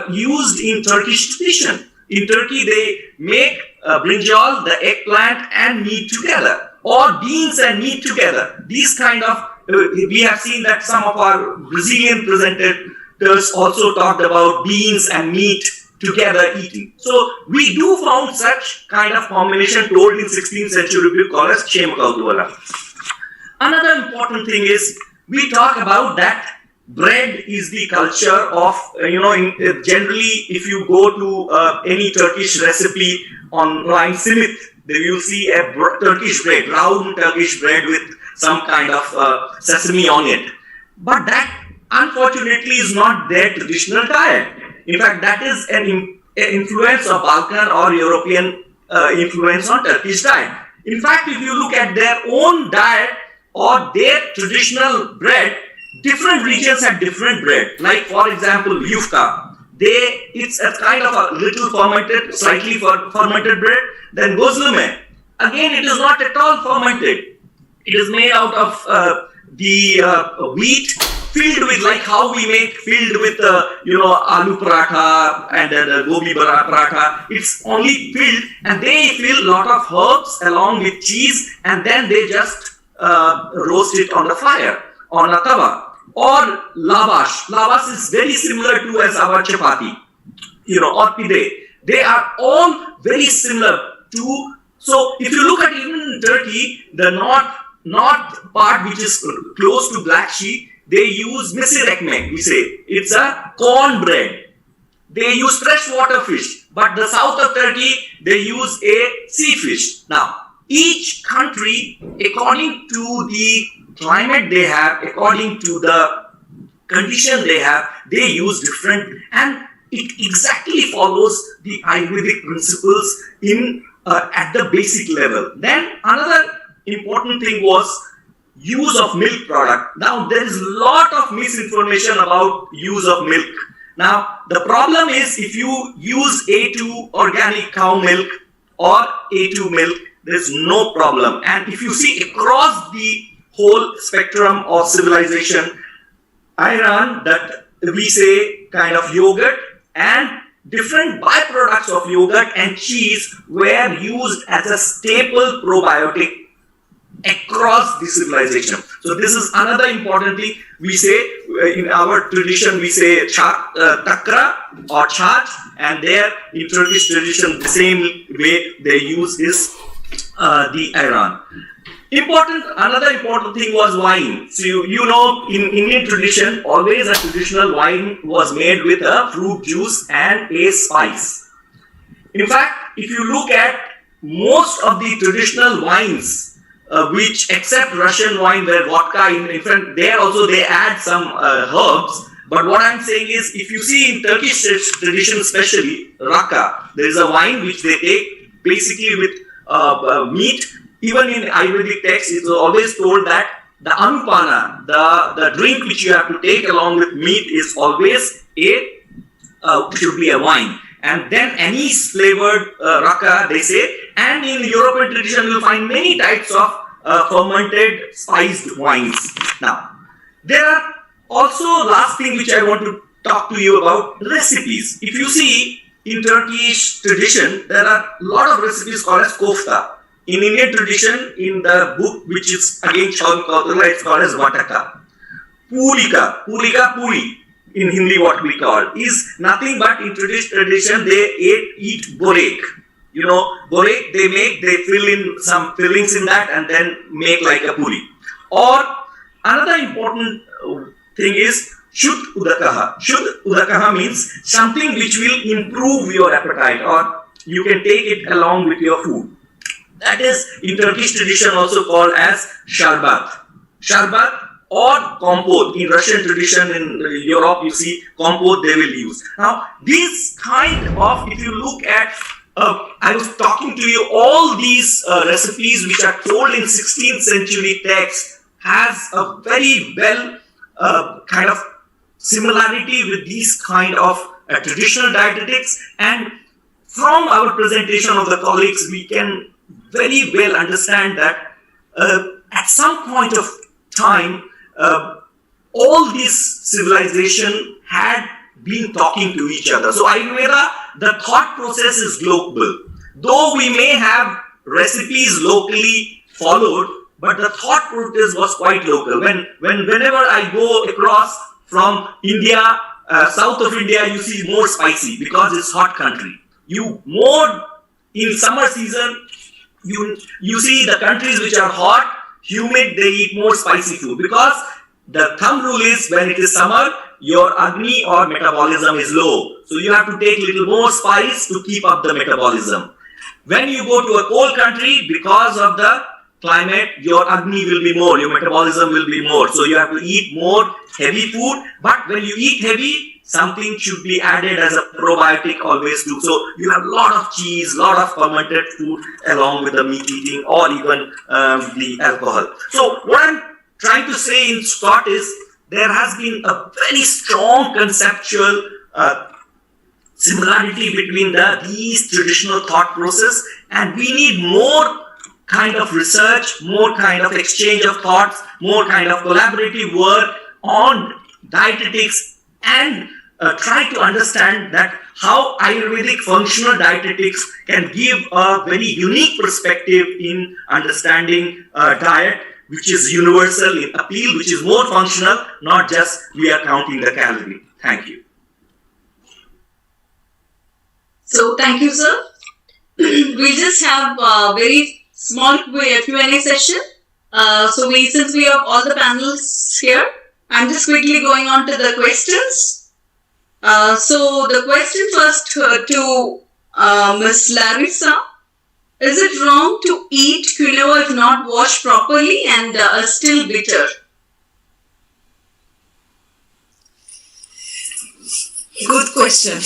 used in Turkish tradition. In Turkey, they make brinjal, the eggplant and meat together, or beans and meat together. These kind of, we have seen that some of our Brazilian presenters also talked about beans and meat together eating. So, we do found such kind of combination told in 16th century book called as Chem Kautuvala. Another important thing is, we talk about that bread is the culture of, generally if you go to any Turkish recipe online, simit, there you see a Turkish bread, round Turkish bread with some kind of sesame on it. But that unfortunately is not their traditional diet. In fact, that is an influence of Balkan or European influence on Turkish diet. In fact, if you look at their own diet or their traditional bread, different regions have different bread. Like for example, yufka. It's a kind of a little fermented, slightly fermented bread. Then gozlume. Again, it is not at all fermented. It is made out of the wheat, filled with, like how we make, filled with aloo paratha and then gobi paratha. It's only filled, and they fill a lot of herbs along with cheese, and then they just roast it on the fire on a tawa. Or lavash. Lavash is very similar to as our chapati, or pide. They are all very similar to. So if you look at even in Turkey, the north part, which is close to Black Sea, they use misir ekmek, we say. It's a corn bread. They use freshwater fish. But the south of Turkey, they use a sea fish. Now, each country, according to the climate they have, according to the condition they have, they use different, and it exactly follows the Ayurvedic principles in at the basic level. Then another important thing was use of milk product. Now there is a lot of misinformation about use of milk. Now the problem is, if you use A2 organic cow milk or A2 milk, there is no problem. And if you see across the whole spectrum of civilization, Iran, that we say kind of yogurt and different byproducts of yogurt and cheese were used as a staple probiotic across the civilization. So this is another important thing. We say in our tradition, we say takra or chach, and there in Turkish tradition the same way they use is the Iran. Another important thing was wine. So you know, in Indian tradition, always a traditional wine was made with a fruit juice and a spice. In fact, if you look at most of the traditional wines, which except Russian wine where vodka, in fact, there also they add some herbs. But what I'm saying is, if you see in Turkish tradition, especially raka, there is a wine which they take basically with meat. Even in Ayurvedic text, it is always told that the anupana, the drink which you have to take along with meat, is always should be a wine. And then anise flavored raka, they say. And in European tradition, you will find many types of fermented spiced wines. Now, there are also, last thing which I want to talk to you about, recipes. If you see in Turkish tradition, there are a lot of recipes called as kofta. In Indian tradition, in the book which is again Jaivika, it's called as vataka. Purika, puri, in Hindi what we call, is nothing but in Turkish tradition they eat borek. You know, borek they fill in some fillings in that and then make like a puri. Or another important thing is Shuddh Udakaha. Shuddh Udakaha means something which will improve your appetite, or you can take it along with your food. That is in Turkish tradition also called as sharbat. Sharbat or compote. In Russian tradition, in Europe, you see compote they will use. Now, these kind of, if you look at, I was talking to you, all these recipes which are told in 16th century text has a very well kind of similarity with these kind of traditional dietetics. And from our presentation of the colleagues, we can very well understand that at some point of time, all this civilization had been talking to each other. So Ayurveda, the thought process is global. Though we may have recipes locally followed, but the thought process was quite local. Whenever I go across from India, south of India, you see more spicy because it's hot country. In summer season, you see the countries which are hot, humid, they eat more spicy food, because the thumb rule is when it is summer, your Agni or metabolism is low. So you have to take little more spice to keep up the metabolism. When you go to a cold country, because of the climate, your Agni will be more, your metabolism will be more. So you have to eat more heavy food. But when you eat heavy, something should be added as a probiotic always do. So you have a lot of cheese, lot of fermented food along with the meat eating or even the alcohol. So what I'm trying to say in short is there has been a very strong conceptual similarity between these traditional thought process, and we need more kind of research, more kind of exchange of thoughts, more kind of collaborative work on dietetics and try to understand that how Ayurvedic functional dietetics can give a very unique perspective in understanding diet, which is universal in appeal, which is more functional, not just we are counting the calorie. Thank you. So thank you, sir. We just have a very small Q&A session. Since we have all the panels here, I'm just quickly going on to the questions. So the question first to Ms. Larissa. Is it wrong to eat quinoa if not washed properly and still bitter? Good question.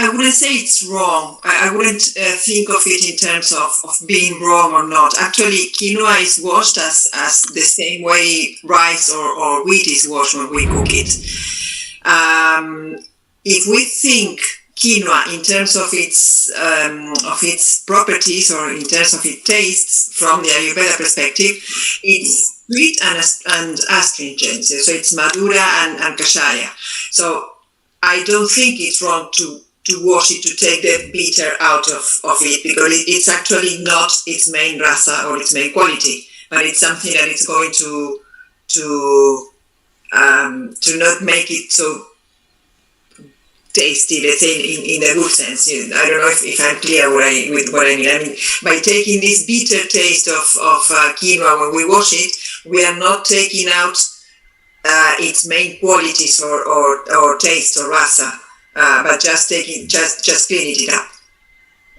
I wouldn't say it's wrong. I wouldn't think of it in terms of being wrong or not. Actually, quinoa is washed as the same way rice or wheat is washed when we cook it. If we think quinoa in terms of its properties or in terms of its tastes from the Ayurveda perspective, it's sweet and astringent. So it's madura and kashaya. So I don't think it's wrong to wash it, to take the bitter out of it, because it's actually not its main rasa or its main quality, but it's something that is going to not make it so tasty, let's say in a good sense. I don't know if I'm clear with what I mean. I mean, by taking this bitter taste of quinoa when we wash it, we are not taking out its main qualities or taste or rasa, but just cleaning it up.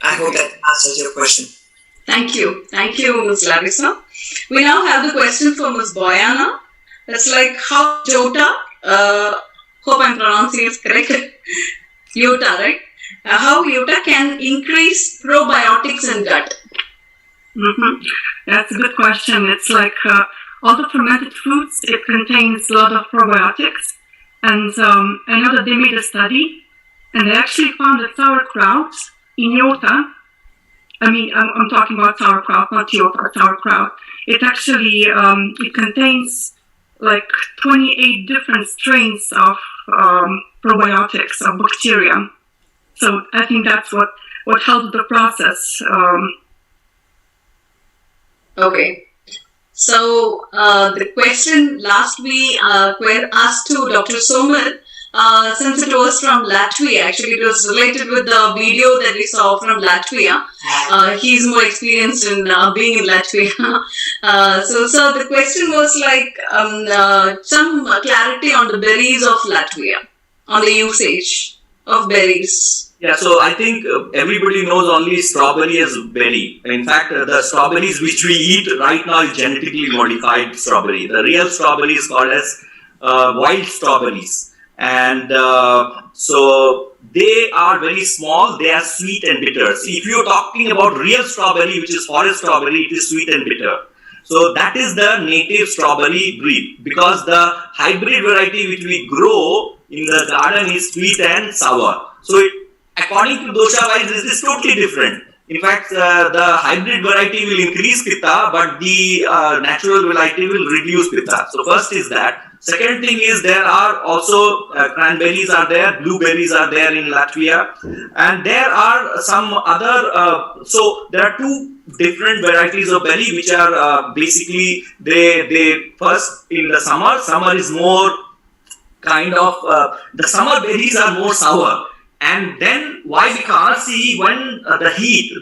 I hope that answers your question. Thank you, Ms. Larissa. We now have the question for Ms. Boyana. It's like how Jota, hope I'm pronouncing it correct, Jota, right? How Jota can increase probiotics in gut? Mm-hmm. That's a good question. It's like all the fermented foods, it contains a lot of probiotics. And I know that they made a study and they actually found that sauerkraut in Jota, I'm talking about sauerkraut, not Jota, sauerkraut. It actually, it contains like 28 different strains of probiotics, of bacteria. So I think that's what helped the process. Okay. So the question last we were asked to Dr. Somar, since it was from Latvia, actually it was related with the video that we saw from Latvia. He's more experienced in being in Latvia. So the question was like some clarity on the berries of Latvia, on the usage of berries. Yeah, so I think everybody knows only strawberry as berry. In fact, the strawberries which we eat right now is genetically modified strawberry. The real strawberry is called as wild strawberries. And so they are very small, they are sweet and bitter. So if you're talking about real strawberry, which is forest strawberry, it is sweet and bitter. So that is the native strawberry breed, because the hybrid variety which we grow in the garden is sweet and sour. So according to dosha wise, this is totally different. In fact, the hybrid variety will increase pitta, but the natural variety will reduce pitta. So first is that. Second thing is there are also cranberries are there, blueberries are there in Latvia, and there are some other. So there are two different varieties of berry which are basically they first in the summer. Summer is more kind of the summer berries are more sour. And then why? Because see, when the heat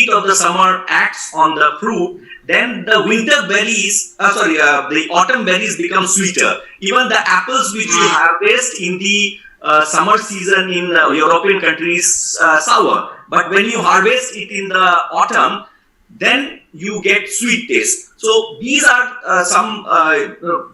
of the summer acts on the fruit, then the winter berries, the autumn berries become sweeter. Even the apples which you harvest in the summer season in European countries sour. But when you harvest it in the autumn, then you get sweet taste. So these are some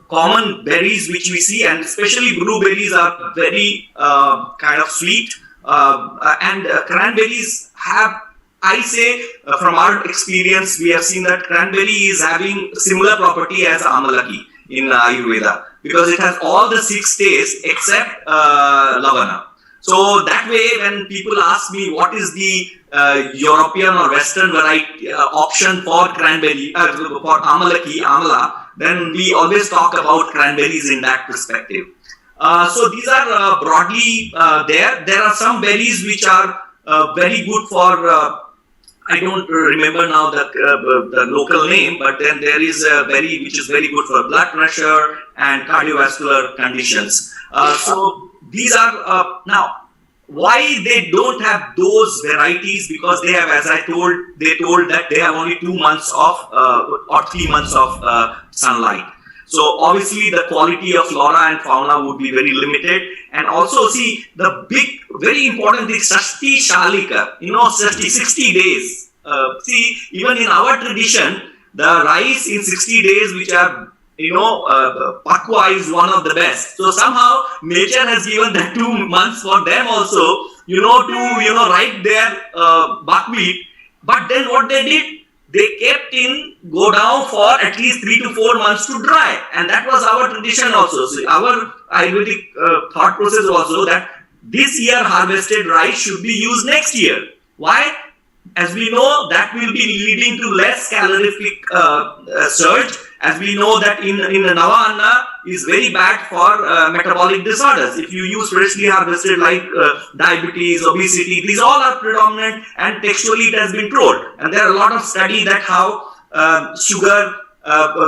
common berries which we see, and especially blueberries are very kind of sweet. And cranberries have, I say, from our experience, we have seen that cranberry is having similar property as amalaki in Ayurveda, because it has all the 6 tastes except lavana. So that way, when people ask me what is the European or Western variety option for cranberry, for amala, then we always talk about cranberries in that perspective. So these are broadly there. There are some berries which are very good for, I don't remember now the local name, but then there is a berry which is very good for blood pressure and cardiovascular conditions. So these are, now, why they don't have those varieties? Because they have, as I told, they told that they have only 2 months of, or 3 months of sunlight. So obviously the quality of flora and fauna would be very limited. And also see the big, very important thing, Sashti Shalika, 60 days. See, even in our tradition, the rice in 60 days which are, pakwa is one of the best. So somehow nature has given that 2 months for them also, to, ripe their buckwheat. But then what they did, they kept go down for at least 3 to 4 months to dry. And that was our tradition also. So our Ayurvedic thought process also that this year harvested rice should be used next year. Why? As we know, that will be leading to less calorific surge. As we know that in Nava Anna is very bad for metabolic disorders. If you use freshly harvested like diabetes, obesity, these all are predominant, and textually it has been told. And there are a lot of studies that how sugar,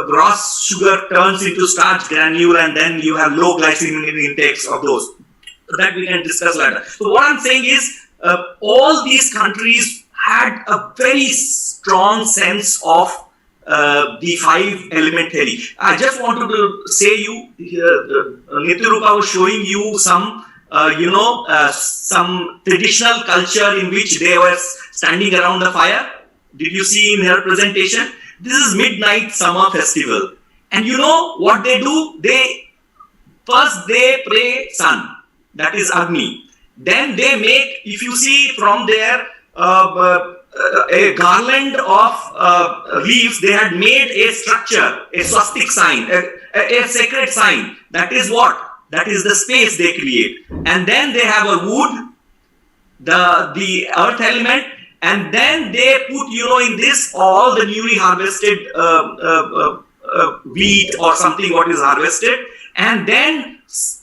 gross sugar turns into starch granule, and then you have low glycemic intakes of those. That we can discuss later. So what I'm saying is all these countries had a very strong sense of the 5 element theory. I just wanted to say you, Nityarupa was showing you some, some traditional culture in which they were standing around the fire. Did you see in her presentation? This is midnight summer festival. And you know what they do? First they pray sun, that is Agni. Then they make, if you see from there, a garland of leaves, they had made a structure, a swastik sign, a sacred sign. That is what? That is the space they create. And then they have a wood, the earth element, and then they put, in this all the newly harvested wheat or something what is harvested, and then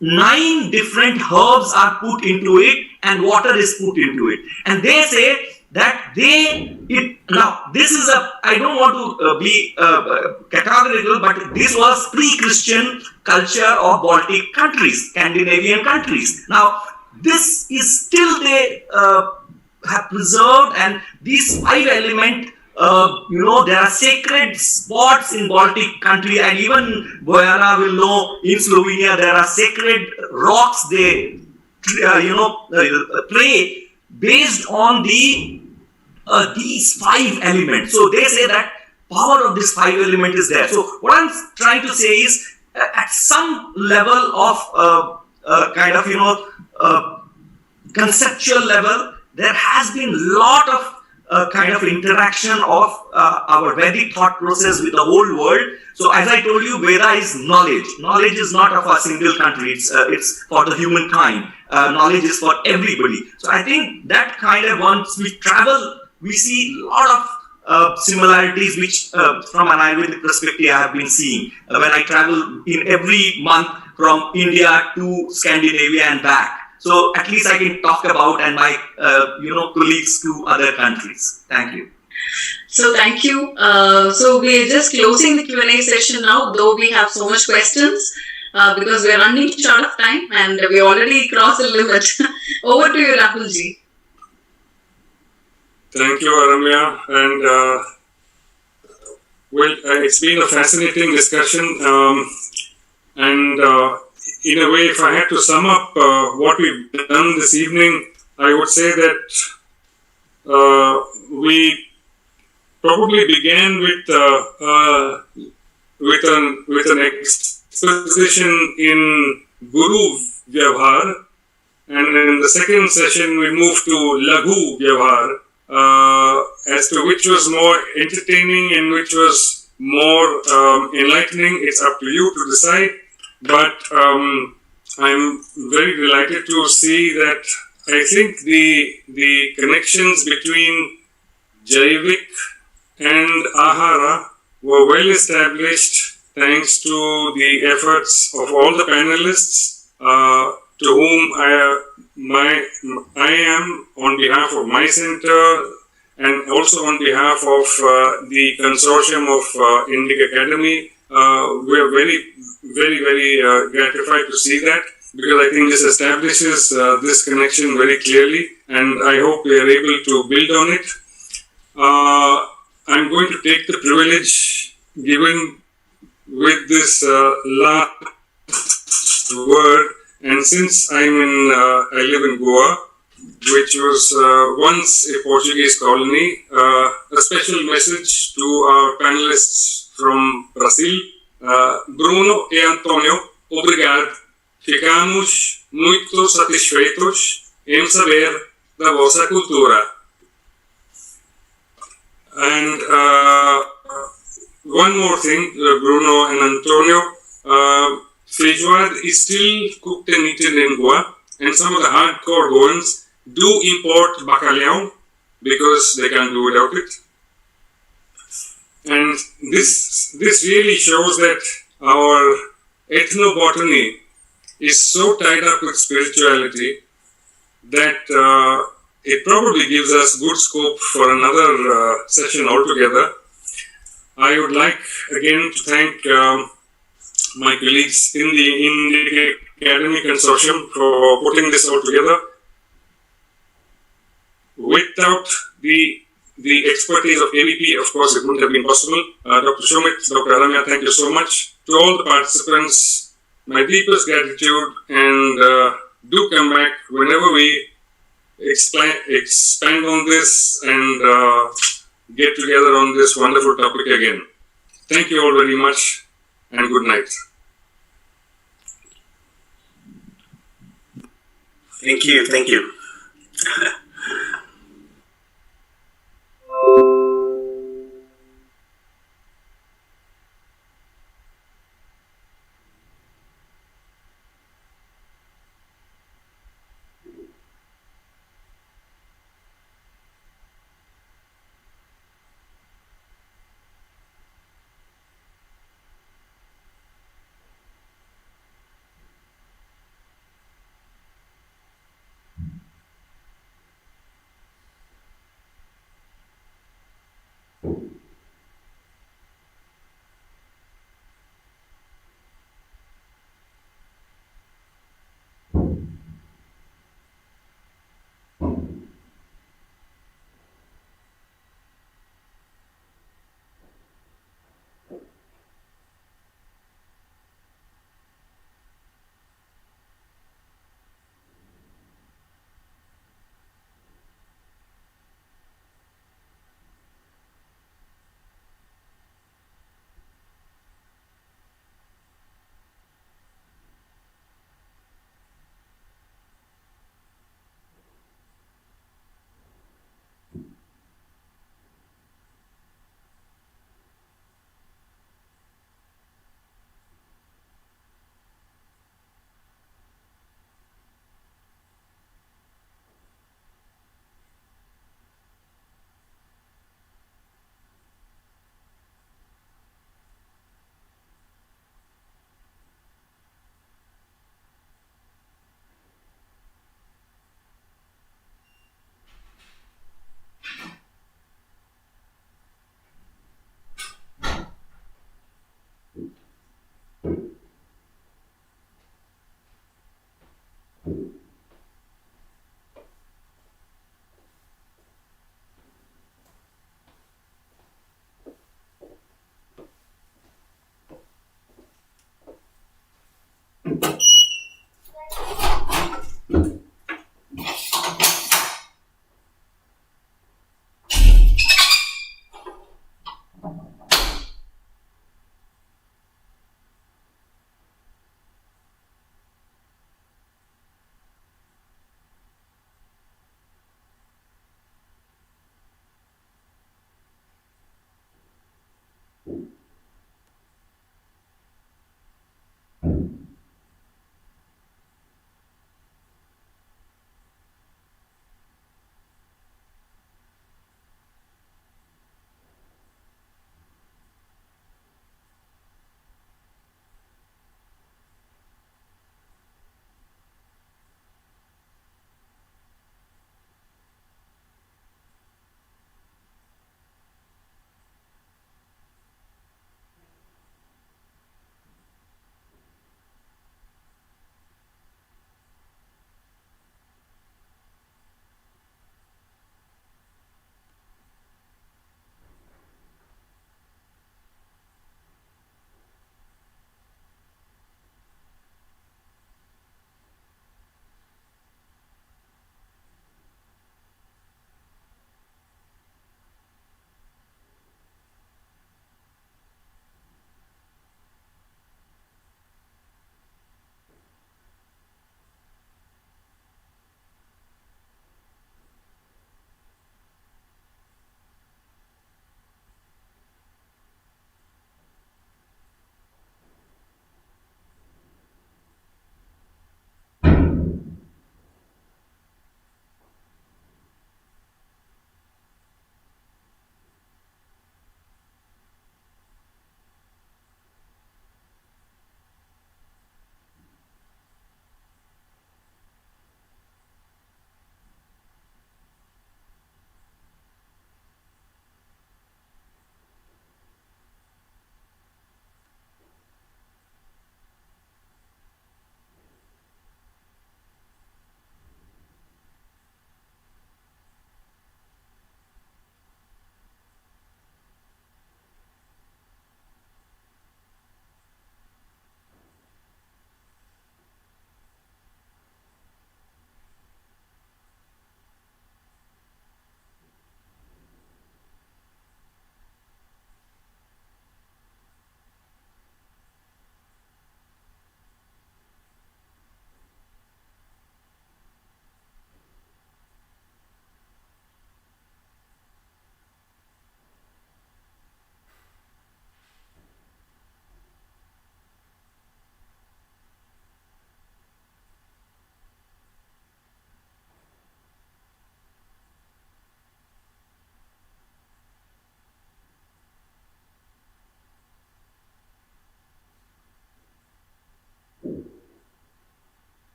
9 different herbs are put into it and water is put into it. And they say that now this is I don't want to be categorical, but this was pre-Christian culture of Baltic countries, Scandinavian countries. Now this is still they have preserved, and these 5 element, there are sacred spots in Baltic country, and even Boyana will know in Slovenia there are sacred rocks they pray based on these 5 elements. So they say that power of this 5 element is there. So what I'm trying to say is at some level of conceptual level, there has been a lot of kind of interaction of our Vedic thought process with the whole world. So as I told you, Veda is knowledge. Knowledge is not of a single country. It's for the humankind. Knowledge is for everybody. So I think that kind of, once we travel, we see a lot of similarities which from an Ayurvedic perspective I have been seeing when I travel in every month from India to Scandinavia and back. So at least I can talk about, and my colleagues to other countries. Thank you. So thank you. So we're just closing the Q&A session now, though we have so much questions because we're running short of time and we already crossed the limit. Over to you, Rahulji. Thank you, Aramya. And it's been a fascinating discussion. And in a way, if I had to sum up what we've done this evening, I would say that we probably began with an exposition in Guru Vyavhar, and in the second session we moved to Laghu Vyavhar, as to which was more entertaining and which was more enlightening. It's up to you to decide. But I'm very delighted to see that I think the connections between Jaivik and Ahara were well established thanks to the efforts of all the panelists, to whom I am on behalf of my center and also on behalf of the consortium of Indic Academy. We are very gratified to see that, because I think this establishes this connection very clearly, and I hope we are able to build on it. I'm going to take the privilege given with this last word, and since I live in Goa, which was once a Portuguese colony, a special message to our panelists from Brazil. Bruno e Antonio, obrigado. Ficamos muito satisfeitos em saber da vossa cultura. And one more thing, Bruno and Antonio, feijoada is still cooked and eaten in Goa, and some of the hardcore Goans do import bacalhau because they can't do without it. And this really shows that our ethnobotany is so tied up with spirituality that it probably gives us good scope for another session altogether. I would like again to thank my colleagues in the Indic Academy Consortium for putting this all together. Without the expertise of AVP, of course, it wouldn't have been possible. Dr. Shumit, Dr. Aramya, thank you so much. To all the participants, my deepest gratitude, and do come back whenever we expand on this and get together on this wonderful topic again. Thank you all very much, and good night. Thank you. Thank you.